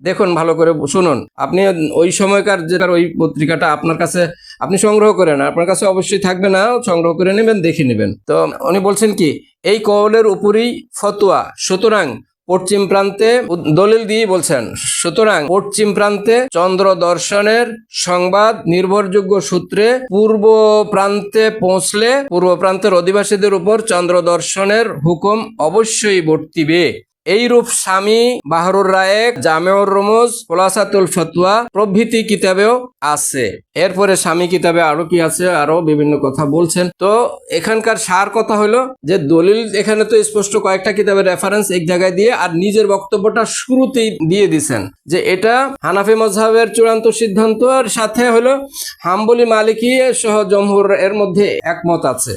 দেখুন, ভালো করে শুনুন। আপনি ওই সময়কার যেটা ওই পত্রিকাটা আপনার কাছে আপনি সংগ্রহ করেন, আপনার কাছে অবশ্যই থাকবে না, সংগ্রহ করে নেবেন, দেখে নেবেন। তো উনি বলছেন কি এই কওলের উপরই ফতোয়া, সুতরাং পশ্চিম প্রান্তে দলিল দিয়ে বলছেন, সুতরাং পশ্চিম প্রান্তে চন্দ্র দর্শনের সংবাদ নির্ভরযোগ্য সূত্রে পূর্ব প্রান্তে পৌঁছলে পূর্ব প্রান্তের অধিবাসীদের উপর চন্দ্র দর্শনের হুকুম অবশ্যই বর্তিবে। এইরূপ স্বামী বাহরুর রায়েক, জামেউর রুমুজ, খুলাসাতুল ফাতওয়া প্রভৃতি কিতাবেও আছে। এরপরে স্বামী কিতাবে আরো কি আছে, আরো বিভিন্ন কথা বলছেন। তো এখানকার সার কথা হলো যে দলিল এখানে তো স্পষ্ট কয়েকটা কিতাবের রেফারেন্স এক জায়গায় দিয়ে আর নিজের বক্তব্যটা শুরুতেই দিয়ে দিছেন যে এটা হানাফি মাযহাবের চূড়ান্ত সিদ্ধান্তের সাথে হলো হাম্বলি মালিকি সহ জমহুর এর মধ্যে একমত আছে,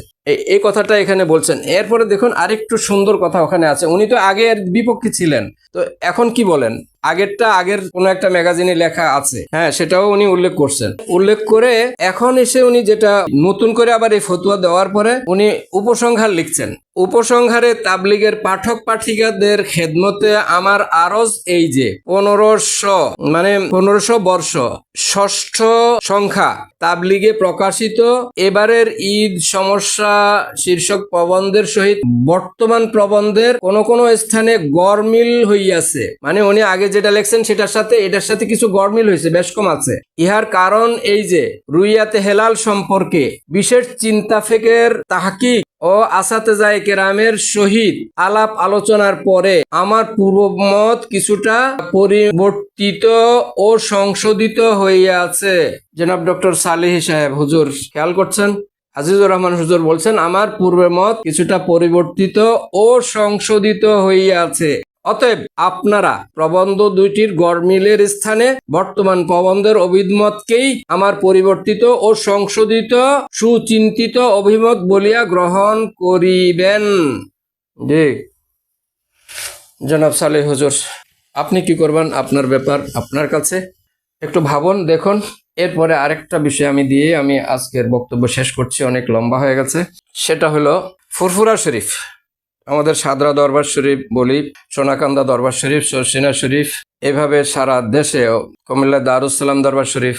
এই কথাটা এখানে বলছেন। এরপরে দেখুন আরেকটু সুন্দর কথা ওখানে আছে। উনি তো আগে এর বিপক্ষে ছিলেন, তো এখন কি বলেন, আগের কোন একটা ম্যাগাজিনে লেখা আছে, হ্যাঁ সেটাও উনি উল্লেখ করছেন। উল্লেখ করে এখন এসে উনি যেটা নতুন করে আবার এই ফতোয়া দেওয়ার পরে উনি উপসংহার লিখছেন। উপসংহারে তাবলিগের পাঠক পাঠিকাদের খেদমতে আমার আরজ এই যে 1500 বর্ষ ষষ্ঠ সংখ্যা তাবলিগে প্রকাশিত এবারের ঈদ সমস্যা শীর্ষক প্রবন্ধের সহিত বর্তমান প্রবন্ধের কোন কোন স্থানে গড়মিল হইয়াছে। মানে উনি আগে যেটা লেখছেন সেটার সাথে এটার সাথে কিছু গড়মিল হয়েছে, বেশ কম আছে। ইহার কারণ এই যে রুইয়াতে হেলাল সম্পর্কে বিশেষ চিন্তা ফিকির তাহকিক ও আসাতেজায়ে কেরামের সহিত আলাপ আলোচনার পরে আমার পূর্বমত কিছুটা পরিবর্তিত ও সংশোধিত হইয়াছে। জনাব ডক্টর সালেহ সাহেব হুজুর খেয়াল করছেন, আজিজুর রহমান হুজুর বলছেন আমার পূর্বের মত কিছুটা পরিবর্তিত ও সংশোধিত হইয়াছে। অতএব আপনারা প্রবন্ধ দুইটির গড়মিলের স্থানে বর্তমান প্রবন্ধের অভিমতকেই আমার পরিবর্তিত ও সংশোধিত সুচিন্তিত অভিমত বলিয়া গ্রহণ করিবেন। জি জনাব সালেহ হুজুর, আপনি কি করবেন, আপনার ব্যাপার আপনার কাছে, একটু ভাবুন দেখুন। এরপরে আরেকটা বিষয় আমি আজকের বক্তব্য শেষ করছি, অনেক লম্বা হয়ে গেছে। সেটা হলো ফুরফুরা শরীফ, আমাদের সাদরা দরবার শরীফ বলি, সোনাকান্দা দরবার শরীফ, শর্ষিনা শরীফ, এভাবে সারা দেশে কুমিল্লা দারুস সালাম দরবার শরীফ,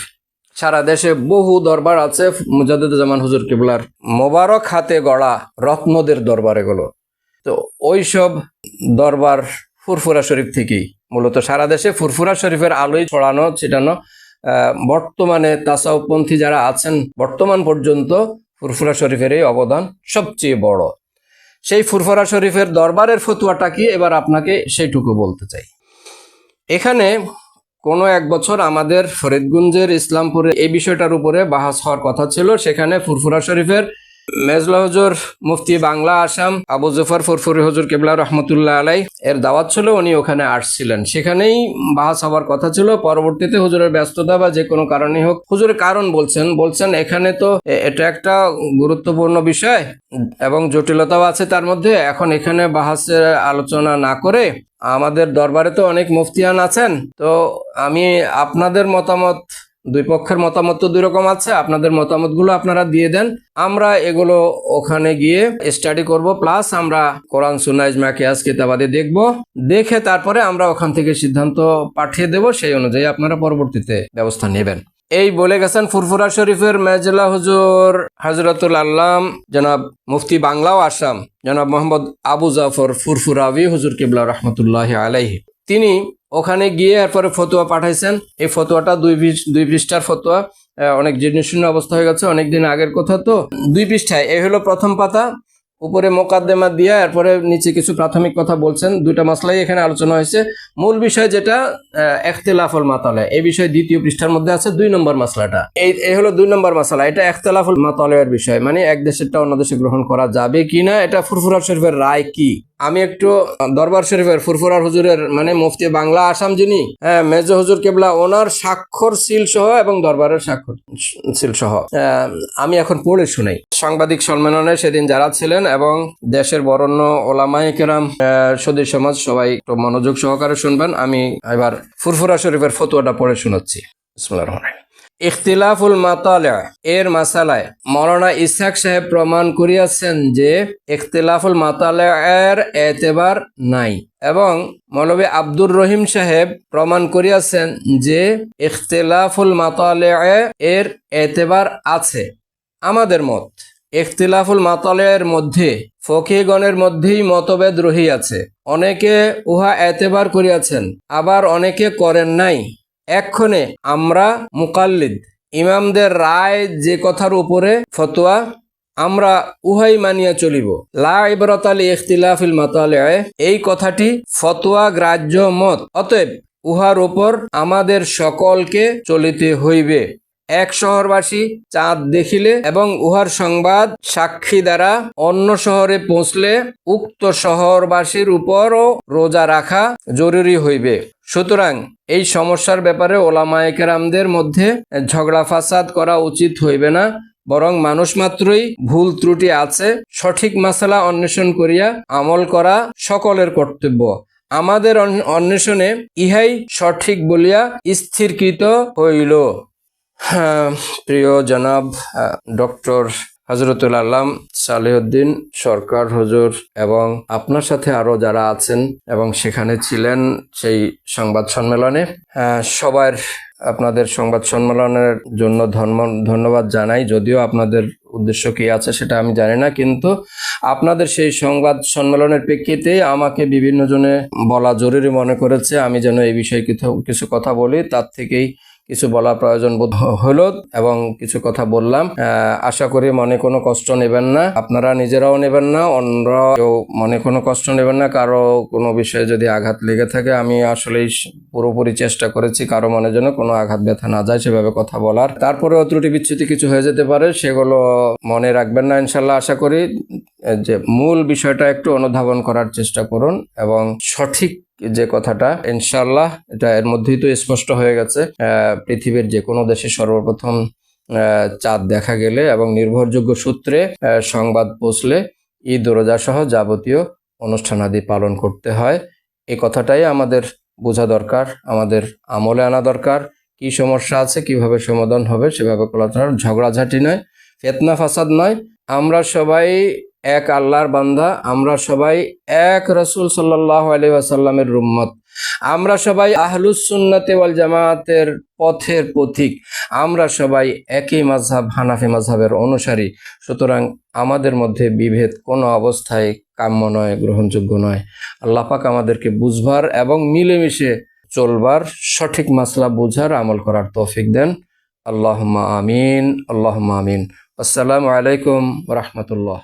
সারা দেশে বহু দরবার আছে মুজাদ্দিদুজ্জামান হুজুর কিবলার মোবারক হাতে গড়া রত্নদের দরবার এগুলো। তো ওই সব দরবার ফুরফুরা শরীফ থেকেই মূলত সারা দেশে ফুরফুরা শরীফের আলোয় ছড়ানো ছিটানো। বর্তমানে তাসাউফপন্থী যারা আছেন বর্তমান পর্যন্ত ফুরফুরা শরীফের এই অবদান সবচেয়ে বড়। সেই ফুরফুরা শরীফের দরবারের ফতুয়াটা কি এবার আপনাকে সেইটুকু বলতে চাই। এখানে কোনো এক বছর আমাদের ফরিদগঞ্জের ইসলামপুরে এই বিষয়টার উপরে বাহাস হওয়ার কথা ছিল। সেখানে ফুরফুরা শরীফের মেজলা হুজুর মুফতি বাংলা আসাম আবু জফর ফুরফুরি হুজুর কিবলা রহমতুল্লাহ আলাই এর দাওয়াত ছিল, উনি ওখানে আসছিলেন। সেখানেই বাহাস হওয়ার কথা ছিল। পরবর্তীতে হুজুরের ব্যস্ততা বা যে কোনো কারণেই হোক, হুজুরের কারণ বলছেন এখানে তো এটা একটা গুরুত্বপূর্ণ বিষয় এবং জটিলতাও আছে তার মধ্যে। এখন এখানে বাহাসের আলোচনা না করে আমাদের দরবারে তো অনেক মুফতিয়ান আছেন, তো আমি আপনাদের মতামত, দুই পক্ষের মতামত তো দুই রকম আছে, আপনাদের মতামতগুলো আপনারা দিয়ে দেন, আমরা এগুলো ওখানে গিয়ে স্টাডি করব, প্লাস আমরা কোরআন সুন্নাহ ইজমা কিয়াস কিতাবাদি দেখব, দেখে তারপরে আমরা ওখান থেকে সিদ্ধান্ত পাঠিয়ে দেব, সেই অনুযায়ী আপনারা পরবর্তীতে ব্যবস্থা নেবেন। এই বলে গেছেন ফুরফুরা শরীফের মেজলা হুজুর হযরতুল আল্লাম জনাব মুফতি বাংলাও আসাম জনাব মোহাম্মদ আবু জাফর ফুরফুরাবি হুজুর কিবলা রহমতুল্লাহ আলাইহি। তিনি ওখানে গিয়ে এরপরে ফতোয়া পাঠাইছেন। এই ফতোয়াটা দুই পৃষ্ঠার ফতোয়া, অনেক জীর্ণশীর্ণ অবস্থা হয়ে গেছে, অনেকদিন আগের কথা, তো 2 পৃষ্ঠায়। এই হলো প্রথম পাতা। উপরে মোকাদ্দেমা দিয়া এরপরে নিচে কিছু প্রাথমিক কথা বলছেন। দুইটা মাসলাই এখানে আলোচনা হয়েছে। মূল বিষয় যেটা ইখতিলাফুল মাতালে, এই বিষয় দ্বিতীয় পৃষ্ঠার মধ্যে আছে 2 নম্বর মাসলাটা। এই হলো 2 নম্বর মাসলা। এটা ইখতিলাফুল মাতালের বিষয়, মানে এক দেশেরটা অন্য দেশে গ্রহণ করা যাবে কিনা, এটা ফুরফুরা শরীফের রায় কি। আমি একটু দরবার শরীফের ফুরফুরার হুজুরের মানে মুফতি বাংলা আসাম যিনি মেজো হুজুর কেবলা, ওনার স্বাক্ষর সিল সহ এবং দরবারের স্বাক্ষর সিল সহ আমি এখন পড়ে শুনাই। সাংবাদিক সম্মেলনে সেদিন যারা ছিলেন এবং দেশের বরেণ্য ওলামায়ে কেরাম, সুধী সমাজ, সবাই একটু মনোযোগ সহকারে শুনবেন। আমি এবার ফুরফুরা শরীফের ফতোয়াটা পড়ে শোনাচ্ছি। বিসমিল্লাহির রহমানির রহিম। ইখতিলাফুল মাতালে এর মাসালায় মৌলানা ইসহাক সাহেব প্রমাণ করিয়াছেন যে ইখতিলাফুল মাতালে এর এতেবার নাই, এবং মৌলভী আব্দুর রহিম সাহেব প্রমাণ করিয়াছেন যে ইখতিলাফুল মাতালে এর এতেবার আছে। আমাদের মত, ইখতিলাফুল মাতালের মধ্যে ফকিহগণের মধ্যেই মতভেদ রহিয়াছে। অনেকে উহা এতেবার করিয়াছেন, আবার অনেকে করেন নাই। এক্ষণে আমরা মুকাল্লিদ, ইমামদের রায় যে কথার উপরে ফতোয়া, আমরা উহাই মানিয়া চলিব। লা ইবরাত আলি ইখতিলাফিল মাতালে, এই কথাটি ফতোয়া গ্রাহ্য মত, অতএব উহার উপর আমাদের সকলকে চলিতে হইবে। এক শহরবাসী চাঁদ দেখিলে এবং উহার সংবাদ সাক্ষী দ্বারা অন্য শহরে পৌঁছলে উক্ত শহরবাসীর উপরও রোজা রাখা জরুরি হইবে। সুতরাং এই সমস্যার ব্যাপারে ওলামায়ে কেরামদের মধ্যে ঝগড়া ফাসাদ করা উচিত হইবে না, বরং মানুষ মাত্রই ভুল ত্রুটি আছে, সঠিক মাসালা অন্বেষণ করিয়া আমল করা সকলের কর্তব্য। আমাদের অন্বেষণে ইহাই সঠিক বলিয়া স্থিরকৃত হইল। প্রিয় জনাব ডক্টর হযরতুল আল্লাম সালেহউদ্দিন সরকার হুজুর এবং আপনার সাথে আরো যারা আছেন এবং সেখানে ছিলেন সেই সংবাদ সম্মেলনে, সবার আপনাদের সংবাদ সম্মেলনের জন্য ধন্যবাদ জানাই। যদিও আপনাদের উদ্দেশ্য কি আছে সেটা আমি জানি না, কিন্তু আপনাদের সেই সংবাদ সম্মেলনের প্রেক্ষিতে আমাকে বিভিন্ন জনে বলা জরুরি মনে করেছে আমি যেন এই বিষয়ে কিছু কথা বলি। তার থেকেই কিছু বলা প্রয়োজন বোধ হলো এবং কিছু কথা বললাম। আশা করি মনে কোনো কষ্ট নেবেন না, আপনারা নিজেরাও নেবেন না, অন্যরাও কেউ মনে কোনো কষ্ট নেবেন না। কারো কোনো বিষয়ে যদি আঘাত লেগে থাকে, আমি আসলেই পুরোপুরি চেষ্টা করেছি কারো মনে যেন কোনো আঘাত ব্যথা না যায় সেভাবে কথা বলার। তারপরেও ত্রুটি বিচ্যুতি কিছু হয়ে যেতে পারে, সেগুলো মনে রাখবেন না ইনশাল্লাহ। আশা করি যে মূল বিষয়টা একটু অনুধাবন করার চেষ্টা করুন এবং সঠিক যে কথাটা ইনশাল্লাহ এটা এর মধ্যেই তো স্পষ্ট হয়ে গেছে। পৃথিবীর যে কোনো দেশে সর্বপ্রথম চাঁদ দেখা গেলে এবং নির্ভরযোগ্য সূত্রে সংবাদ পৌঁছলে ঈদ রোজা সহ যাবতীয় অনুষ্ঠানাদি পালন করতে হয়। এই কথাটাই আমাদের বোঝা দরকার, আমাদের আমলে আনা দরকার। কি সমস্যা আছে, কিভাবে সমাধান হবে সেভাবে ঝগড়াঝাটি নয়, ফিতনা ফাসাদ নয়। আমরা সবাই এক আল্লাহর বান্দা, আমরা সবাই এক রাসূল সাল্লাল্লাহু আলাইহি ওয়াসাল্লামের উম্মত, আমরা সবাই আহলুস সুন্নাতে ওয়াল জামাতের পথের পথিক, আমরা সবাই একই মাযহাব হানাফি মাযহাবের অনুসারী। সুতরাং আমাদের মধ্যে বিভেদ কোনো অবস্থায় কাম্য নয়, গ্রহণযোগ্য নয়। আল্লাহ পাক আমাদেরকে বুঝবার এবং মিলেমিশে চলবার, সঠিক মাসলা বুঝার, আমল করার তৌফিক দেন। আল্লাহুম্মা আমিন, আল্লাহুম্মা আমিন। আসসালামু আলাইকুম ওয়া রাহমাতুল্লাহ।